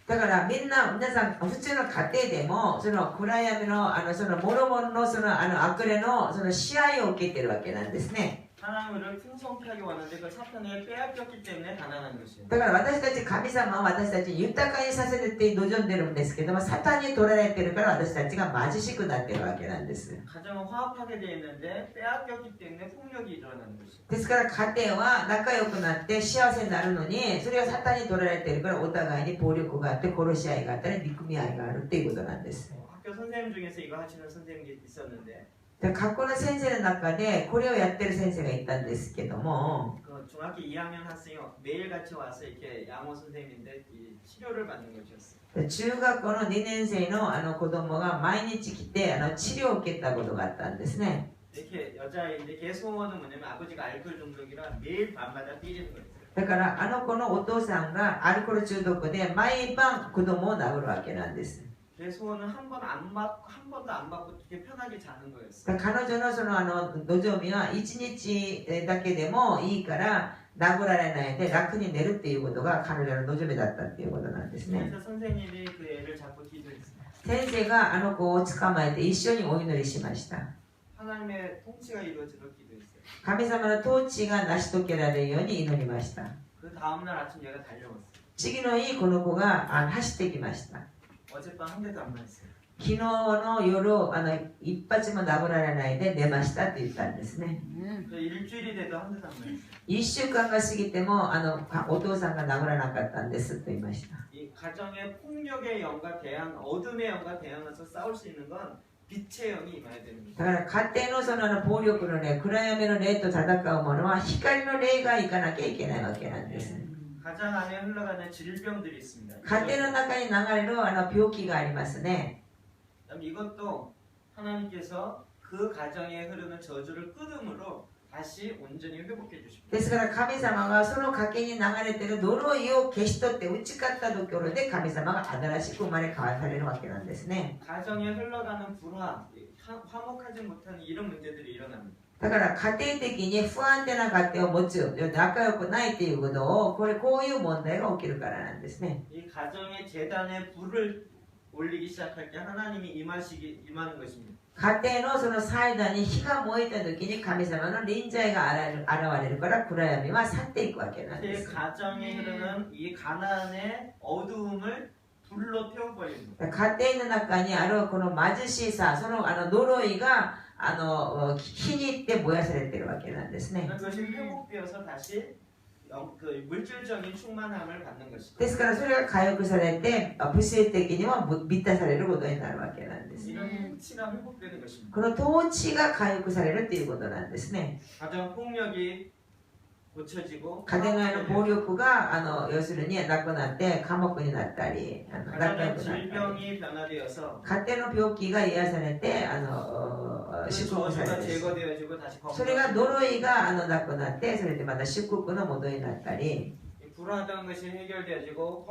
Speaker 2: だから皆さん普通の家庭でもその暗闇のその諸々のその悪霊のその支配を受けているわけなんですね。
Speaker 1: 하나님을 풍성케 하기 원하는데 그 사탄에 빼앗겼기 때문에 가난한 것이에요.
Speaker 2: だから私たち神様は私たちに豊かにさせるって望んでるんですけども、サタンに取られてるから私たちが貧しくなってるわけなんです。
Speaker 1: 가정은 화합하게 되어 있는데 빼앗겼기 때문에 폭력이 일어나는 것이에요.
Speaker 2: ですから家庭は仲良くなって幸せになるのに、それがサタンに取られてるからお互いに暴力があって殺し合いがあったり憎み合いがあるっていうことなんです。
Speaker 1: 학교 선생님 중에서 이거 하시는 선생님이 있었는데
Speaker 2: 学校の先生の中でこれをやってる先生がいたんですけども、
Speaker 1: 그 중학교 2학년 학생이 매일같이 와서 이렇게 양호 선생님인데 이 치료를 받는 것이었어요.
Speaker 2: 中学校の2年生の子供が毎日来て治療を受けたことがあったんですね。
Speaker 1: 이렇게 여자인데 걔 소원은 뭐냐면 아버지가 알코올 중독이라 매일 밤마다 때리는 거예요.
Speaker 2: だから子のお父さんがアルコール中毒で毎晩子供を殴るわけなんです。
Speaker 1: 걔 소원은 한 번도 안 받고 이렇게 편하게 자는 거였어요.
Speaker 2: だから彼女のその望みは1日だけでもいいから殴られないで楽に寝るっていうことが彼女の望みだったっていうことなんですね。
Speaker 1: 그래서 선생님이 그 애를 잡고 기도했어요.
Speaker 2: 先生が子を捕まえて一緒にお祈りしました。
Speaker 1: 하나님의 통치가 이루어지도록 기도했어요.
Speaker 2: 神様の統治が成し遂げられるように祈りました。
Speaker 1: 그 다음날 아침 얘가 달려왔어요.
Speaker 2: 次の日この子が走ってきました。
Speaker 1: 어젯밤 한 대도 안 맞았어요.
Speaker 2: 昨日の夜一発も殴られないで寝ましたって言ったんですね。
Speaker 1: 그 일주일이 돼도 한 대도 안 맞았어요.
Speaker 2: 1週間が過ぎてもお父さんが殴らなかったんですと言いました。
Speaker 1: 이 가정의 폭력의 영과 대항, 어둠의 영과 대항해서 싸울 수 있는 건 빛의 영이 임해야 됩니다.
Speaker 2: だから家庭のその暴力の霊、暗闇の霊と戦うものは光の霊が行かなきゃいけないわけなんです。
Speaker 1: 가정 안에 흘러가는 질병들이 있습니다.
Speaker 2: 家庭の中に流れる病気がありますね。
Speaker 1: 그다음 이것도 하나님께서 그 가정에 흐르는 저주를 끊음으로 다시 온전히 회복해 주십니다.
Speaker 2: ですから神様がその家計に流れている呪いを消し取って打ち勝ったところで神様が新しく生まれ変わされるわけなんですね。
Speaker 1: 가정에 흘러가는 불화, 화목하지 못하는 이런 문제들이 일어납니다.
Speaker 2: だから家庭的に不安定な家庭を持つ、仲良くないということをこういう問題が起きるからなんですね。
Speaker 1: 이 가정의 재단에 불을 올리기 시작할 때 하나님이 임하는 것입니다.
Speaker 2: 家庭のその祭壇に火が燃えた時に神様の臨在が現れるから暗闇は去っていくわけなんで
Speaker 1: 그
Speaker 2: す。
Speaker 1: 가정에 흐르는 이 가난의 어두움을 불로 태워버립니다.
Speaker 2: 家庭の中にあるこの貧しさ、その呪いが火に行って燃やされているわけなんですね。
Speaker 1: 그것이 회복되어서 다시 그 물질적인 충만함을 받는 것입니다.
Speaker 2: ですからそれが回復されて物質的にも満たされることになるわけなんです。
Speaker 1: 이런 통치가 회복되는 것입니다.
Speaker 2: この統治が回復されるということなんですね。
Speaker 1: 가정 폭력이 고쳐지고
Speaker 2: 家庭内の暴力が要するになくなって寡黙になったり仲良くな
Speaker 1: 가정의
Speaker 2: ったり
Speaker 1: 질병이 변화되어서
Speaker 2: 家庭の病気が癒されて
Speaker 1: 그
Speaker 2: 祝福さ
Speaker 1: 저주가
Speaker 2: れる。
Speaker 1: 제거되어지고 다시
Speaker 2: それが
Speaker 1: 건강해지고
Speaker 2: 呪いがなくなってそれでまた祝福のもとになったり
Speaker 1: 불화하던 것이 해결되어지고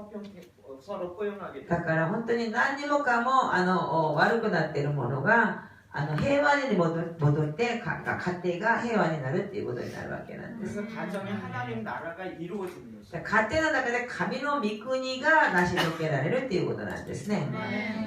Speaker 1: 서로 포용하게 됩니다.
Speaker 2: だから本当に何にもかも悪くなっているものが平和に戻って家庭が平和になるっていうことになるわけなんです。
Speaker 1: 그래서 가정에 하나님 나라가 이루어지는 것입니다.
Speaker 2: 家庭の中で神の御国が成し遂げられるっていうことなんですね。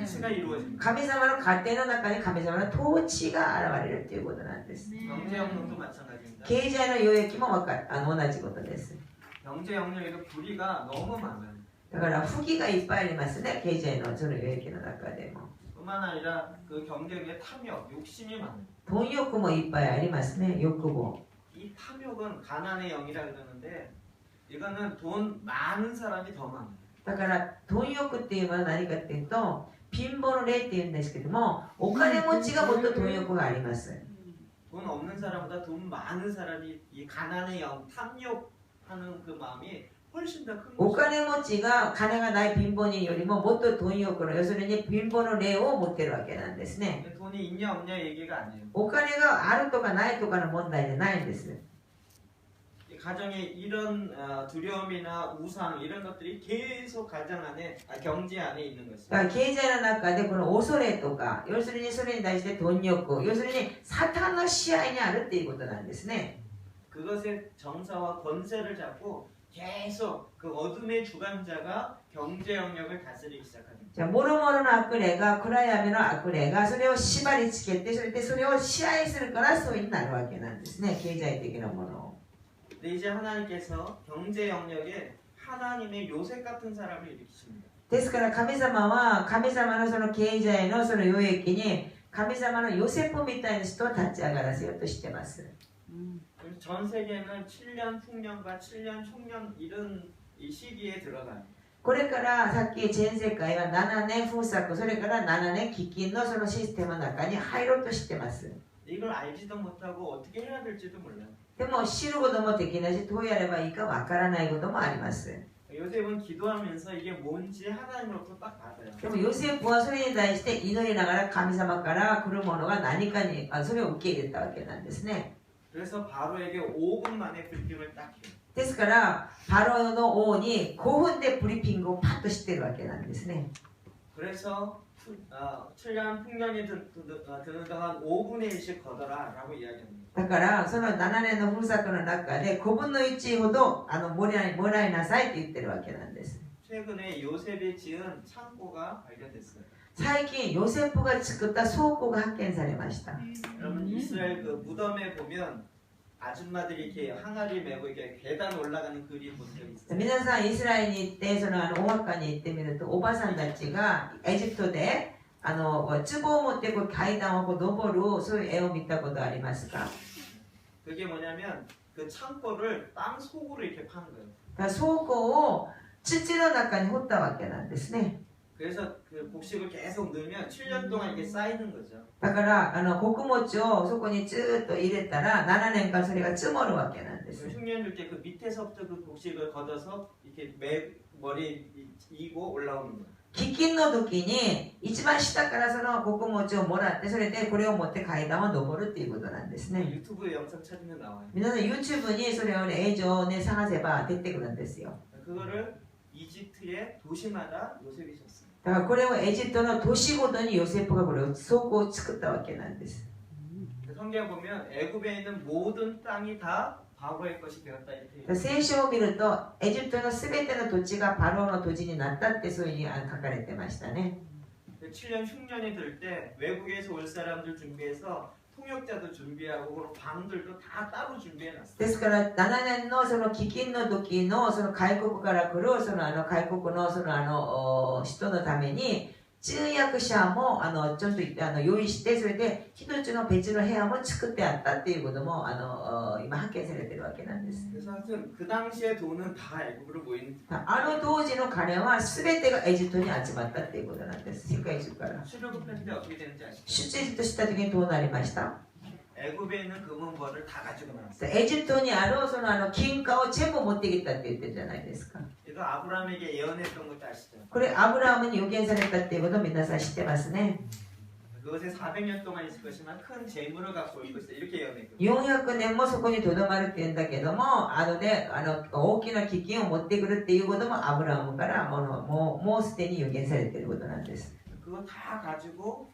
Speaker 1: 통치가 이루어집니다.
Speaker 2: 神様の家庭の中に神様の統治が現れるっていうことなんです。
Speaker 1: 경제 영역도 마찬가지입니다.
Speaker 2: 経済の領域も同じことです。
Speaker 1: 경제 영역에도 불의가 너무 많아요.
Speaker 2: だから不義がいっぱいありますね、経済のその領域の中でも。
Speaker 1: 뿐만 아니라 그 경제의 탐욕, 욕심이 많아요.
Speaker 2: 貪欲もいっぱいありますね、欲望。
Speaker 1: 이 탐욕은 가난의 영이라 그러는데 이거는 돈 많은 사람이 더 많아요.
Speaker 2: だから貪欲っていうのは何かっていうと貧乏の霊っていうんですけどもお金持ちがもっと貪欲があります。
Speaker 1: 돈 없는 사람보다 돈 많은 사람이 이 가난의 영, 탐욕하는 그 마음이 훨씬 더 큰
Speaker 2: お
Speaker 1: 것이죠.
Speaker 2: 金持ちが金がない貧乏人よりももっと貪欲の要するに貧乏の霊を持ってるわけなんですね。
Speaker 1: 돈이 있냐 없냐 얘기가 아니에요.
Speaker 2: お金があるとかないとかの問題じゃないんです。
Speaker 1: 이 가정에 이런 두려움이나 우상 이런 것들이 계속 가정 안에 경제 안에 있는
Speaker 2: だ
Speaker 1: 것입니다.
Speaker 2: から経済の中でこの恐れとか要するにそれに対して貪欲要するにサタンの支配にあるっていうことなんですね。
Speaker 1: 그것의 정사와 권세를 잡고 계속 그 어둠의 주관자가 경제 영역을 다스리기 시작합니다.
Speaker 2: じゃあ、もろもろの悪霊が、暗闇の悪霊が、それを縛り付けて、それを支配するからそうになるわけなんですね、経済的なものを。
Speaker 1: 근데 이제 하나님께서 경제 영역에 하나님의 요셉 같은 사람을 일으키십니다.
Speaker 2: ですから神様は、神様のその経済のその領域に、神様のヨセフみたいな人を立ち上がらせようとしています。
Speaker 1: 전 세계는 7년 풍년과 7년 총년 이런 이 시기에 들어가요.
Speaker 2: これからさっき全世界は7年封鎖、それから7年飢饉のそのシステムの中に入ろうとしています。
Speaker 1: 이걸 알지도 못하고 어떻게 해야 될지도 몰라요.
Speaker 2: でも知ることもできないし、どうやればいいかわからないこともあります。
Speaker 1: 요셉은 기도하면서 이게 뭔지 하나님으로부터 딱 받아요.
Speaker 2: でもヨセフはそれに対して祈りながら神様から来るものが何かにそれを受け入れたわけなんですね。
Speaker 1: 그래서 바로에게 5분 만에 브리핑을 딱 해요.
Speaker 2: ですからパロの王に5分でブリーピングをパッとしてるわけなんですね。
Speaker 1: 그래서 7년 풍년이 드는 동안 5분의 1씩 걷어라 라고 이야기합니다.
Speaker 2: だからその7年の封鎖の中で5分の1ほどもらいなさいと言ってるわけなんです。
Speaker 1: 최근에 요셉이 지은 창고가 발견됐어요.
Speaker 2: 最近ヨセフが作った倉庫が発見されました。
Speaker 1: 여러분 이스라엘 그 무덤에 보면 아줌마들이 이렇게 항아리 메고 이렇게 계단 올라가는 그림 본 적 있어요.
Speaker 2: 皆さんイスラエルに行ってそのお墓に行ってみるとおばさんたちがエジプトで壺を持ってこう階段をこう登るそういう絵を見たことありますか？
Speaker 1: 그게 뭐냐면 그 창고를 땅 속으로 이렇게 파는 거예요.
Speaker 2: だから倉庫を土の中に掘ったわけなんですね。
Speaker 1: 그래서 그 곡식을 계속 넣으면 7년 동안 이게 쌓이는 거죠.
Speaker 2: だから穀物をそこにずっと入れたら7年間それが積もるわけなんです。
Speaker 1: 흉년 줄 때 그 밑에서부터 그 곡식을 걷어서 이렇게 머리 이고 올라오는 거예요.
Speaker 2: 飢饉の時に一番下からその穀物をもらってそれでこれを持って階段を登るっていうことなんですね。
Speaker 1: 유튜브 영상 찾으면 나와요.
Speaker 2: 皆さん YouTube にそれをね映像をね探せば出てくるんですよ。
Speaker 1: 그거를 이집트의 도시마다 요셉이 줬어요.
Speaker 2: だからこれをエジプトの都市ごとにヨセフがこれを倉庫を作ったわけなんです。
Speaker 1: 성경 보면 애굽에 있는 모든 땅이 다 바로의 것이 되었다 이렇게.
Speaker 2: 聖書を見るとエジプトのすべての土地がパロの土地になったってそういうふうに書かれてましたね。
Speaker 1: 7년 흉년이 들 때 외국에서 올 사람들 준비해서 통역자도 준비하고 그리고 방들도 다 따로 준비해놨어요.
Speaker 2: ですから7年のその飢饉の時のその外国から来るその外国のその人のために通訳者もちょっと用意してそれで一つの別の部屋も作ってあったっていうことも今発見されてるわけなんです。
Speaker 1: 그래서 하여튼 그 당시에 돈은 다 애굽으로 모인.
Speaker 2: 当時の金は全てがエジプトに集まったっていうことなんです。世界中から。
Speaker 1: 출애굽할 때 어떻게 되는지 아시죠?
Speaker 2: 出エジプトした時にどうなりました？
Speaker 1: 애굽에 있는 금은벌을 다 가지고 나왔어요.
Speaker 2: エジプトにあるその金貨を全部持ってきたって言ってるじゃないですか。
Speaker 1: 이거 아브라함에게 예언했던 것도 아시죠?
Speaker 2: これアブラハムに予言されたっていうことを皆さん知ってますね。
Speaker 1: 그것에 400년 동안 있을 것이지만 큰 재물을 갖고 올 것이다 이렇게 예언했거든요.
Speaker 2: 400年もそこにとどまるって言うんだけども大きな飢饉を持ってくるっていうこともアブラハムからもうすでに予言されていることなんです。
Speaker 1: 그거 다 가지고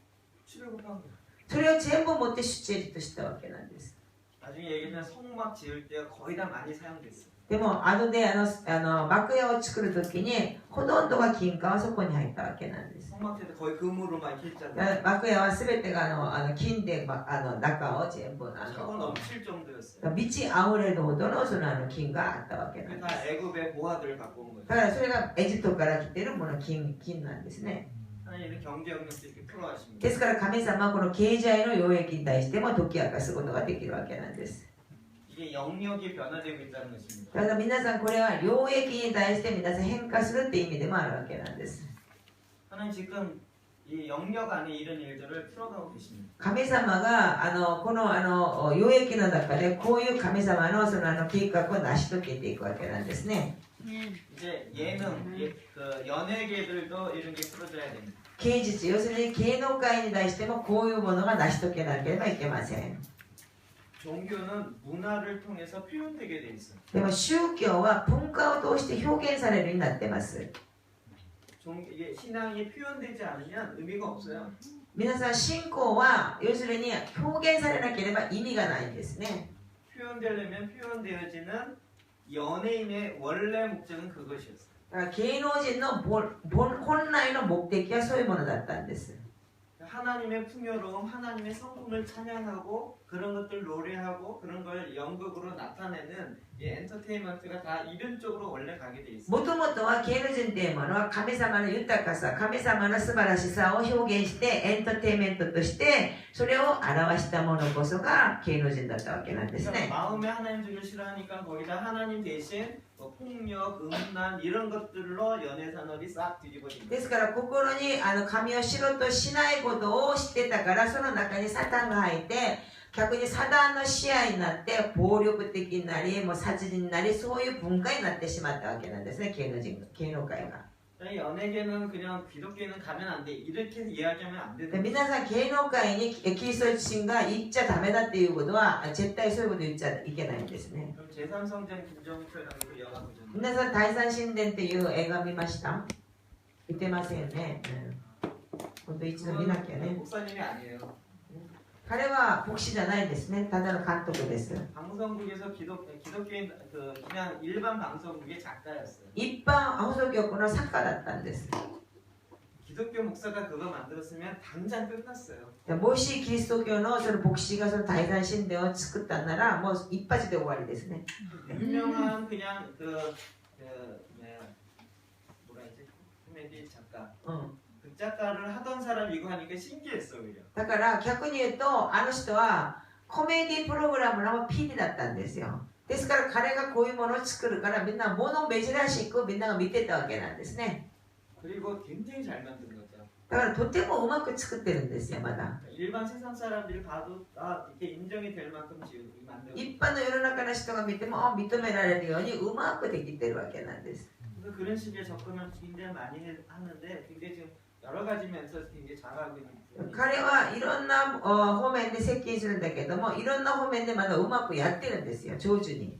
Speaker 1: 출애굽한 거예요.
Speaker 2: それを全部持って出エジプトしたわけなんです。
Speaker 1: 나중에 얘기하면 성막 지을 때 거의 다 많이 사용됐어요.
Speaker 2: でもで幕屋を作るときにほとんどが金貨はそこに入ったわけなんです。
Speaker 1: 성막 때도 거의 금으로만 이렇게 했잖아요.
Speaker 2: 幕屋は全てが金で中を全部
Speaker 1: 차고 넘칠 정도였어요.
Speaker 2: 満ち溢れるほどのその金があったわけなん
Speaker 1: 그게
Speaker 2: です。
Speaker 1: 다 애굽의 보화들을 갖고 온 거예요.
Speaker 2: だからそれがエジプトから来てるもの金なんですね。
Speaker 1: 하나님은 경제 영역도 이렇게 풀어가십니다.
Speaker 2: ですから神様はこの経済の領域に対しても解き明かすことができるわけなんです。
Speaker 1: 이게 영역이 변화되고 있다는 것입니다.
Speaker 2: だから皆さんこれは領域に対して皆さん変化するっていう意味でもあるわけなんです。
Speaker 1: 하나님 지금 이 영역 안에 이런 일들을 풀어가고 계십니다.
Speaker 2: 神様がこの領域の中でこういう神様のその計画を成し遂げていくわけなんですね。
Speaker 1: 이제 예능, 그 연예계들도 이런 게 풀어져야 됩니다.
Speaker 2: 芸術、要するに芸能界に対してもこういうものが成し遂げなければいけません。
Speaker 1: 종교는 문화를 통해서 표현되게 돼 있어요.
Speaker 2: でも宗教は文化を通して表現されるようになってます。
Speaker 1: 이게 신앙이 표현되지 않으면 의미가 없어요.
Speaker 2: 皆さん信仰は要するに表現されなければ意味がないんですね。
Speaker 1: 표현되려면 표현되어지는 연예인의 원래 목적은 그것이었어요.
Speaker 2: だから芸能人の本来の目的はそういうものだったんです。
Speaker 1: 하나님의 풍요로움, 하나님의 성품을 찬양하고 그런 것들 노래하고 그런 걸 연극으로 나타내는 이 엔터테인먼트가 다 이런 쪽으로 원래 가게 돼 있어요.
Speaker 2: もともとは芸能人というものは神様の豊かさ、神様の素晴らしさを表現してエンターテインメントとしてそれを表したものこそが芸能人だったわけなんですね。
Speaker 1: 마음에 하나님 주를 싫어하니까 거기다 하나님 대신 폭력, 음란 이런 것들로 연애 산업이 싹 뒤집어진
Speaker 2: で
Speaker 1: 거예요.
Speaker 2: すから心に神を知ろうとしないことを知ってたからその中にサタンが入って逆にサタンの支配になって暴力的になりもう殺人になりそういう文化になってしまったわけなんですね。芸能界が。
Speaker 1: 연예계는 그냥 기독교는 가면 안 돼. 이렇게 이야기하면 안
Speaker 2: で
Speaker 1: 되는
Speaker 2: 皆さん芸能界にキリスト人が行っちゃダメだっていうことは絶対そういうこと言っちゃいけないんですね。
Speaker 1: 그럼 제3성전 김정철이라는 그 영화 보셨나요?
Speaker 2: 皆さん第三神殿っていう映画見ました？見てませんよね。本当一度見なきゃね。
Speaker 1: 목사님이 아니에요.
Speaker 2: 彼は牧師じゃないですね。ただの監督です。
Speaker 1: 방송국에서 기독교인 그냥 일반 방송국의 작가였어요.
Speaker 2: 一般放送局の作家だったんです。
Speaker 1: 기독교 목사가 그거 만들었으면 당장 끝났어요.
Speaker 2: もしキリスト教のその牧師がその第三神殿を作ったならもう一発で終わりですね。
Speaker 1: 유명한 그냥 뭐라 했지? 코미디 작가. 그 작가를 하던 사람이고 하니까 신기했어 오히려.
Speaker 2: だから逆に言うとあの人はコメディプログラムの PD だったんですよ。ですから彼がこういうものを作るからみんな物珍しくみんなが見てたわけなんですね。
Speaker 1: 그리고 굉장히 잘 만든 거죠.
Speaker 2: だからとてもうまく作ってるんですよまだ。
Speaker 1: 일반 세상 사람들이 봐도 아 이게 인정이 될 만큼 만들고.
Speaker 2: 一般の世の中の人が見ても認められるようにうまくできてるわけなんです。
Speaker 1: 그래서 그런 식의 접근을 굉장히 많이 하는데 굉장히 지금 여러 가지 면에서 굉장히 잘하고 있는.
Speaker 2: 彼はいろんな方面で接近するんだけどもいろんな方面でまだうまくやってるんですよ上手に。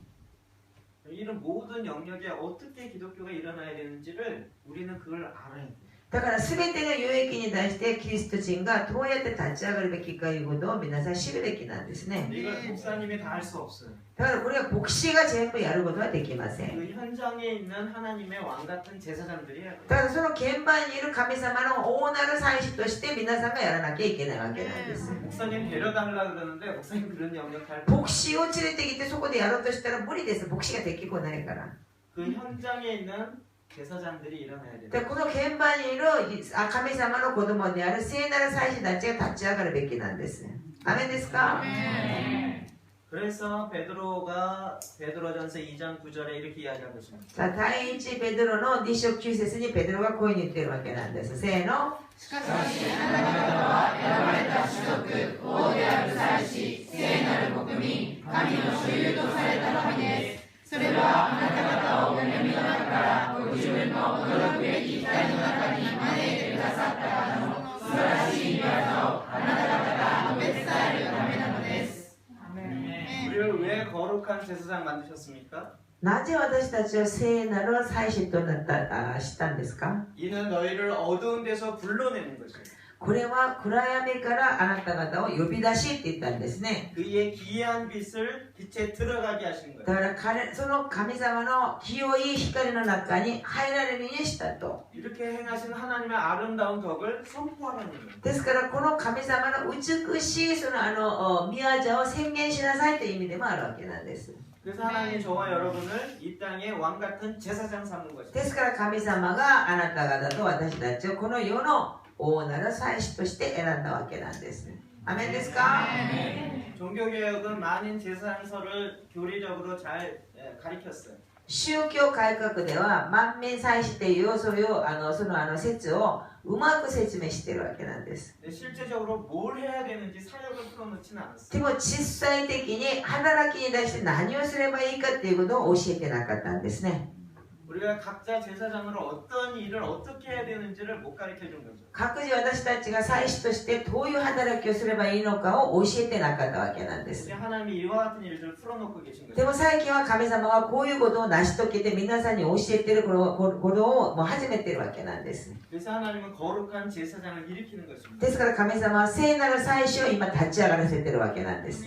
Speaker 1: 이런 모든 영역에 어떻게 기독교가 일어나야 되는지를 우리는 그걸 알아야 돼.
Speaker 2: だから全ての領域に対してキリスト人がどうやって立ち上がるべきかいうことを皆さん知るべきなんですね。
Speaker 1: 이걸 목사님이 다 할 수 없어요.
Speaker 2: だからこれは牧師が全部やることはできません。
Speaker 1: 그 현장에 있는 하나님의 왕 같은 제사장들이 해야 돼요.
Speaker 2: だからその現場にいる神様の大なる祭司として皆さんがやらなきゃいけないわけなんです。
Speaker 1: 목사님 데려달라 그러는데 목사님 그런 영역 할.
Speaker 2: 牧師を連れてきてそこでやろうとしたら無理です。牧師ができっこないから。
Speaker 1: 그 현장에 있는 제사장들이 일어나야 돼요.
Speaker 2: でこの現場にいる神様の子供である聖なる祭司たちが立ち上がるべきなんです。アメンですか？
Speaker 1: 그래서 베드로전서 2장 9절에 이렇게 이야기하고 있습니다.
Speaker 2: さあ第一ペドロの2章9節にペドロがこういうふうに言ってるわけなんです。せーの。
Speaker 3: しかしあなた方は選ばれた種族、王である祭司、聖なる国民、神の所有とされた民です。それはあなた方を闇の中からご自分の驚くべき光の中に招いてくださった方の素晴らしい御業をあなた方が述べ伝えるためなのです。
Speaker 1: 우리를 왜 거룩한 제사장 만드셨습니까?
Speaker 2: なぜ私たちは聖なる祭司となったしたんですか？
Speaker 1: 이는 너희를 어두운 데서 불러내는 것이에요.
Speaker 2: これは暗闇からあなた方を呼び出しって言ったんですね。
Speaker 1: 그의 기이한 빛을 빛에 들어가게 하신
Speaker 2: だ
Speaker 1: 거예요.
Speaker 2: からその神様の清い光の中に入られるようにしたと。
Speaker 1: 이렇게 행하신 하나님의 아름다운 덕을 선포하라는 거예요.
Speaker 2: ですからこの神様の美しいその宮業を宣言しなさいという意味でもあるわけなんです。
Speaker 1: 그래서 하나님이 저와 여러분을 이 땅의 왕 같은 제사장 삼는 것이죠.
Speaker 2: ですから神様があなた方と私たちをこの世の大なる祭司として選んだわけなんです。アメンですか？
Speaker 1: 종교개혁은 만인 제사장서를 교리적으로 잘 가리켰어요.
Speaker 2: 宗教改革では万民祭司というそういうその説をうまく説明しているわけなんです。
Speaker 1: 실제적으로 뭘 해야 되는지 사역을 풀어놓지는 않았어요.
Speaker 2: でも実際的に働きに対して何をすればいいかっていうことを教えてなかったんですね。
Speaker 1: 우리가 각자 제사장으로 어떤 일을 어떻게 해야 되는지를 못 가르쳐 준 거죠.
Speaker 2: 各自私たちが祭司としてどういう働きをすればいいのかを教えてなかったわけなんです。
Speaker 1: 이제 하나님이 이와 같은 일들을 풀어놓고 계신
Speaker 2: で
Speaker 1: 거죠.
Speaker 2: も最近は神様はこういうことを成し遂げて皆さんに教えていることをもう始めているわけなんです。
Speaker 1: 그래서 하나님은 거룩한 제사장을 일으키는 것입니다.
Speaker 2: ですから神様は聖なる祭司を今立ち上がらせているわけなんです。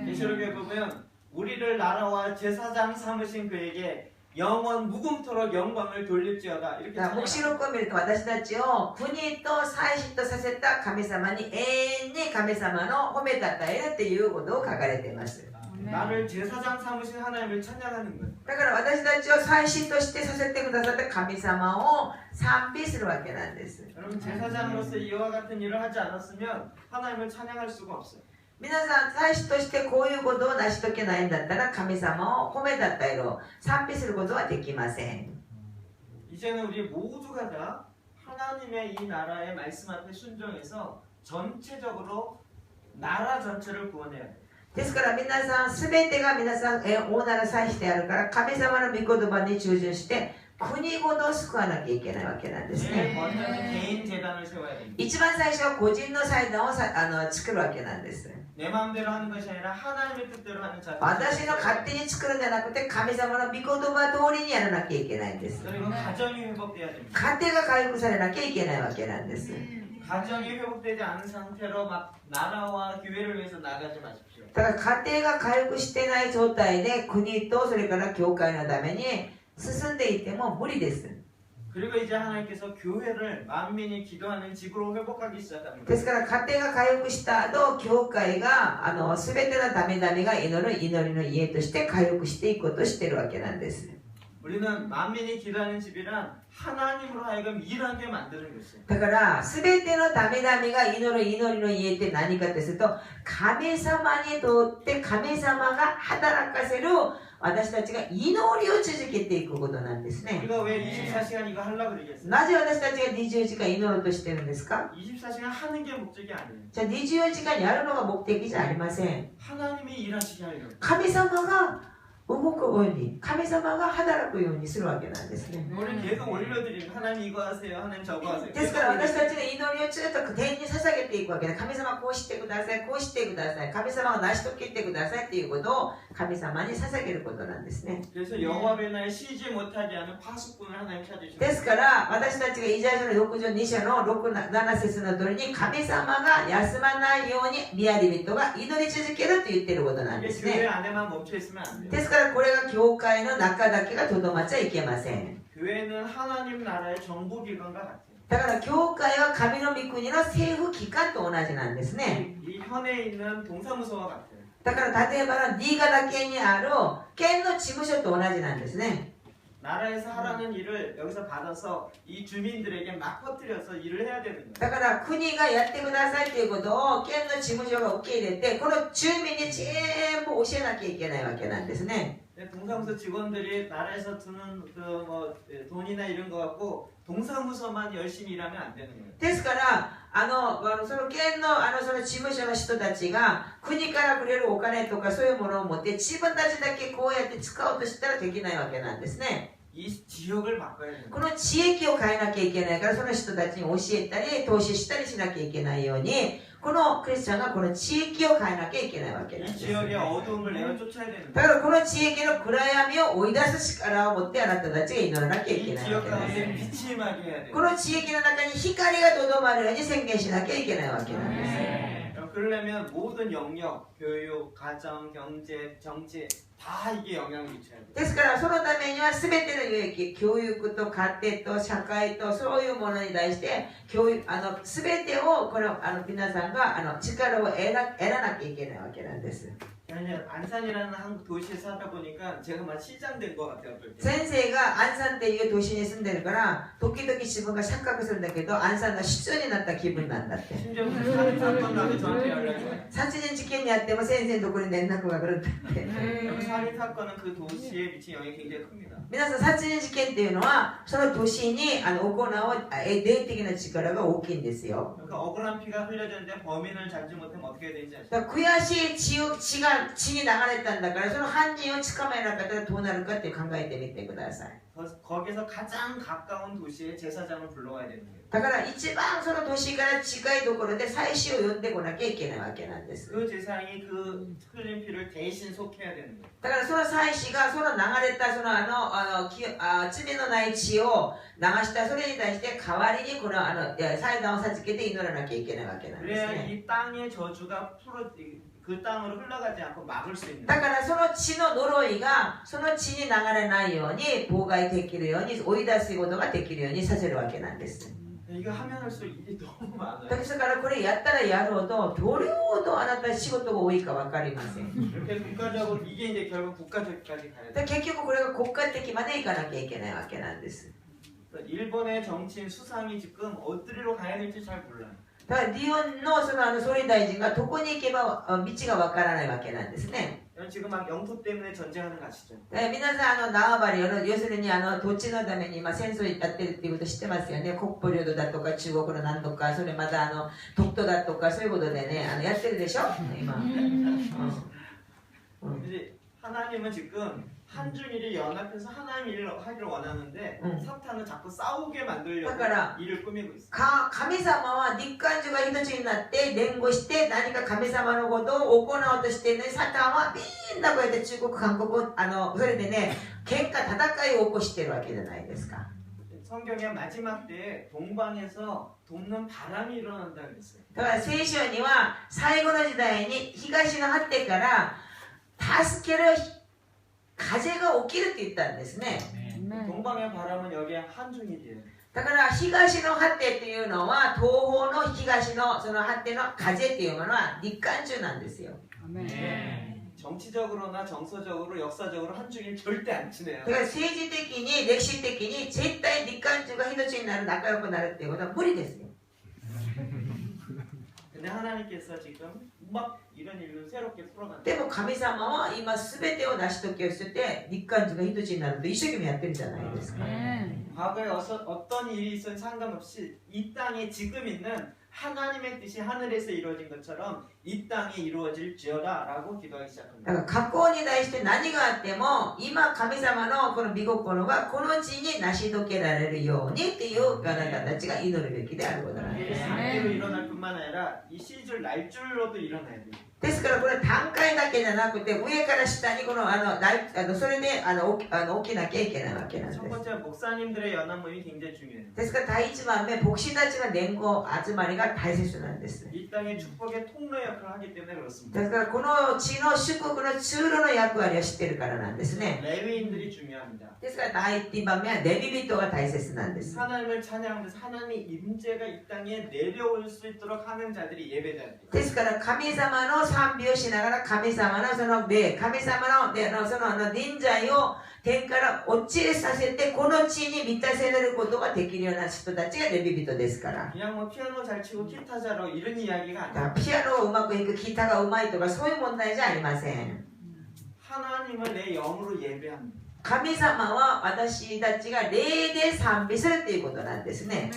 Speaker 1: 계시록에 보면 우리를 나라와 제사장 삼으신 그에게 영원 무궁토록 영광을 돌릴지어다 이렇게
Speaker 2: 黙示録を見ると私たちを国と祭司とさせた神様に永遠に神様の褒めたたえるっていうことを書かれています。
Speaker 1: 나를 제사장 삼으신 하나님을 찬양하는 거예요.
Speaker 2: だから私たちを祭司としてさせてくださった神様を賛美するわけなんです。
Speaker 1: 여러분 제사장으로서 이와 같은 일을 하지 않았으면 하나님을 찬양할 수가 없어요.
Speaker 2: 皆さん祭司としてこういうことを成し遂げないんだったら神様を褒めたたえる賛美することはできません。
Speaker 1: 이제는 우리 모두가 다 하나님의 이 나라의 말씀 앞에 순종해서 전체적으로 나라 전체를 구원해야 돼요.
Speaker 2: ですから皆さん全てが皆さん大なる祭司であるから神様の御言葉に従順して国ごとを救わなきゃいけないわけなんですね。
Speaker 1: 제일 먼저는 개인 재단을 세워야 됩니다.
Speaker 2: 一番最初は個人の祭壇を作るわけなんです。
Speaker 1: 내 마음대로 하는 것이 아니라 하나님의 뜻대로 하는 자.
Speaker 2: 私の勝手に作るんじゃなくて神様の御言葉通りにやらなきゃいけないんです。
Speaker 1: 그리고 가정이 회복돼야 됩니다.
Speaker 2: 家庭が回復されなきゃいけないわけなんです。
Speaker 1: 가정이 회복되지 않은 상태로 막 나라와 교회를 위해서 나가지 마십시오.
Speaker 2: だから家庭が回復してない状態で国とそれから教会のために進んでいっても無理です。
Speaker 1: 그리고 이제 하나님께서 교회를 만민이 기도하는 집으로 회복하기 시작합니다.
Speaker 2: ですから家庭が回復した後、教会が全てのダメダメが祈る祈りの家として回復していくことをしているわけなんです。
Speaker 1: 우리는 만민이 기도하는 집이란 하나님으로 하여금 일하게 만드는 것이에요.
Speaker 2: だから全てのためだめが祈りの家って何かですと、神様にとって神様が働かせる私たちが祈りを続けていくことなんですね。
Speaker 1: 우리가 왜 24시간 이거 하려고 그러겠어요?
Speaker 2: なぜ私たちが24時間祈ろうとしてるんですか？
Speaker 1: 24시간 하는 게 목적이 아니에요.
Speaker 2: じゃあ24時間やるのが目的じゃありません。
Speaker 1: 하나님이 일하시게 하려고.
Speaker 2: 神様が動くように、神様が働くようにするわけなんですね。
Speaker 1: 우리 계속 올려드리고 하나님 이거 하세요, 하나님 저거 하세요.
Speaker 2: ですから私たちが祈りをずっと天に捧げていくわけで、神様こうしてください、こうしてください、神様を成し遂げてくださいっていうことを神様に捧げることなんですね。
Speaker 1: 그래서 여호와의 날 쉬지 못하게 하는 파수꾼을 하나님 찾으시고.
Speaker 2: ですから私たちがイザヤ書の6章2章の6、7節の通りに神様が休まないように宮人が祈り続けると言っていることなんで
Speaker 1: 이게
Speaker 2: す
Speaker 1: 교회
Speaker 2: ね。
Speaker 1: 안에만 멈춰 있으면 안 돼요.
Speaker 2: ですからこれが教会の中だけがとどまっちゃいけません。
Speaker 1: 교회는 하나님 나라의 정보기관과 같아요.
Speaker 2: だから教会は神の御国の政府機関と同じなんですね。
Speaker 1: 이 현에 있는 동사무소와 같아요.
Speaker 2: だから例えばの新潟県にある県の事務所と同じなんですね。
Speaker 1: 나라에서 하라는 일을 여기서 받아서 이 주민들에게 막 퍼뜨려서 일을 해야 되는 거예요.
Speaker 2: だから国がやってくださいということを県の事務所が受け入れて、この住民に全部教えなきゃいけないわけなんですね。
Speaker 1: 동사무소 직원들이 나라에서 드는 돈이나 이런 거 갖고 동사무소만 열심히 일하면 안 되는 거예요.
Speaker 2: ですからその県のその事務所の人たちが国からくれるお金とかそういうものを持って自分たちだけこうやって使おうとしたらできないわけなんですね。
Speaker 1: 이 지역을 바꿔야 되는
Speaker 2: こ
Speaker 1: 거예요.
Speaker 2: の地域を変えなきゃいけないから、その人たちに教えたり投資したりしなきゃいけないように、このクリスチャンがこの地域を変えなきゃいけないわけなん
Speaker 1: 이
Speaker 2: です。
Speaker 1: 지역의 어두움을 내가 쫓아야 되는
Speaker 2: だ
Speaker 1: 거예요.
Speaker 2: からこの地域の暗闇を追い出す力を持ってあなたたちが祈らなきゃいけ
Speaker 1: 이
Speaker 2: ないわ
Speaker 1: 지역
Speaker 2: けなんです。
Speaker 1: 가운데 빛이 임하게 해야 돼요.
Speaker 2: この地域の中に光がとどまるように宣言しなきゃいけないわけなんです。
Speaker 1: 그러려면 모든 영역, 교육, 가정, 경제, 정치 다 이게 영향을 미쳐야 돼요.
Speaker 2: ですからそのためには全ての領域、教育と家庭と社会とそういうものに対して全てをこの皆さんが力を得なきゃいけないわけなんです。
Speaker 1: 이제 안산이라는 한국 도시에 살다 보니까 제가 막 시장된 것 같아요.
Speaker 2: 先生がアンサンっていう都市に住んでるから時々自分が錯覚するんだけど、アンサンが市長になった気分なんだって。
Speaker 1: 심지어 살인 사건 나면 저한테 연락이 와요.
Speaker 2: 殺人事件にあっても先生のところに連絡が来るんだって。
Speaker 1: 살인 사건은 그 도시에 미친 영향이 굉장히 큽니다.
Speaker 2: 皆さん殺人事件っていうのはその都市に行う霊的な力が大きいんですよ。
Speaker 1: 그러니까 억울한 피가 흘려졌는데 범인을 잡지 못하면 어떻게 해야 되는지 아시죠?
Speaker 2: だから悔しい血に流れたんだから、その犯人を捕まえなかったらどうなるかって考えてみてください。
Speaker 1: 거기서 가장 가까운 도시에 제사장을 불러와야 되는 거예요.
Speaker 2: だから一番その都市から近いところで祭司を呼んでこなきゃいけないわけなんです。
Speaker 1: 그 제사장이 그 흘린 피를 대신 속해야 되는 거예요.
Speaker 2: だからその祭司がその流れたその罪のない血を流したそれに対して代わりにこの祭壇を授けて祈らなきゃいけないわけなんです
Speaker 1: 그래야
Speaker 2: ね。
Speaker 1: 이 땅의 저주가 그 땅으로 흘러가지 않고 막을 수 있는
Speaker 2: だからその血の呪いがその血に流れないように妨害できるように追い出すことができるようにさせるわけなんです。
Speaker 1: 이거 하면 할수록 일이 너무 많아요.
Speaker 2: だからこれやったらやろうとどれほどあなた仕事が多いか分かりません。
Speaker 1: 이렇게 국가적으로 이게 이제 결국 국가적까지 가야
Speaker 2: で
Speaker 1: 돼요.
Speaker 2: 結局これが国家的までいかなきゃいけないわけなんです。
Speaker 1: 일본의 정치인 수상이 지금 어디로 가야 될지 잘 몰라요.
Speaker 2: だから日本のその総理大臣がどこに行けば道がわからないわけなんですね。
Speaker 1: 지금 막 영토 때문에 전쟁하는 거 아시죠?
Speaker 2: 皆さん縄張り要するに土地のために今戦争やってるっていうこと知ってますよね。北方領土だとか中国の何とかそれまた独島だとかそういうことでねやってるでしょ今。
Speaker 1: 이제 하나님은 지금 한중일이 연합해서 하나님 일을 하기를 원하는데 사탄은 자꾸 싸우게 만들려고 일을 꾸미고 있어요.
Speaker 2: 神様は日韓中が一つになって連合して何か神様のことを行おうとしているのに、サタンはみんなこうやって中国韓国それでね喧嘩戦いを起こしてるわけじゃないですか。
Speaker 1: 성경의 마지막 때에 동방에서 돕는 바람이 일어난다 그랬어요.
Speaker 2: だから聖書には最後の時代に東の果てから助ける風が起きるって言ったんですね。
Speaker 1: 동방의 바람은 여기에 한중일이에요.
Speaker 2: だから東の果てっていうのは東方の東のその果ての風っていうものは日韓中なんですよ。
Speaker 1: 네. 정치적으로나 정서적으로 역사적으로 한중일 절대 안 친해요.
Speaker 2: だから政治的に歴史的に絶対日韓中が一つになる仲良くなるっていうことは無理ですよ。
Speaker 1: 근데 하나님께서 지금 막 이런 일을 새롭게 풀어간다.
Speaker 2: でも神様は今全てを成し遂げをして日韓中が一つになると一生懸命やってるじゃないですか。
Speaker 1: 과거에 어떤 일이 있든 상관없이 이 땅에 지금 있는 하나님의 뜻이 하늘에서 이루어진 것처럼 이 땅에 이루어질지어다 라고 기도하기
Speaker 2: だ
Speaker 1: 시작합니다.
Speaker 2: から過去に対して何があっても今神様のこの御心がこの地に成し遂げられるようにっていうあなたたちが祈るべきであることなんです。
Speaker 1: 상대로 일어날 뿐만 아니라 이 시줄 날줄로도 일어나야 돼요.
Speaker 2: ですからこれ段階だけじゃなくて上から下にこのそれで起きなきゃいけないわけなんです。
Speaker 1: 첫 번째 목사님들의 연합모임이 굉장히 중요해요.
Speaker 2: ですから第一番目牧師たちの連合集まりが大切なんです。
Speaker 1: 이 땅의 축복의 통로 역할을 하기 때문에 그렇습니다.
Speaker 2: ですからこの地の祝福の通路の役割を知ってるからなんですね。
Speaker 1: 레위인들이 중요합니다.
Speaker 2: ですから第一番目はレビ人が大切なんです。
Speaker 1: 하나님을 찬양하면서 하나님의 임재가 이 땅에 내려올 수 있도록 하는 자들이 예배자입니다.
Speaker 2: ですから神様の賛美をしながら神様のその霊、神様のその臨在を天から落ちさせてこの地に満たせられることができるような人たちがレビ人ですから。
Speaker 1: 그냥 뭐 피아노 잘 치고 기타 잘하고 이런 이야기가
Speaker 2: だから
Speaker 1: 아니에요.
Speaker 2: ピアノがうまくいく、ギターがうまいとかそういう問題じゃありません。
Speaker 1: 하나님을 내 영으로 예배합니다.
Speaker 2: 神様は私たちが霊で賛美するということなんですね。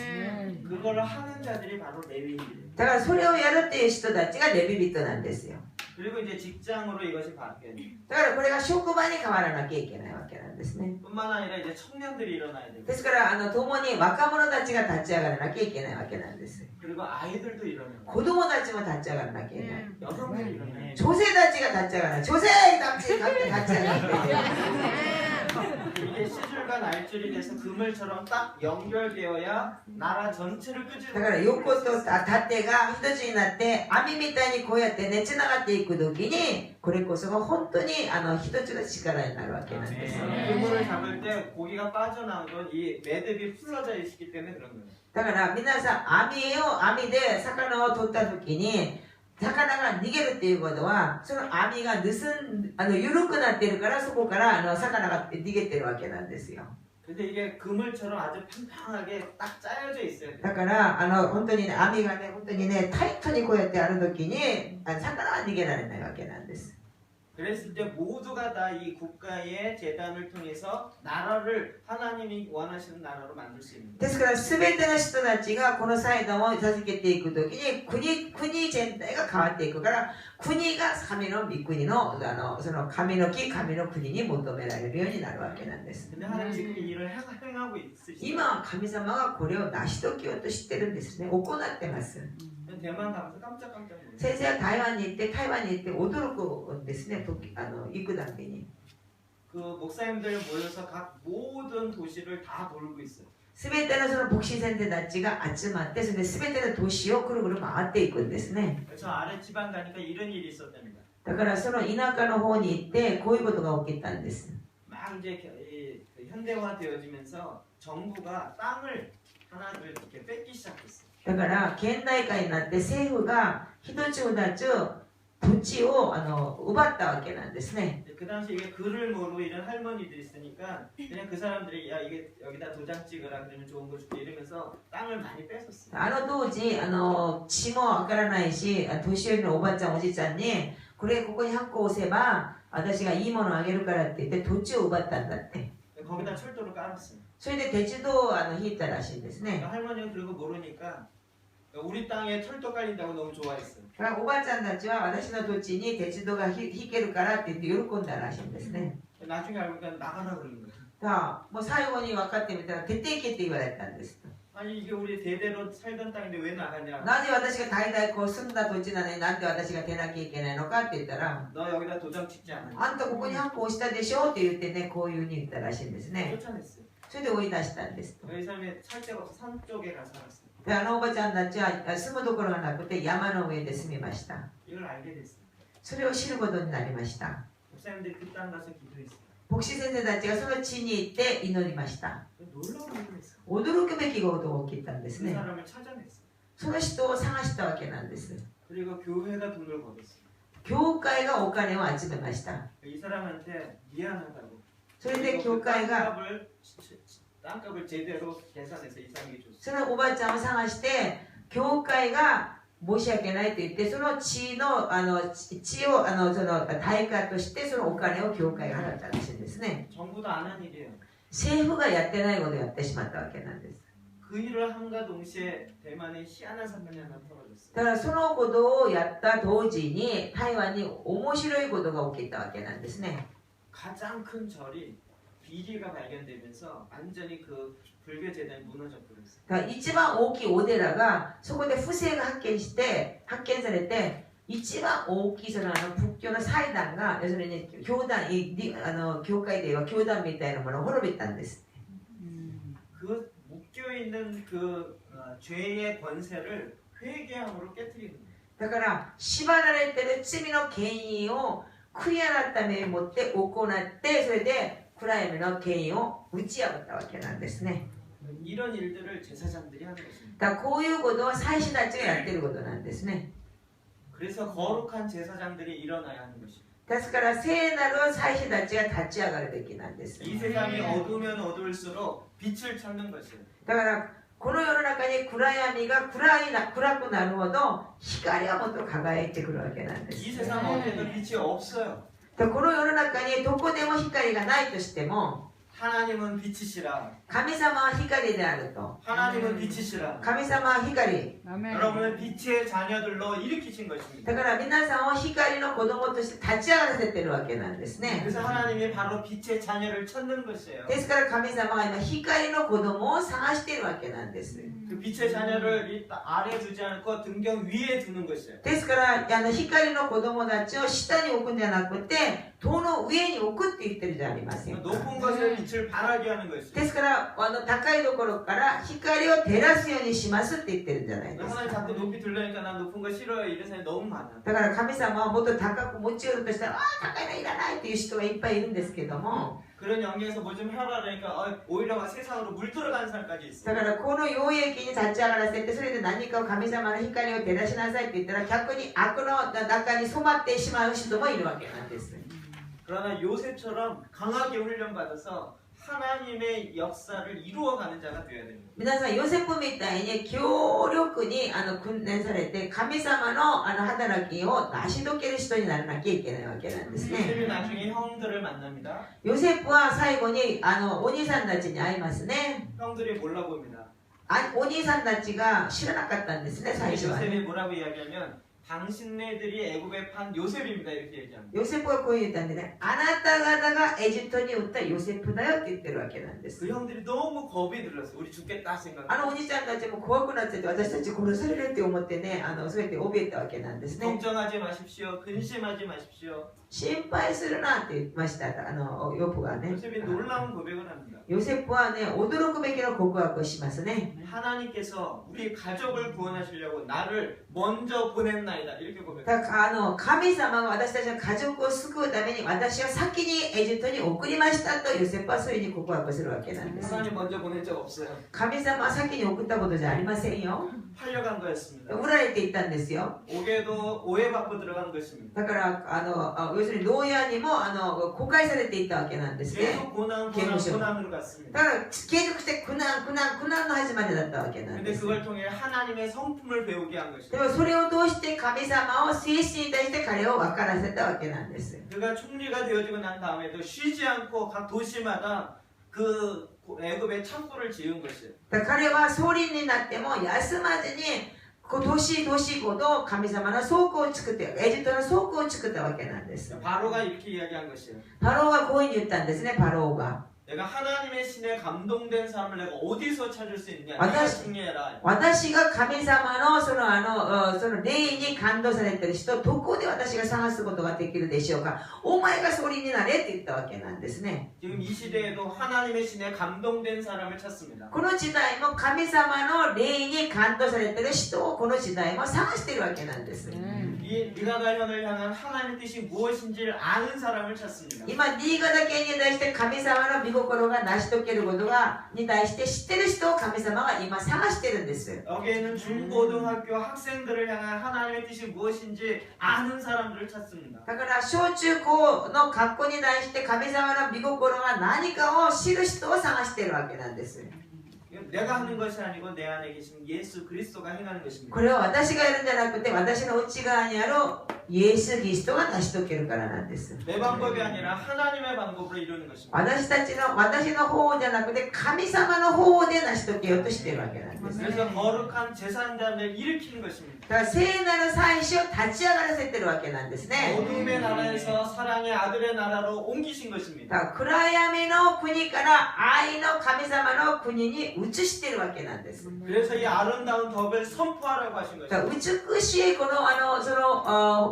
Speaker 1: 그걸 하는 자들이 바로 레위인들이에요.
Speaker 2: だからそれをやるっていう人たちがレビ人なんですよ。
Speaker 1: 그리고 이제 직장으로 이것이 바뀌어야 돼요.
Speaker 2: だからこれが職場に変わらなきゃいけないわけなんですね。
Speaker 1: 뿐만 아니라 이제 청년들이 일어나야 되고
Speaker 2: ですから共に若者たちが立ち上がらなきゃいけないわけなんです。
Speaker 1: 그리고 아이들도 일어나요.
Speaker 2: 子供たちも立ち上がらなきゃいけない。
Speaker 1: 여성들이 일어나요.
Speaker 2: 女性たちが立ち上がらない。女性たちが立ち上がらない。
Speaker 1: 이게 시줄과 날줄이 돼서 그물처럼 딱 연결되어야 나라 전체를
Speaker 2: だ
Speaker 1: 끄집어
Speaker 2: から横と縦が一つになって網みたいにこうやってねつながっていくときにこれこそが本当に一つの力になるわけなんです。
Speaker 1: 그물을 잡을 때 고기가 빠져나오던 이 매듭이 풀러져 있기 때문에 그런 거예요.
Speaker 2: だから皆さん網で魚を取ったときに魚が逃げるっていうことはその網が緩くなってるからそこから魚が逃げてるわけなんですよ。
Speaker 1: 근데 이게 그물처럼 아주 평평하게 딱 짜여져 있어야 돼요.
Speaker 2: だから本当にね網がね本当にねタイトにこうやってあるときに魚は逃げられないわけなんです。
Speaker 1: 그랬을 때 모두가 다 이 국가의 재단을 통해서 나라를 하나님이 원하시는 나라로 만들 수 있는
Speaker 2: ですから全ての人たちがこの祭壇を授けていくときに国全体が変わっていくから国が神の御国のその神の木神の国に求められるようになるわけなんです。
Speaker 1: 근데 하나님 지금 이 일을 행하고 있으시죠.
Speaker 2: 今は神様がこれを成し遂げようとしてるんですね。行ってます。
Speaker 1: 대만 가면서 깜짝깜짝 놀랐어요.
Speaker 2: 先生は台湾に行って驚くんですね。行くたびに
Speaker 1: 그 목사님들 모여서 각 모든 도시를 다 돌고 있어요.
Speaker 2: 全てのその牧師先生たちが集まってそれで全ての都市をくるくる回っていくんですね。
Speaker 1: 저 아래 지방 가니까 이런 일이 있었답니다.
Speaker 2: だからその田舎の方に行ってこういうことが起きたんです。
Speaker 1: 막 이제 현대화 되어지면서 정부가 땅을 하나둘 이렇게 뺏기 시작했어요.
Speaker 2: だから現代化になって政府が一つ二つ土地を奪ったわけなんですね。
Speaker 1: 그 당시 이게 글을 모르고 이런 할머니들이 있으니까 그냥 그 사람들이 야 이게 여기다 도장 찍으라 그러면 좋은 거 줄게 이러면서 땅을 많이 뺏었어요.
Speaker 2: 当時血もわからないし年寄りのおばあちゃんおじいちゃんにここにハンコ押せば私がいいものあげるからって言って土地を奪ったんだって。
Speaker 1: 거기다 철도를 깔았어요.
Speaker 2: それで鉄道を引いたらしいんですね。
Speaker 1: 할머니는 그리고 모르니까 우리 땅에 철도 깔린다고 너무 좋아했어요.
Speaker 2: だからおばあちゃんたちは私の土地に鉄道が引けるからって言って喜んだらしいんですね。
Speaker 1: 나중에 알고 보니까 나가라 그러는 거예요.
Speaker 2: もう最後に分かってみたら徹底決って言われたんです。
Speaker 1: 아니 이게 우리 대대로 살던 땅인데 왜 나가냐?
Speaker 2: なぜ私が代々こう住んだ土地なのになんで私が出なきゃいけないのかって言ったら
Speaker 1: 너 여기다 도장 찍지 않아?
Speaker 2: あんたここにハンコ押したでしょって言ってねこういうふうに言ったらしいんですね。
Speaker 1: 쫓아냈어요.
Speaker 2: それで追い出したんですと。
Speaker 1: 이 사람이 살 데가 없어 산 쪽에 가서 살았어요.
Speaker 2: でおばちゃんたちは住むところがなくて山の上で住みました。
Speaker 1: 이걸 알게 됐어요.
Speaker 2: それを知ることになりました。
Speaker 1: 목사님들이 그 땅 가서 기도했어요.
Speaker 2: 牧師先生たちがその地に行って祈りました。
Speaker 1: 놀라운 일을 했어요.
Speaker 2: 驚くべきことが起きたんです
Speaker 1: 그
Speaker 2: ね。
Speaker 1: 사람을 찾아냈어요.
Speaker 2: その人を探したわけなんです。
Speaker 1: 그리고 교회가 돈을 벌었어요.
Speaker 2: 教会がお金を集めました。
Speaker 1: 이 사람한테 미안하다고.
Speaker 2: それで教会が
Speaker 1: 땅값을 제대로 계산해서 이 사람에게 줬어요.
Speaker 2: そのおばあちゃんを探して教会が申し訳ないと言ってその地の地をその対価としてそのお金を教会が払ったらしいんですね。
Speaker 1: 정부도 안 한 일이에요.
Speaker 2: 政府がやってないことをやってしまったわけなんです。
Speaker 1: 그 일을 함과 동시에 대만에 희한한 사건이 하나 벌어졌어요.
Speaker 2: だからそのことをやった同時に台湾に面白いことが起きたわけなんですね。
Speaker 1: 가장 큰 절이 비리가 발견되면서 완전히 그 불교 재단이 무너져 버렸어요.
Speaker 2: だから一番大きいお寺がそこで不正が発見されて一番大きいその仏教の祭壇が要するに教団教会では教団みたいなものを滅びたんです。
Speaker 1: 그 묶여 있는 그 죄의 권세를 회개함으로 깨뜨리는 거예요.
Speaker 2: だから縛られてる罪の権威を悔い改めをもって行ってそれで暗闇の権威を打ち破ったわけなんですね。
Speaker 1: 이런 일들을 제사장들이 하는 것입니다.
Speaker 2: だからこういうことは祭司たちがやってることなんですね。
Speaker 1: 그래서 거룩한 제사장들이 일어나야 하는 것입니다.
Speaker 2: ですから聖なる祭司たちが立ち上がるべきなんです。
Speaker 1: 이 세상이 어두우면 어두울수록 빛을 찾는 것이에요.
Speaker 2: だからこの世の中に暗闇が暗くなるほど光はもっと輝いてくるわけなんです。
Speaker 1: 이 세상 어디에도 빛이 없어요.
Speaker 2: この世の中にどこでも光がないとしても
Speaker 1: 하나님은 빛이시라.
Speaker 2: 神様は光であると。
Speaker 1: 하나님은 빛이시라.
Speaker 2: 神様は光。
Speaker 1: 여러분을 빛의 자녀들로 일으키신 것입니다.
Speaker 2: だから皆さんを光の子供として立ち上がらせてるわけなんですね。
Speaker 1: 그래서 하나님이 바로 빛의 자녀를 찾는 것이에요.
Speaker 2: ですから神様は今光の子供を探しているわけなんです。
Speaker 1: 그 빛의 자녀를 이 아래 두지 않고 등경 위에 두는 것이에요.
Speaker 2: ですから光の子供たちを下に置くんじゃなくて塔の上に置くって言ってるじゃありませんか。
Speaker 1: 높은 것에 빛을 발하게 하는 것이에요.
Speaker 2: ですから高いところから光を照らすようにしますって言ってるんじゃないですか。
Speaker 1: 하나님 자꾸 높이 들려니까 난 높은 거 싫어요. 이런 사람이 너무 많아.
Speaker 2: だから神様はもっと高く持ち寄るとしたら高いのいらないっていう人がいっぱいいるんですけども
Speaker 1: 그런 영역에서 뭐 좀 해라 그러니까 오히려 막 세상으로 물 들어가는 사람까지 있어.
Speaker 2: だからこの溶液に立ち上がらせてそれで何かを神様の光を照らしなさいって言ったら逆に悪の中に染まってしまう人もいるわけなんです。
Speaker 1: 그러나 요셉처럼 강하게 훈련받아서 하나님의 역사를 이루어가는 자가 되어야 됩니다.
Speaker 2: 皆さんヨセフみたいに強力に訓練されて神様の働きを成し遂げる人にならなきゃいけないわけなんですね。
Speaker 1: 요셉이 나중에 형들을 만납니다.
Speaker 2: ヨセフは最後にお兄さんたちに会いますね。
Speaker 1: 형들이 몰라봅니다.
Speaker 2: お兄さんたちが知らなかったんですね、最初はね。
Speaker 1: 요셉이 뭐라고 이야기하면 당신네들이 애굽에 판 요셉입니다 이렇게 얘기합니다.
Speaker 2: ヨセフはこう言ったんでね、あなた方がエジプトに売ったヨセフだよって言ってるわけなんです。
Speaker 1: 그 형들이 너무 겁이 들었어. 우리 죽겠다 생각.
Speaker 2: お兄ちゃんたちも怖くなっちゃって私たち殺されるって思ってね、そうやって怯えたわけなんですね。
Speaker 1: 걱정하지 마십시오. 근심하지 마십시오.
Speaker 2: 心配するなって言いました、ヨブがね。
Speaker 1: 요셉이 놀라운 고백을 합니다.
Speaker 2: ヨセフはね、驚くべきの告白をしますね。
Speaker 1: 하나님께서 우리 가족을 구원하시려고 나를 먼저 보냈나이다 이렇게 고백합니다.
Speaker 2: だから神様が私たちの家族を救うために私を先にエジプトに送りましたとヨセフはそういうふうに告白するわけなんです。
Speaker 1: 하나님 먼저 보낸 적 없어요.
Speaker 2: 神様は先に送ったことじゃありませんよ。
Speaker 1: 팔려간 거였습니다.
Speaker 2: 売られていったんですよ。
Speaker 1: 옥에도 오해받고 들어간 것입니다.
Speaker 2: だから要するに牢屋にも公開されていったわけなんですね。
Speaker 1: 계속 고난으로 갔습니다.
Speaker 2: だから継続して苦難の始まりだったわけなんで
Speaker 1: 근데
Speaker 2: す。
Speaker 1: 그걸 통해 하나님의 성품을 배우게 한
Speaker 2: で
Speaker 1: 것입니다.
Speaker 2: もそれを通して神様を性質に対して彼を分からせたわけなんです。
Speaker 1: 그가 총리가 되어지고 난 다음에도 쉬지 않고 각 도시마다 그 애굽의 창고를 지은 것이에요.
Speaker 2: だから彼は総理になっても休まずに年ごと神様の倉庫を作ってエジプトの倉庫を作ったわけなんです。
Speaker 1: 바로가 이렇게 이야기한 것이에요.
Speaker 2: パローがこういうふうに言ったんですね。パローが
Speaker 1: 내가 하나님의 신에 감동된 사람을 내가 어디서 찾을 수 있냐? 네가 승리해라.
Speaker 2: 私が神様のその霊に感動されている人どこで私が探すことができるでしょうか。お前が総理になれって言ったわけなんですね。
Speaker 1: 지금 이 시대에도 하나님의 신에 감동된 사람을 찾습니다.
Speaker 2: この時代も神様の霊に感動されている人をこの時代も探しているわけなんです。
Speaker 1: 이 니가다현을 향한 하나님의 뜻이 무엇인지를 아는 사람을 찾습니다.
Speaker 2: 今新潟県に対して神様の御心が成し遂げることがに対して知ってる人を神様が今探してるんです。
Speaker 1: 여기에는 중고등학교 학생들을 향한 하나님의 뜻이 무엇인지 아는 사람들을 찾습니다.
Speaker 2: だから小中高の学校に対して神様の御心が何かを知る人を探してるわけなんです。
Speaker 1: 내가 하는 것이 아니고 내 안에 계신 예수 그리스도가 행하는 것입니다.
Speaker 2: これは私がやるんじゃなくて私の内側にあるイエス・キリストが成し遂げるからなんです。
Speaker 1: 내 방법이 아니라 하나님의 방법으로 이루는 것입니다.
Speaker 2: 私の方法じゃなくて神様の方法で成し遂げようとしているわけなんです。
Speaker 1: 그래서 거룩한 제사장들을 일으키는 것입니다.
Speaker 2: だから聖なる祭司を立ち上がらせてるわけなんですね。
Speaker 1: 어둠의 나라에서 사랑의 아들의 나라로 옮기신 것입니다.
Speaker 2: だから暗闇の国から愛の神様の国に移しているわけなんです。
Speaker 1: 그래서 이 아름다운 덕을 선포하라고 하신
Speaker 2: だから
Speaker 1: 것입니다.
Speaker 2: 美しいこの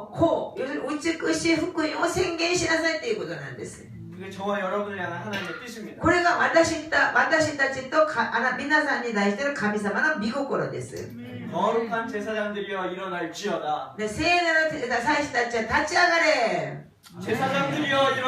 Speaker 2: 法、要するに美しい福音を宣言しなさいということなんです。
Speaker 1: 그게 저와 여러분을 향한 하나님의 뜻입니다.
Speaker 2: これが私たちと皆さんに対しての神様の御心です。
Speaker 1: 거룩한 제사장들이여 일어날지어다.
Speaker 2: で聖なる祭司たちは立ち上がれ。
Speaker 1: 제사장들이여 일어날